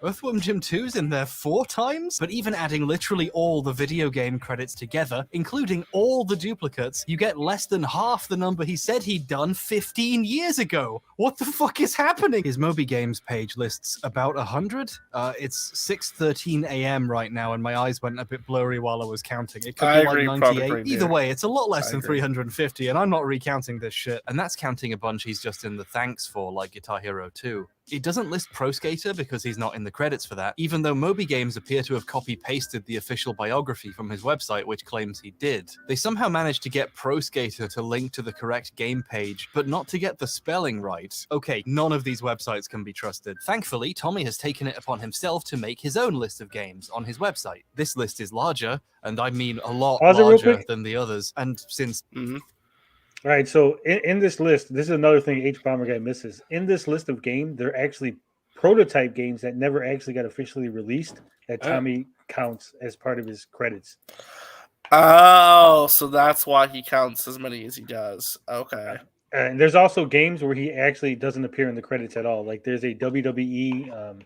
Earthworm Jim 2's in there 4 times? But even adding literally all the video game credits together, including all the duplicates, you get less than half the number he said he'd done 15 years ago. What the fuck is happening? His Moby Games page lists about 100. It's 6:13 a.m. right now, and my eyes went a bit blurry while I was counting. It could be like 98. Either way, it's a lot less than 350, and I'm not recounting this shit. And that's counting a bunch he's just in the thanks for, like Guitar Hero 2. It doesn't list Pro Skater because he's not in the credits for that, even though Moby Games appear to have copy-pasted the official biography from his website, which claims he did. They somehow managed to get Pro Skater to link to the correct game page, but not to get the spelling right. Okay, none of these websites can be trusted. Thankfully, Tommy has taken it upon himself to make his own list of games on his website. This list is larger, and I mean a lot larger than the others, and since... All right, so in this list, this is another thing HBomberGuy misses. In this list of games, they're actually prototype games that never actually got officially released that Tommy counts as part of his credits. Oh, so that's why he counts as many as he does. Okay. And there's also games where he actually doesn't appear in the credits at all. Like there's a WWE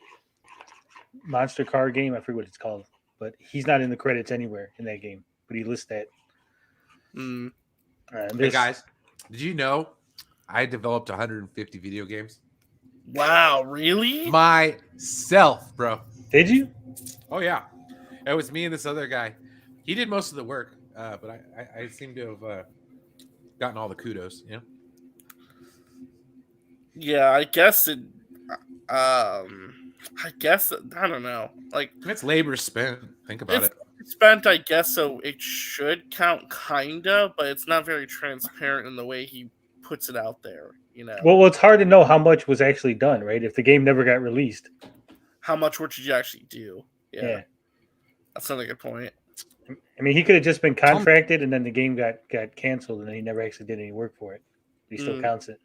monster car game. I forget what it's called, but he's not in the credits anywhere in that game, but he lists that. Hey guys, did you know I developed 150 video games? Wow, really? Myself, bro. Did you? Oh yeah, it was me and this other guy. He did most of the work, but I seem to have gotten all the kudos. You know? Yeah, I guess it. I don't know. Like it's labor spent. Think about it. Spent, I guess, so it should count, kinda, but it's not very transparent in the way he puts it out there. You know. Well, it's hard to know how much was actually done, right? If the game never got released, how much work did you actually do? Yeah. That's another good point. I mean, he could have just been contracted, and then the game got canceled, and then he never actually did any work for it. He still counts it.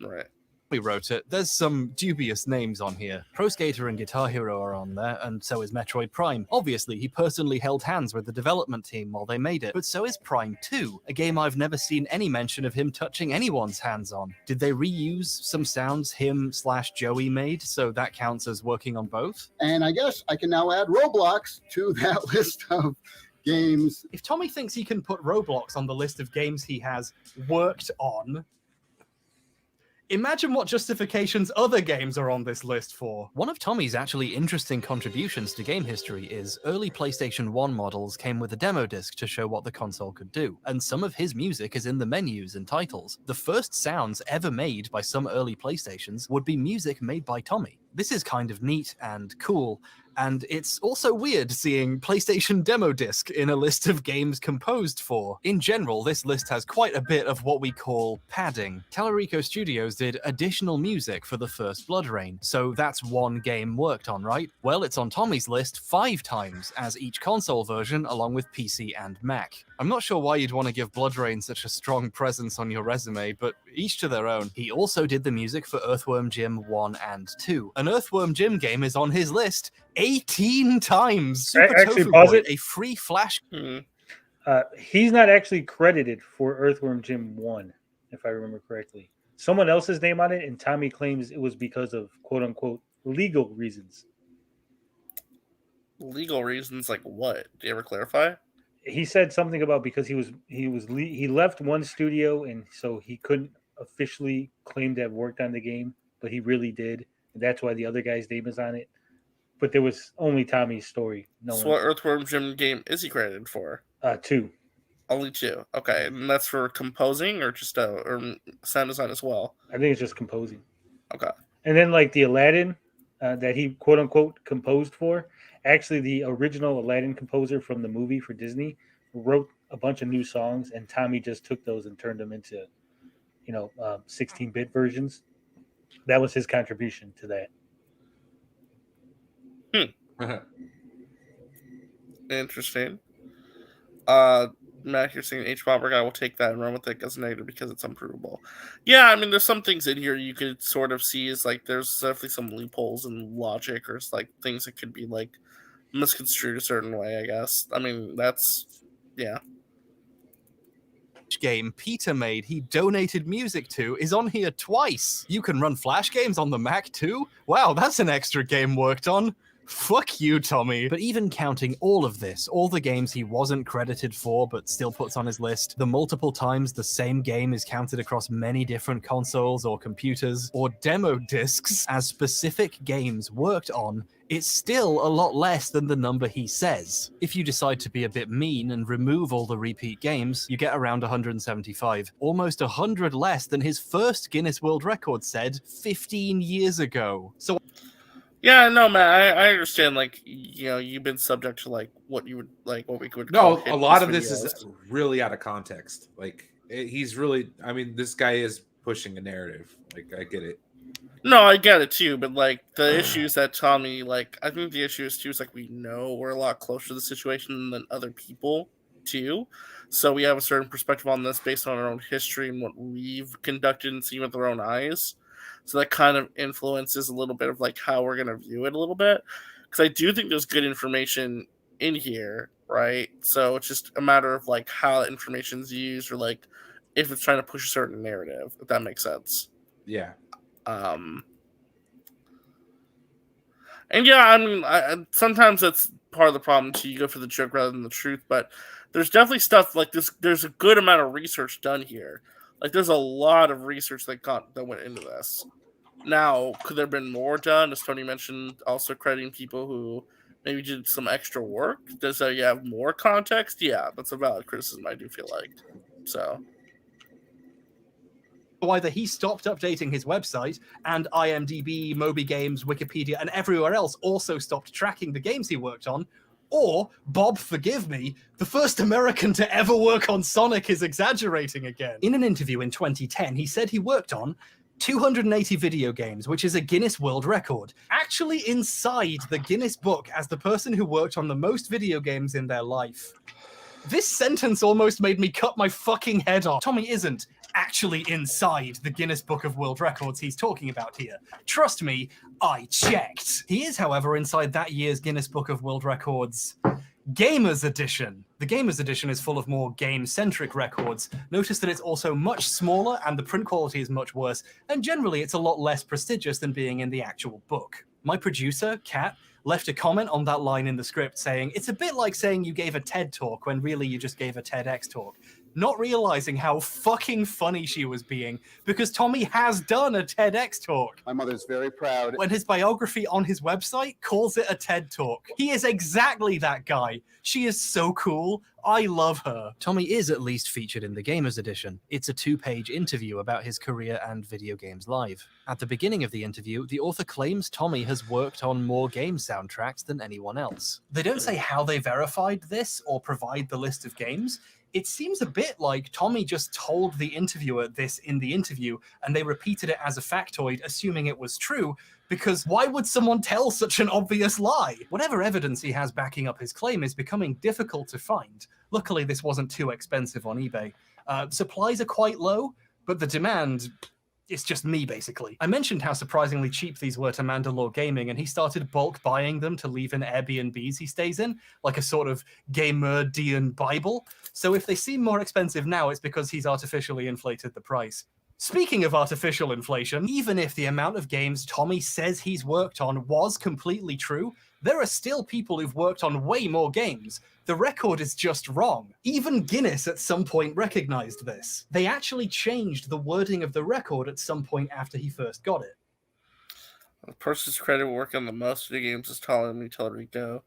Right. We wrote it. There's some dubious names on here. Pro Skater and Guitar Hero are on there, and so is Metroid Prime. Obviously, he personally held hands with the development team while they made it, but so is Prime 2, a game I've never seen any mention of him touching anyone's hands on. Did they reuse some sounds him/Joey made, so that counts as working on both? And I guess I can now add Roblox to that list of games. If Tommy thinks he can put Roblox on the list of games he has worked on, imagine what justifications other games are on this list for. One of Tommy's actually interesting contributions to game history is early PlayStation 1 models came with a demo disc to show what the console could do, and some of his music is in the menus and titles. The first sounds ever made by some early PlayStations would be music made by Tommy. This is kind of neat and cool, and it's also weird seeing PlayStation demo disc in a list of games composed for. In general, this list has quite a bit of what we call padding. Tallarico Studios did additional music for the first Blood Rain, so that's one game worked on, right? Well, it's on Tommy's list 5 times as each console version along with PC and Mac. I'm not sure why you'd want to give Blood Rain such a strong presence on your resume, but each to their own. He also did the music for Earthworm Jim 1 and 2. An Earthworm Jim game is on his list 18 times. Super Tofu Boy, a free Flash. He's not actually credited for Earthworm Jim 1, if I remember correctly. Someone else's name on it, and Tommy claims it was because of quote-unquote legal reasons. Legal reasons like what? Do you ever clarify? He said something about because he left one studio, and so he couldn't officially claim to have worked on the game, but he really did, and that's why the other guy's name is on it. But there was only Tommy's story. So what Earthworm Jim game is he credited for? 2. Only 2. Okay, and that's for composing or just or sound design as well? I think it's just composing. Okay. And then like the Aladdin that he quote unquote composed for, actually the original Aladdin composer from the movie for Disney wrote a bunch of new songs, and Tommy just took those and turned them into 16-bit versions. That was his contribution to that. Interesting. Matt, you're saying HBomberGuy will take that and run with it as a negative because it's unprovable. Yeah, I mean, there's some things in here you could sort of see as like there's definitely some loopholes in logic or like things that could be like misconstrued a certain way, I guess. I mean, yeah. Game Peter made he donated music to is on here twice. You can run Flash games on the Mac too? Wow, that's an extra game worked on. Fuck you, Tommy. But even counting all of this, all the games he wasn't credited for but still puts on his list, the multiple times the same game is counted across many different consoles or computers or demo discs as specific games worked on, it's still a lot less than the number he says. If you decide to be a bit mean and remove all the repeat games, you get around 175, almost 100 less than his first Guinness World Record said 15 years ago. So yeah, no, man, I understand. Like, you know, you've been subject to like what you would like, what we could call a lot of this is really out of context. Like, he's really, I mean, this guy is pushing a narrative. Like, I get it. No, I get it too, but like the issues that Tommy, like, I think the issue is too is like we know we're a lot closer to the situation than other people too, so we have a certain perspective on this based on our own history and what we've conducted and seen with our own eyes. So that kind of influences a little bit of like how we're gonna view it a little bit, because I do think there's good information in here, right? So it's just a matter of like how that information's used or like if it's trying to push a certain narrative, if that makes sense. Yeah. And yeah, I mean, sometimes that's part of the problem too. You go for the joke rather than the truth, but there's definitely stuff like this. There's a good amount of research done here. Like, there's a lot of research that went into this. Now, could there have been more done? As Tony mentioned, also crediting people who maybe did some extra work. Does that you have more context? Yeah, that's a valid criticism, I do feel like. So either he stopped updating his website and IMDb, Moby Games, Wikipedia, and everywhere else also stopped tracking the games he worked on, or, Bob, forgive me, the first American to ever work on Sonic is exaggerating again. In an interview in 2010, he said he worked on 280 video games, which is a Guinness World Record, actually inside the Guinness book as the person who worked on the most video games in their life. This sentence almost made me cut my fucking head off. Tommy isn't actually inside the Guinness Book of World Records he's talking about here. Trust me, I checked. He is, however, inside that year's Guinness Book of World Records Gamers Edition. The Gamers Edition is full of more game-centric records. Notice that it's also much smaller and the print quality is much worse, and generally it's a lot less prestigious than being in the actual book. My producer, Kat, left a comment on that line in the script saying, it's a bit like saying you gave a TED talk when really you just gave a TEDx talk. Not realizing how fucking funny she was being, because Tommy has done a TEDx talk. My mother's very proud. When his biography on his website calls it a TED talk. He is exactly that guy. She is so cool. I love her. Tommy is at least featured in the Gamers Edition. It's a 2-page interview about his career and Video Games Live. At the beginning of the interview, the author claims Tommy has worked on more game soundtracks than anyone else. They don't say how they verified this or provide the list of games. It seems a bit like Tommy just told the interviewer this in the interview and they repeated it as a factoid, assuming it was true, because why would someone tell such an obvious lie? Whatever evidence he has backing up his claim is becoming difficult to find. Luckily, this wasn't too expensive on eBay. Supplies are quite low, but the demand... it's just me, basically. I mentioned how surprisingly cheap these were to Mandalore Gaming, and he started bulk buying them to leave in Airbnbs he stays in, like a sort of gamer-dian Bible. So if they seem more expensive now, it's because he's artificially inflated the price. Speaking of artificial inflation, even if the amount of games Tommy says he's worked on was completely true, there are still people who've worked on way more games. The record is just wrong. Even Guinness at some point recognized this. They actually changed the wording of the record at some point after he first got it. The person's credited working on the most video games is Tommy Tallarico,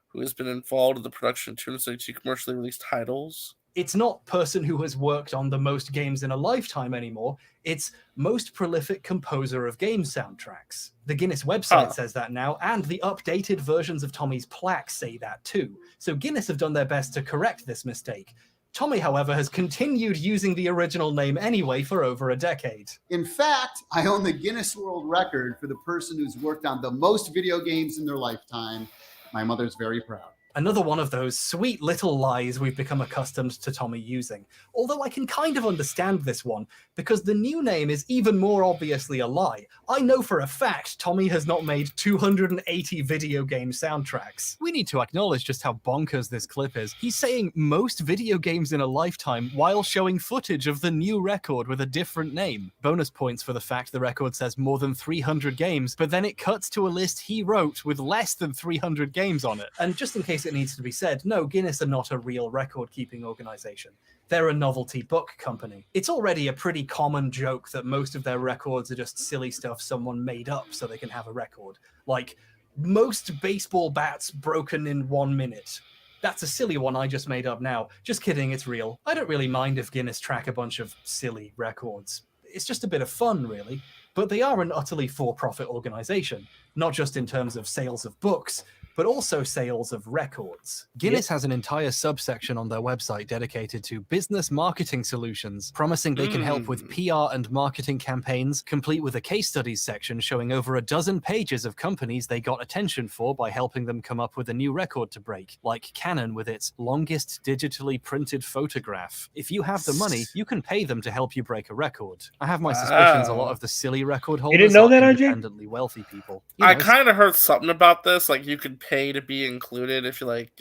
who has been involved in the production of 232 commercially released titles. It's not person who has worked on the most games in a lifetime anymore. It's most prolific composer of game soundtracks. The Guinness website says that now, and the updated versions of Tommy's plaques say that too. So Guinness have done their best to correct this mistake. Tommy, however, has continued using the original name anyway for over a decade. In fact, I own the Guinness World Record for the person who's worked on the most video games in their lifetime. My mother's very proud. Another one of those sweet little lies we've become accustomed to Tommy using. Although I can kind of understand this one, because the new name is even more obviously a lie. I know for a fact Tommy has not made 280 video game soundtracks. We need to acknowledge just how bonkers this clip is. He's saying most video games in a lifetime while showing footage of the new record with a different name. Bonus points for the fact the record says more than 300 games, but then it cuts to a list he wrote with less than 300 games on it. And just in case it needs to be said, no, Guinness are not a real record-keeping organization. They're a novelty book company. It's already a pretty common joke that most of their records are just silly stuff someone made up so they can have a record. Like, most baseball bats broken in 1 minute. That's a silly one I just made up now. Just kidding, it's real. I don't really mind if Guinness track a bunch of silly records. It's just a bit of fun, really. But they are an utterly for-profit organization, not just in terms of sales of books, but also sales of records. Guinness has an entire subsection on their website dedicated to business marketing solutions, promising they can help with PR and marketing campaigns, complete with a case studies section showing over a dozen pages of companies they got attention for by helping them come up with a new record to break, like Canon with its longest digitally printed photograph. If you have the money, you can pay them to help you break a record. I have my suspicions a lot of the silly record holders didn't know that, RJ? independently wealthy people. You I know, kind of heard something about this, like you could pay to be included if you like,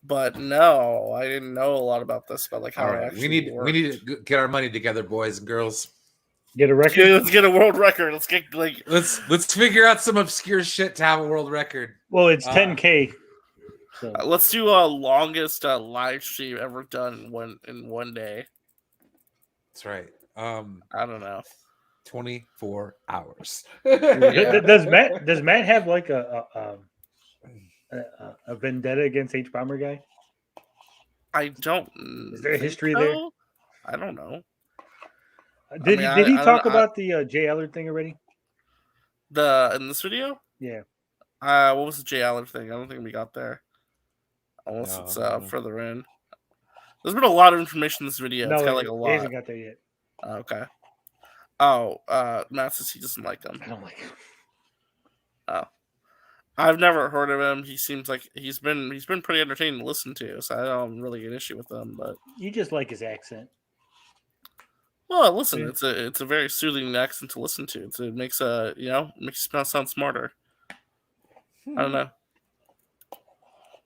but no, I didn't know a lot about this. But like how it actually we worked. need to get our money together, boys and girls. Get a record. Let's get a world record. Let's get like let's figure out some obscure shit to have a world record. Well, it's 10K. So. Let's do a longest live stream ever done in one day. That's right. I don't know. 24 hours. Yeah. Does Matt have like a vendetta against HBomberGuy? I don't. Is there a history there? I don't know. Did he talk about the Jay Allard thing already? In this video? Yeah. What was the Jay Allard thing? I don't think we got there. Unless it's further in. There's been a lot of information in this video. No, it's got like a lot. He hasn't got there yet. Okay. Oh, Matt says he doesn't like him. I don't like him. Oh. I've never heard of him. He seems like he's been pretty entertaining to listen to, so I don't really get an issue with him. But you just like his accent. Well, listen, it's a very soothing accent to listen to. It makes makes you sound smarter. I don't know.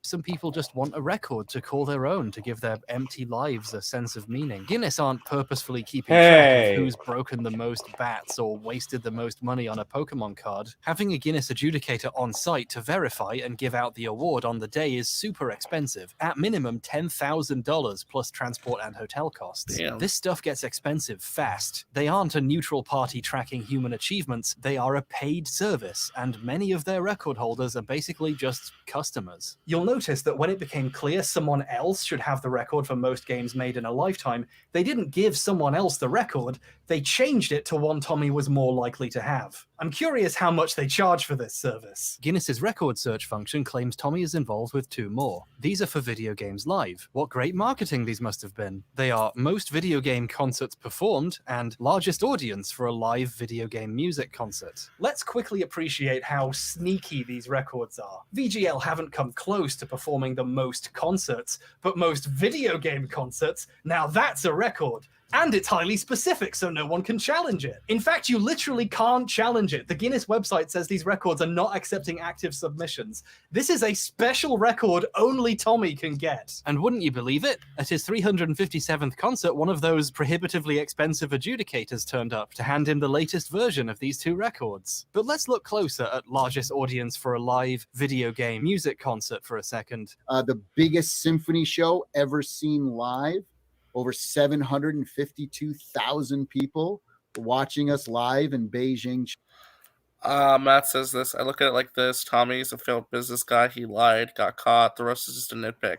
some people just want a record to call their own to give their empty lives a sense of meaning. Guinness aren't purposefully keeping track of who's broken the most bats or wasted the most money on a Pokemon card. Having a Guinness adjudicator on site to verify and give out the award on the day is super expensive, at minimum $10,000 plus transport and hotel costs. Damn. This stuff gets expensive fast. They aren't a neutral party tracking human achievements, they are a paid service, and many of their record holders are basically just customers. You'll notice that when it became clear someone else should have the record for most games made in a lifetime, they didn't give someone else the record, they changed it to one Tommy was more likely to have. I'm curious how much they charge for this service. Guinness's record search function claims Tommy is involved with 2 more. These are for Video Games Live. What great marketing these must have been. They are most video game concerts performed and largest audience for a live video game music concert. Let's quickly appreciate how sneaky these records are. VGL haven't come close to performing the most concerts, but most video game concerts, now that's a record. And it's highly specific, so no one can challenge it. In fact, you literally can't challenge it. The Guinness website says these records are not accepting active submissions. This is a special record only Tommy can get. And wouldn't you believe it? At his 357th concert, one of those prohibitively expensive adjudicators turned up to hand him the latest version of these 2 records. But let's look closer at largest audience for a live video game music concert for a second. The biggest symphony show ever seen live. Over 752,000 people watching us live in Beijing. Matt says this. I look at it like this. Tommy's a failed business guy. He lied, got caught. The rest is just a nitpick.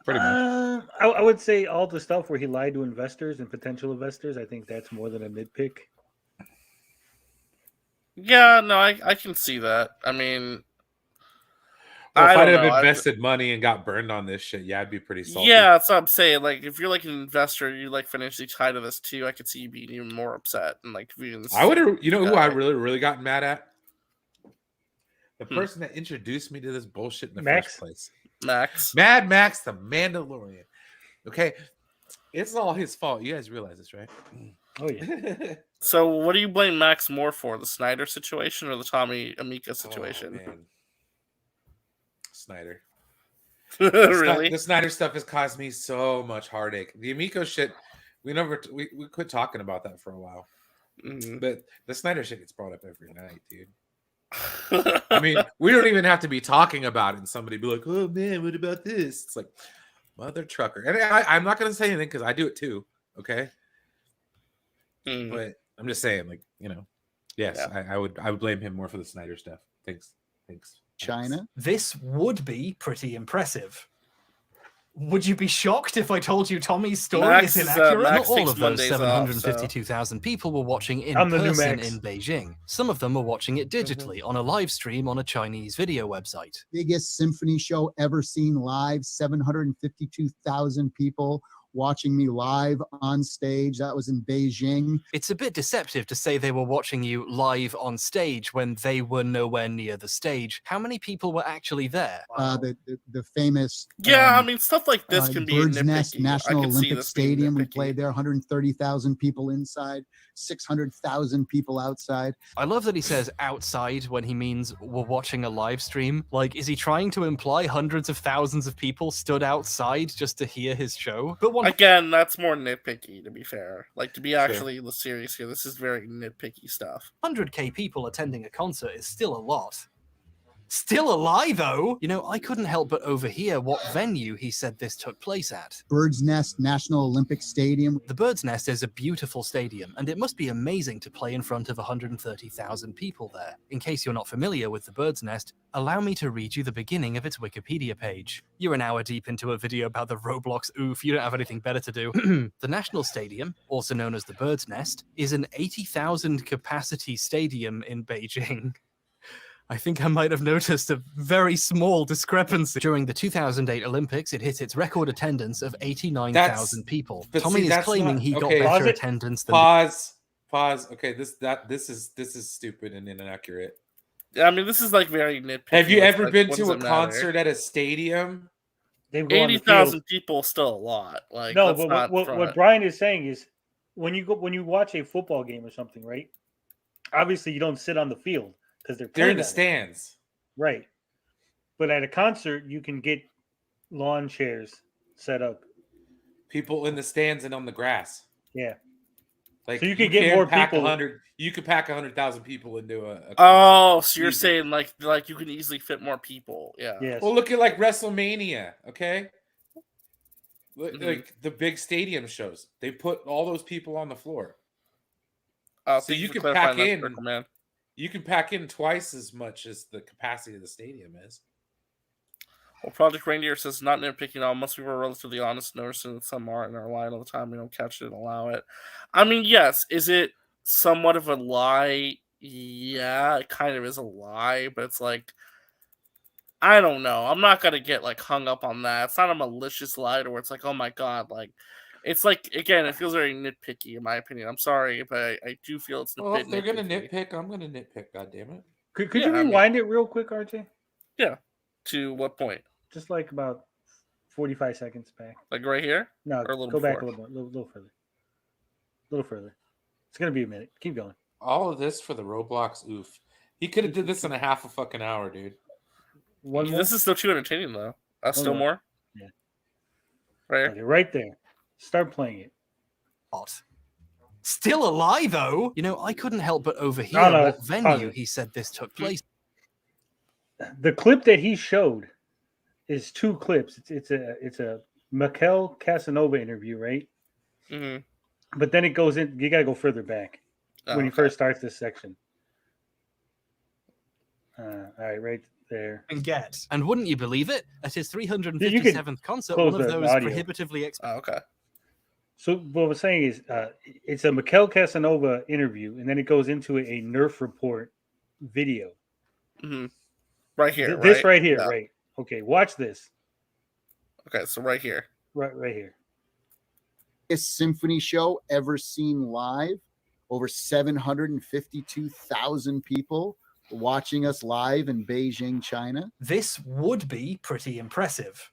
Pretty much. I would say all the stuff where he lied to investors and potential investors, I think that's more than a nitpick. Yeah, no, I can see that. I mean... Well, if I'd have invested money and got burned on this shit, yeah, I'd be pretty salty. Yeah, that's what I'm saying. Like, if you're like an investor, you're like financially tied to this too. I could see you being even more upset and like. I would have. You know who I really got mad at? The person that introduced me to this bullshit in the Max? first place. Max. Mad Max, the Mandalorian. Okay. It's all his fault. You guys realize this, right? Oh, yeah. So, what do you blame Max more for? The Snyder situation or the Tommy Amica situation? Oh, man. Snyder. Really? The Snyder stuff has caused me so much heartache. The Amico shit, we quit talking about that for a while. But the Snyder shit gets brought up every night, dude. I mean, we don't even have to be talking about it, and somebody be like, "Oh man, what about this?" It's like, mother trucker. And I'm not gonna say anything because I do it too. Okay. But I'm just saying, like, yes, yeah. I would blame him more for the Snyder stuff. Thanks. China. This would be pretty impressive. Would you be shocked if I told you Tommy's story is inaccurate? Not all of those 752,000 people were watching in person in Beijing. Some of them were watching it digitally on a live stream on a Chinese video website. Biggest symphony show ever seen live, 752,000 people watching me live on stage. That was in Beijing. It's a bit deceptive to say they were watching you live on stage when they were nowhere near the stage. How many people were actually there? The famous I mean, stuff like this can be Bird's nitpicky. Nest National I can see Olympic this being Stadium. We nitpicky. played there, 130,000 people inside, 600,000 people outside. I love that he says outside when he means we're watching a live stream. Like, is he trying to imply hundreds of thousands of people stood outside just to hear his show? But again, that's more nitpicky, to be fair. Like, to be actually serious here, this is very nitpicky stuff. 100K people attending a concert is still a lot. Still a lie, though. I couldn't help but overhear what venue he said this took place at. Bird's Nest National Olympic Stadium. The Bird's Nest is a beautiful stadium, and it must be amazing to play in front of 130,000 people there. In case you're not familiar with the Bird's Nest, allow me to read you the beginning of its Wikipedia page. You're an hour deep into a video about the Roblox Oof. You don't have anything better to do. The National Stadium, also known as the Bird's Nest, is an 80,000 capacity stadium in Beijing. I think I might have noticed a very small discrepancy. During the 2008 Olympics, it hit its record attendance of 89,000 people. Tommy is claiming he got better attendance than... Pause. Okay, this is stupid and inaccurate. Yeah, I mean, this is like very nitpicky. Have you ever been to a concert at a stadium? 80,000 people is still a lot. Like, no, but what Brian is saying is when you watch a football game or something, right? Obviously, you don't sit on the field. Because they're in the stands. Right. But at a concert, you can get lawn chairs set up. People in the stands and on the grass. Yeah. Like, so you can get more people. You could pack 100,000 people into a concert. Oh, so you're saying like you can easily fit more people. Yeah. Yes. Well, look at like WrestleMania, okay? Like the big stadium shows. They put all those people on the floor. So you can pack in, man. You can pack in twice as much as the capacity of the stadium is. Well, Project Reindeer says not nitpicking all. Unless we were relatively honest, noticing that some are and are lying all the time. We don't catch it and allow it. I mean, yes. Is it somewhat of a lie? Yeah, it kind of is a lie, but it's like, I don't know. I'm not gonna get like hung up on that. It's not a malicious lie to where it's like, oh my god, like. It's like, again, it feels very nitpicky in my opinion. I'm sorry, but I do feel it's well, if they're going to nitpick, I'm going to nitpick, goddammit. Could you rewind it real quick, RJ? Yeah. To what point? Just like about 45 seconds back. Like right here? No, or a little go before? back a little further. A little further. It's going to be a minute. Keep going. All of this for the Roblox Oof. He could have did this in a half a fucking hour, dude. This is still too entertaining, though. Still more? Yeah. Right here? Okay, right there. Start playing it. What? Still a lie, though. I couldn't help but overhear what venue he said this took place. The clip that he showed is two clips. It's a Mikel Casanova interview, right? Mm-hmm. But then it goes in. You got to go further back when he first starts this section. All right, right there. And wouldn't you believe it? At his 357th concert, one of those prohibitively expensive. Okay. So what I was saying is, it's a Mikel Casanova interview, and then it goes into a Nerf report video. Mm-hmm. Right here. This right here, right? Okay, watch this. Okay, so right here. Right here. Biggest symphony show ever seen live. Over 752,000 people watching us live in Beijing, China? This would be pretty impressive.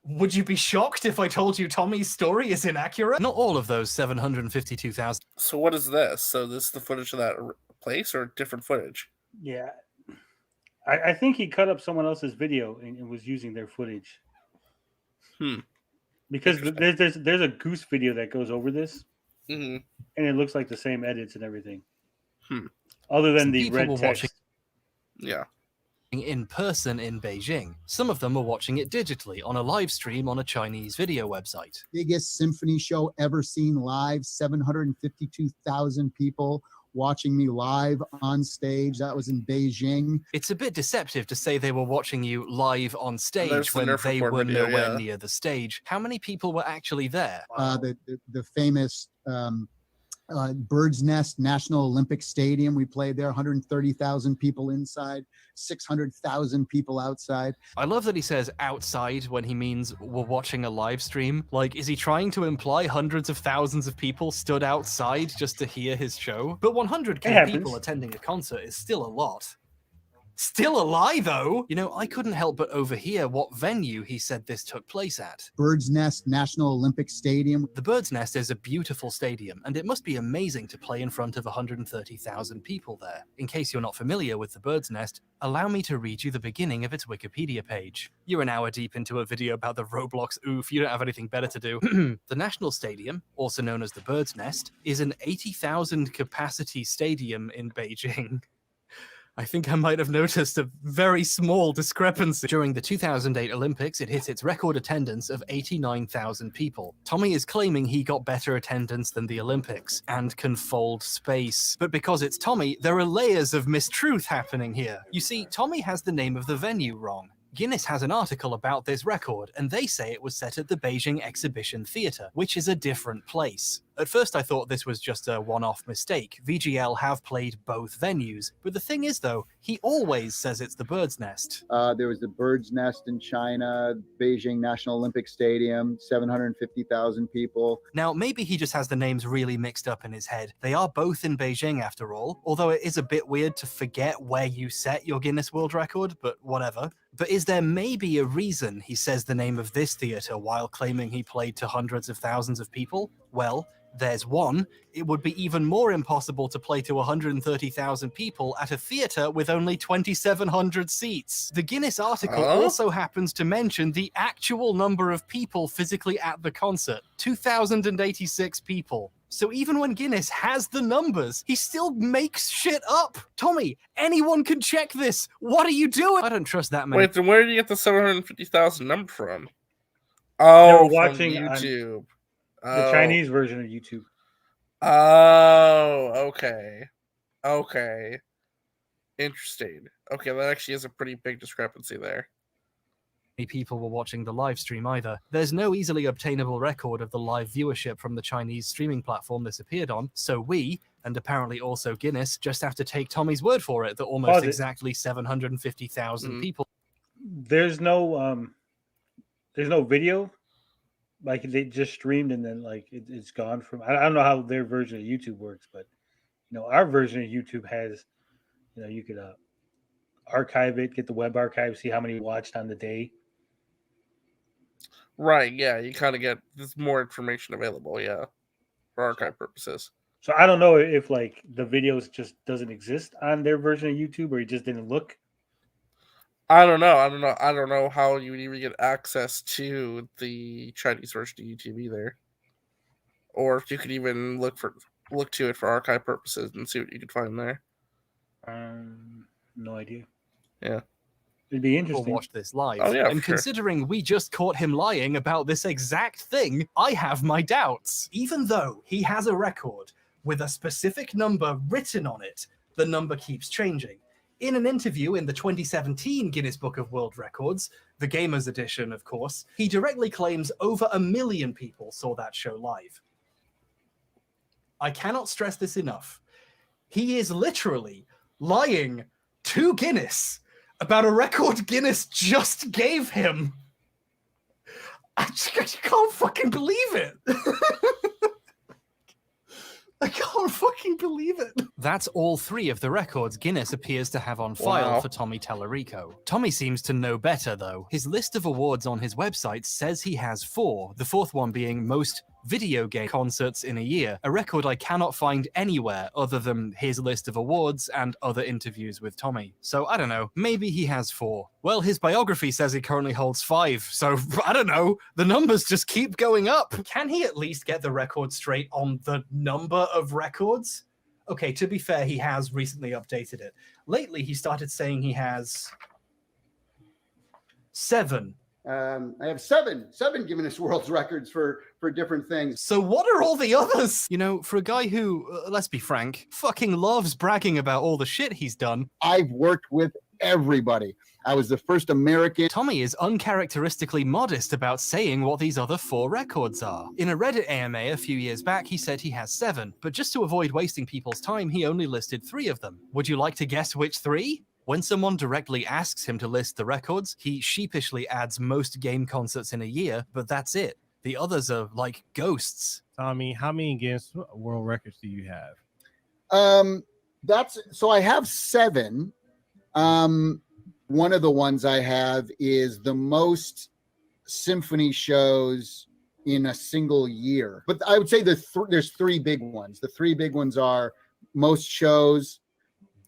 Would you be shocked if I told you Tommy's story is inaccurate? Not all of those 752,000. So what is this? So this is the footage of that place or different footage? Yeah. I think he cut up someone else's video and was using their footage. Because there's a Goose video that goes over this, and it looks like the same edits and everything. Other than the People red were text. Yeah. In person in Beijing. Some of them were watching it digitally on a live stream on a Chinese video website. Biggest symphony show ever seen live, 752,000 people watching me live on stage. That was in Beijing. It's a bit deceptive to say they were watching you live on There's stage the when Nerf they report were video, nowhere yeah. near the stage. How many people were actually there? The famous Bird's Nest National Olympic Stadium. We played there, 130,000 people inside, 600,000 people outside. I love that he says outside when he means we're watching a live stream. Like, is he trying to imply hundreds of thousands of people stood outside just to hear his show? But 100K people attending a concert is still a lot. Still a lie, though. You know, I couldn't help but overhear what venue he said this took place at. Bird's Nest National Olympic Stadium. The Bird's Nest is a beautiful stadium, and it must be amazing to play in front of 130,000 people there. In case you're not familiar with the Bird's Nest, allow me to read you the beginning of its Wikipedia page. You're an hour deep into a video about the Roblox Oof. You don't have anything better to do. The National Stadium, also known as the Bird's Nest, is an 80,000 capacity stadium in Beijing. I think I might have noticed a very small discrepancy. During the 2008 Olympics, it hit its record attendance of 89,000 people. Tommy is claiming he got better attendance than the Olympics and can fold space. But because it's Tommy, there are layers of mistruth happening here. You see, Tommy has the name of the venue wrong. Guinness has an article about this record, and they say it was set at the Beijing Exhibition Theatre, which is a different place. At first I thought this was just a one-off mistake. VGL have played both venues. But the thing is, though, he always says it's the Bird's Nest. There was the Bird's Nest in China, Beijing National Olympic Stadium, 750,000 people. Now, maybe he just has the names really mixed up in his head. They are both in Beijing, after all, although it is a bit weird to forget where you set your Guinness World Record, but whatever. But is there maybe a reason he says the name of this theatre while claiming he played to hundreds of thousands of people? Well, there's one. It would be even more impossible to play to 130,000 people at a theatre with only 2,700 seats. The Guinness article also happens to mention the actual number of people physically at the concert, 2,086 people. So even when Guinness has the numbers, he still makes shit up. Tommy, anyone can check this. What are you doing? I don't trust that many. Wait, then where did you get the 750,000 number from? Oh, watching from YouTube. The Chinese version of YouTube. Oh, okay. Okay. Interesting. Okay, that actually is a pretty big discrepancy there. People were watching the live stream either. There's no easily obtainable record of the live viewership from the Chinese streaming platform this appeared on, so we, and apparently also Guinness, just have to take Tommy's word for it that almost exactly 750,000 people. There's no video. Like they just streamed and then like it's gone from. I don't know how their version of YouTube works, but you know our version of YouTube has, you know, you could archive it, get the web archive, see how many watched on the day. Right, yeah, you kind of get there's more information available, yeah, for archive purposes. So I don't know if like the videos just doesn't exist on their version of YouTube or it just didn't look. I don't know how you would even get access to the Chinese version of YouTube either, or if you could even look to it for archive purposes and see what you could find there. No idea. Yeah. It'd be interesting. Watch this live. Oh, yeah, and considering we just caught him lying about this exact thing, I have my doubts. Even though he has a record with a specific number written on it, the number keeps changing. In an interview in the 2017 Guinness Book of World Records, the Gamers Edition, of course, he directly claims over 1 million people saw that show live. I cannot stress this enough. He is literally lying to Guinness about a record Guinness just gave him. I can't fucking believe it. I can't fucking believe it. That's all 3 of the records Guinness appears to have on file Wow. for Tommy Tallarico. Tommy seems to know better, though. His list of awards on his website says he has 4, the 4th one being most video game concerts in a year, a record I cannot find anywhere other than his list of awards and other interviews with Tommy. So I don't know, maybe he has 4. Well, his biography says he currently holds 5, so I don't know, the numbers just keep going up. Can he at least get the record straight on the number of records? Okay, to be fair, he has recently updated it. Lately, he started saying he has 7. I have seven Guinness World Records for different things. So what are all the others? You know, for a guy who, let's be frank, fucking loves bragging about all the shit he's done. I've worked with everybody. I was the first American. Tommy is uncharacteristically modest about saying what these other 4 records are. In a Reddit AMA a few years back, he said he has 7, but just to avoid wasting people's time, he only listed 3 of them. Would you like to guess which 3? When someone directly asks him to list the records, he sheepishly adds most game concerts in a year, but that's it. The others are like ghosts. Tommy, how many Guinness World Records do you have? I have 7. One of the ones I have is the most symphony shows in a single year. But I would say there's 3 big ones. The 3 big ones are most shows,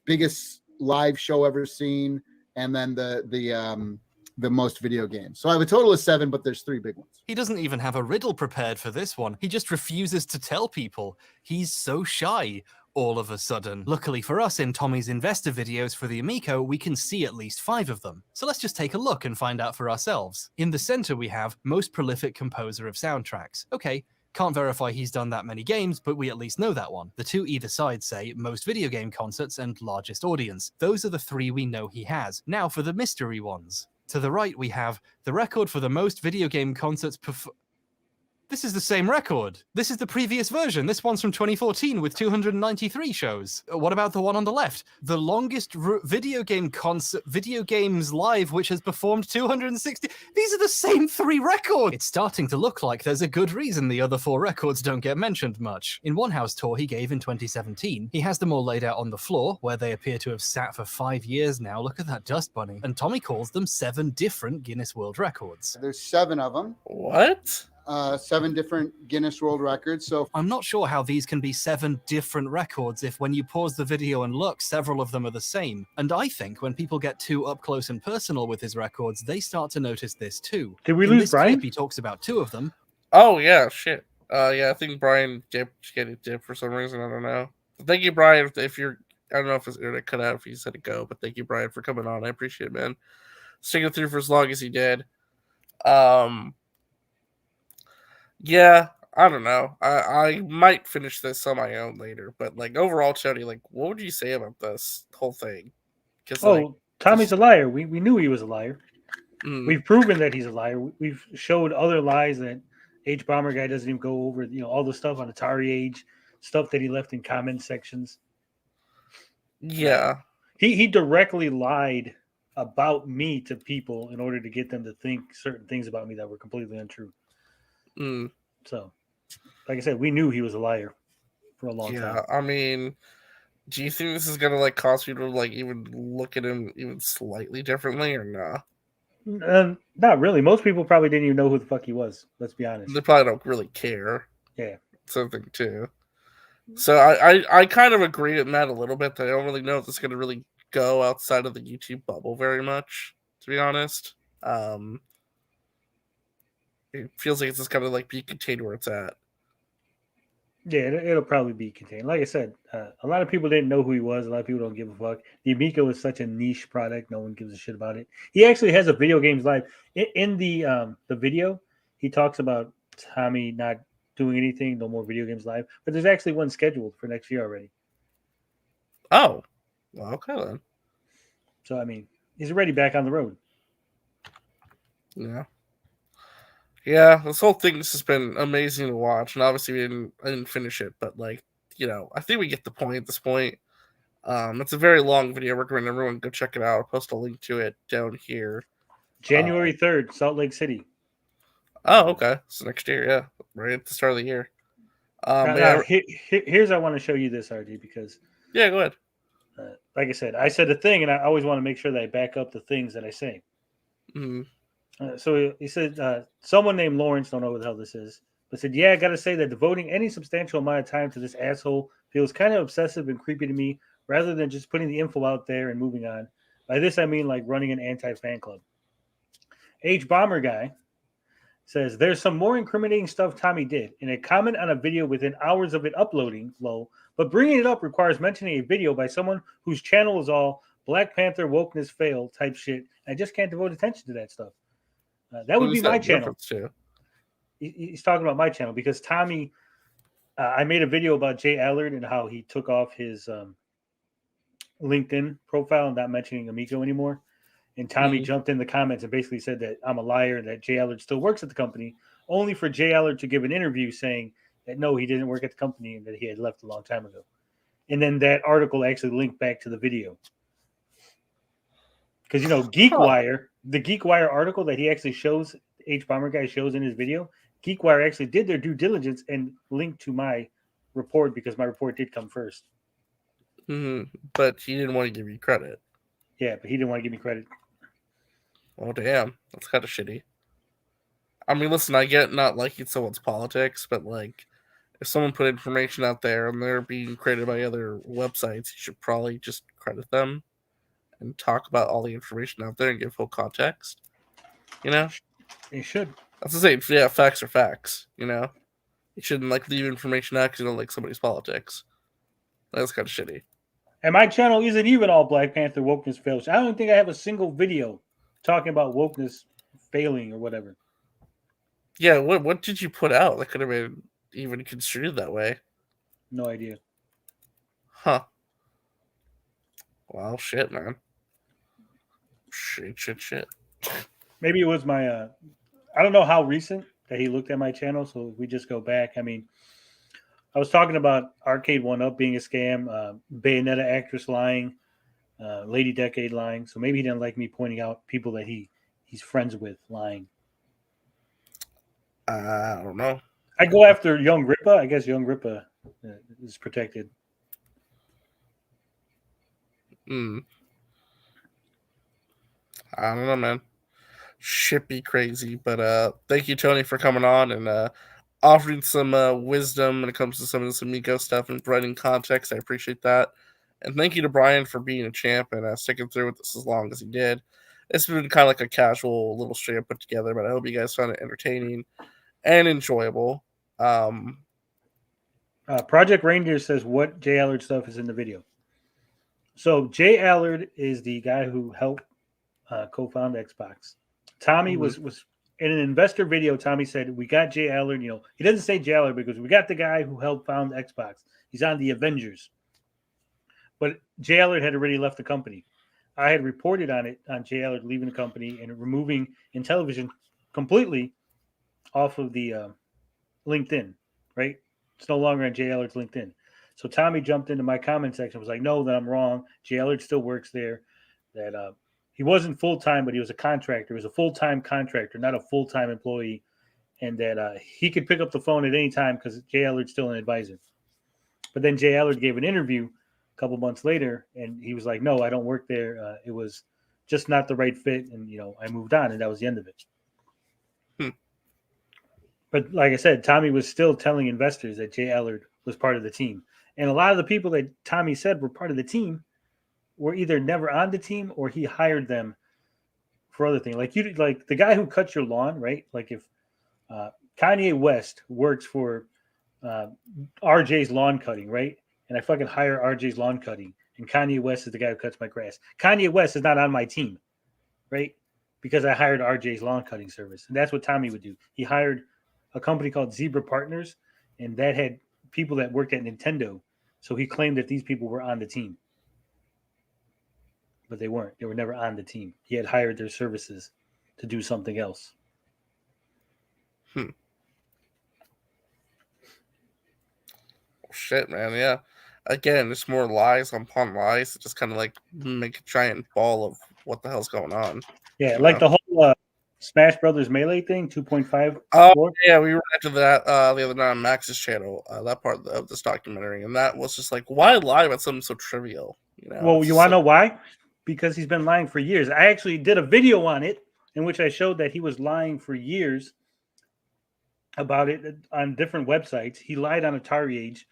biggest live show ever seen, and then the most video games. So I have a total of 7, but there's 3 big ones. He doesn't even have a riddle prepared for this one. He just refuses to tell people. He's so shy all of a sudden. Luckily for us, in Tommy's investor videos for the Amico, we can see at least 5 of them. So let's just take a look and find out for ourselves. In the center, we have most prolific composer of soundtracks. Okay, can't verify he's done that many games, but we at least know that one. The 2 either side say most video game concerts and largest audience. Those are the 3 we know he has. Now for the mystery ones. To the right, we have the record for the most video game concerts This is the same record. This is the previous version. This one's from 2014 with 293 shows. What about the one on the left? The longest video games live, which has performed 260. These are the same 3 records. It's starting to look like there's a good reason the other 4 records don't get mentioned much. In one house tour he gave in 2017, he has them all laid out on the floor, where they appear to have sat for 5 years now. Look at that dust bunny. And Tommy calls them 7 different Guinness World Records. There's 7 of them. What? 7 different Guinness World Records. So I'm not sure how these can be 7 different records if when you pause the video and look, several of them are the same. And I think when people get too up close and personal with his records, they start to notice this too. Did we In lose this Brian? clip, he talks about 2 of them. Oh yeah, shit. Yeah, I think Brian dipped for some reason. I don't know. Thank you, Brian. If you're, I don't know if his internet cut out if you said it go, but thank you, Brian, for coming on. I appreciate it, man. Sticking through for as long as he did. Yeah, I don't know. I might finish this on my own later, but like overall, Tony, like, what would you say about this whole thing? Because Tommy's a liar. We knew he was a liar. Mm. We've proven that he's a liar. We've showed other lies that HBomberGuy doesn't even go over. All the stuff on Atari Age, stuff that he left in comment sections. Yeah, he directly lied about me to people in order to get them to think certain things about me that were completely untrue. Mm. So, like I said, we knew he was a liar for a long time. I mean, do you think this is gonna like cause people to like even look at him even slightly differently or not? Not really. Most people probably didn't even know who the fuck he was. Let's be honest. They probably don't really care. Yeah, something too. So I kind of agree with Matt a little bit that I don't really know if this is gonna really go outside of the YouTube bubble very much, to be honest. It feels like it's just kind of like be contained where it's at. Yeah, it'll probably be contained. Like I said, a lot of people didn't know who he was. A lot of people don't give a fuck. The Amico is such a niche product. No one gives a shit about it. He actually has a video games live. In the video, he talks about Tommy not doing anything, no more video games live. But there's actually one scheduled for next year already. Oh, well, okay then. So, I mean, he's already back on the road. Yeah. Yeah, this whole thing has been amazing to watch, and obviously I didn't finish it, but like, I think we get the point at this point. It's a very long video. I recommend everyone go check it out. I'll post a link to it down here. January 3rd, Salt Lake City. Oh, okay. So next year, yeah, right at the start of the year. Here's I want to show you this, RD, because Yeah, go ahead. Like I said a thing, and I always want to make sure that I back up the things that I say. So he said, someone named Lawrence, don't know who the hell this is, but said, yeah, I got to say that devoting any substantial amount of time to this asshole feels kind of obsessive and creepy to me, rather than just putting the info out there and moving on. By this, I mean like running an anti-fan club. HBomberGuy says, there's some more incriminating stuff Tommy did. In a comment on a video within hours of it uploading, low, but bringing it up requires mentioning a video by someone whose channel is all Black Panther wokeness fail type shit. I just can't devote attention to that stuff. That would be my channel. He's talking about my channel because Tommy, I made a video about Jay Allard and how he took off his LinkedIn profile and not mentioning Amico anymore. And Tommy jumped in the comments and basically said that I'm a liar and that Jay Allard still works at the company, only for Jay Allard to give an interview saying that no, he didn't work at the company and that he had left a long time ago. And then that article actually linked back to the video. Because, you know, GeekWire, the GeekWire article that he actually shows, HBomberGuy shows in his video, GeekWire actually did their due diligence and linked to my report because my report did come first. But he didn't want to give you credit. Yeah, but he didn't want to give me credit. Oh, damn. That's kind of shitty. I mean, listen, I get not liking someone's politics, but, like, if someone put information out there and they're being created by other websites, you should probably just credit them and talk about all the information out there and give full context. You know? You should. That's the same. Yeah, facts are facts. You know? You shouldn't, like, leave information out because you don't like somebody's politics. That's kind of shitty. And my channel isn't even all Black Panther wokeness fails. I don't think I have a single video talking about wokeness failing or whatever. Yeah, what did you put out that could have been even construed that way? No idea. Huh. Well, shit, man. Shit. Maybe it was my, I don't know how recent that he looked at my channel, so we just go back. I mean, I was talking about Arcade 1-Up being a scam, Bayonetta actress lying, Lady Decade lying. So maybe he didn't like me pointing out people that he's friends with lying. I don't know. I go after Young Rippa. I guess Young Rippa is protected. I don't know, man. Shit be crazy. But thank you, Tony, for coming on and offering some wisdom when it comes to some of this Amico stuff and providing context. I appreciate that. And thank you to Brian for being a champ and sticking through with this as long as he did. It's been kind of like a casual little stream put together, but I hope you guys found it entertaining and enjoyable. Project Reindeer says what Jay Allard stuff is in the video. So Jay Allard is the guy who helped co-found Xbox. Tommy was in an investor video. Tommy said, we got Jay Allard. You know, he doesn't say Jay Allard because we got the guy who helped found Xbox. He's on the Avengers. But Jay Allard had already left the company. I had reported on it, on Jay Allard leaving the company and removing Intellivision completely off of the LinkedIn, right? It's no longer on Jay Allard's LinkedIn. So Tommy jumped into my comment section, was like, no, that I'm wrong. Jay Allard still works there. That he wasn't full-time, but he was a contractor. He was a full-time contractor, not a full-time employee. And that he could pick up the phone at any time because Jay Allard's still an advisor. But then Jay Allard gave an interview a couple months later, and he was like, no, I don't work there. It was just not the right fit. And, you know, I moved on, and that was the end of it. But like I said, Tommy was still telling investors that Jay Allard was part of the team. And a lot of the people that Tommy said were part of the team were either never on the team or he hired them for other things. Like the guy who cuts your lawn, right? Like if Kanye West works for RJ's lawn cutting, right? And I fucking hire RJ's lawn cutting, and Kanye West is the guy who cuts my grass. Kanye West is not on my team, right? Because I hired RJ's lawn cutting service. And that's what Tommy would do. He hired a company called Zebra Partners, and that had people that worked at Nintendo. So he claimed that these people were on the team. But they weren't. They were never on the team. He had hired their services to do something else. Shit, man. Yeah. Again, it's more lies upon lies. It just kind of like make a giant ball of what the hell's going on. Yeah, like the whole Smash Brothers Melee thing, 2.5. Oh yeah, we reacted to that the other night on Max's channel. That part of this documentary, and that was just like, why lie about something so trivial? You know. Well, you want to know why? Because he's been lying for years. I actually did a video on it in which I showed that he was lying for years about it on different websites. He lied on Atari Age,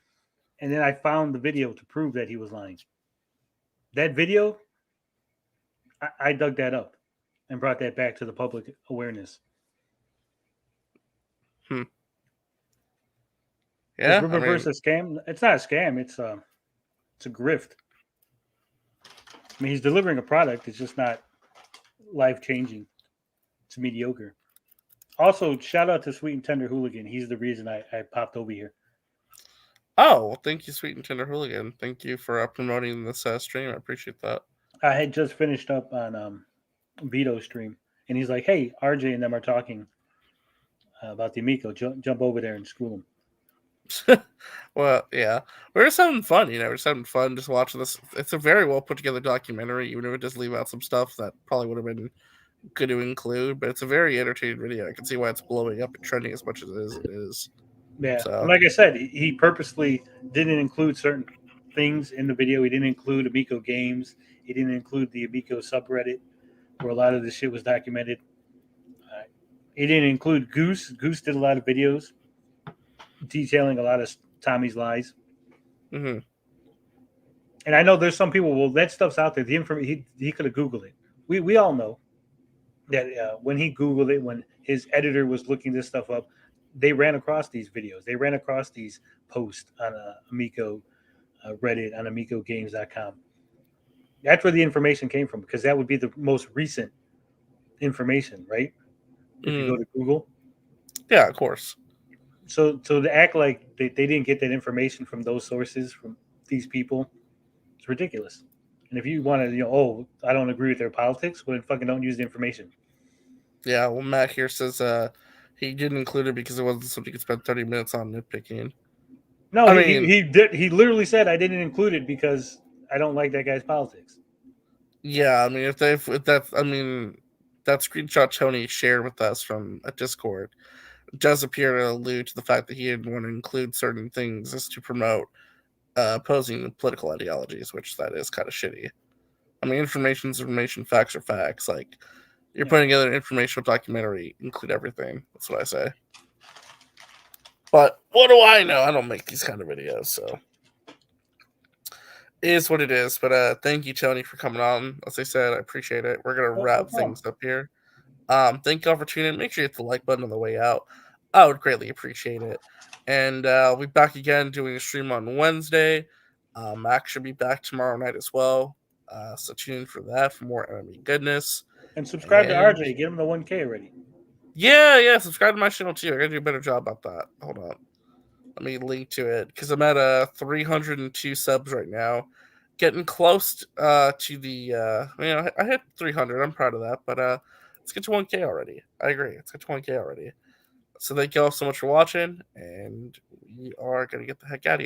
and then I found the video to prove that he was lying. That video, I dug that up and brought that back to the public awareness. Yeah, reverse a scam. It's not a scam. It's a grift. I mean, he's delivering a product. It's just not life changing. It's mediocre. Also, shout out to Sweet and Tender Hooligan. He's the reason I popped over here. Oh, well, thank you, Sweet and Tender Hooligan. Thank you for promoting this stream. I appreciate that. I had just finished up on Vito's stream, and he's like, "Hey, RJ and them are talking about the Amico. Jump over there and school them." Well, yeah, we're just having fun. You know, we're just having fun just watching this. It's a very well put together documentary, even if it does leave out some stuff that probably would have been good to include. But it's a very entertaining video. I can see why it's blowing up and trending as much as it is. Yeah, so. And like I said, he purposely didn't include certain things in the video. He didn't include Amico games. He didn't include the Amico subreddit, where a lot of this shit was documented. He didn't include Goose. Goose did a lot of videos detailing a lot of Tommy's lies. Mm-hmm. And I know there's some people, well, that stuff's out there. The information, he could have Googled it. We all know that when he Googled it, when his editor was looking this stuff up, they ran across these videos. They ran across these posts on Amico Reddit, on AmicoGames.com. That's where the information came from, because that would be the most recent information, right? If you go to Google. Yeah, of course. So to act like they didn't get that information from those sources, from these people, it's ridiculous. And if you want to, I don't agree with their politics, well, then fucking don't use the information. Yeah, well, Matt here says he didn't include it because it wasn't something you could spend 30 minutes on nitpicking. No, I mean, he did. He literally said, I didn't include it because I don't like that guy's politics. Yeah, I mean, that screenshot Tony shared with us from a Discord does appear to allude to the fact that he didn't want to include certain things as to promote opposing political ideologies, which that is kind of shitty. I mean, information is information, facts are facts. Like, you're putting together an informational documentary, include everything. That's what I say. But what do I know? I don't make these kind of videos, so it is what it is. But thank you, Tony, for coming on. As I said, I appreciate it. We're gonna wrap things up here. Thank y'all for tuning in. Make sure you hit the like button on the way out. I would greatly appreciate it. And I'll be back again doing a stream on Wednesday. Max should be back tomorrow night as well. So tune in for that for more enemy goodness. And subscribe to RJ. Get him the 1K already. Yeah. Subscribe to my channel too. I gotta do a better job about that. Hold on. Let me link to it because I'm at 302 subs right now. Getting close to the I hit 300. I'm proud of that. But let's get to 1K already. I agree. Let's get to 1K already. So thank you all so much for watching, and we are gonna get the heck out of here.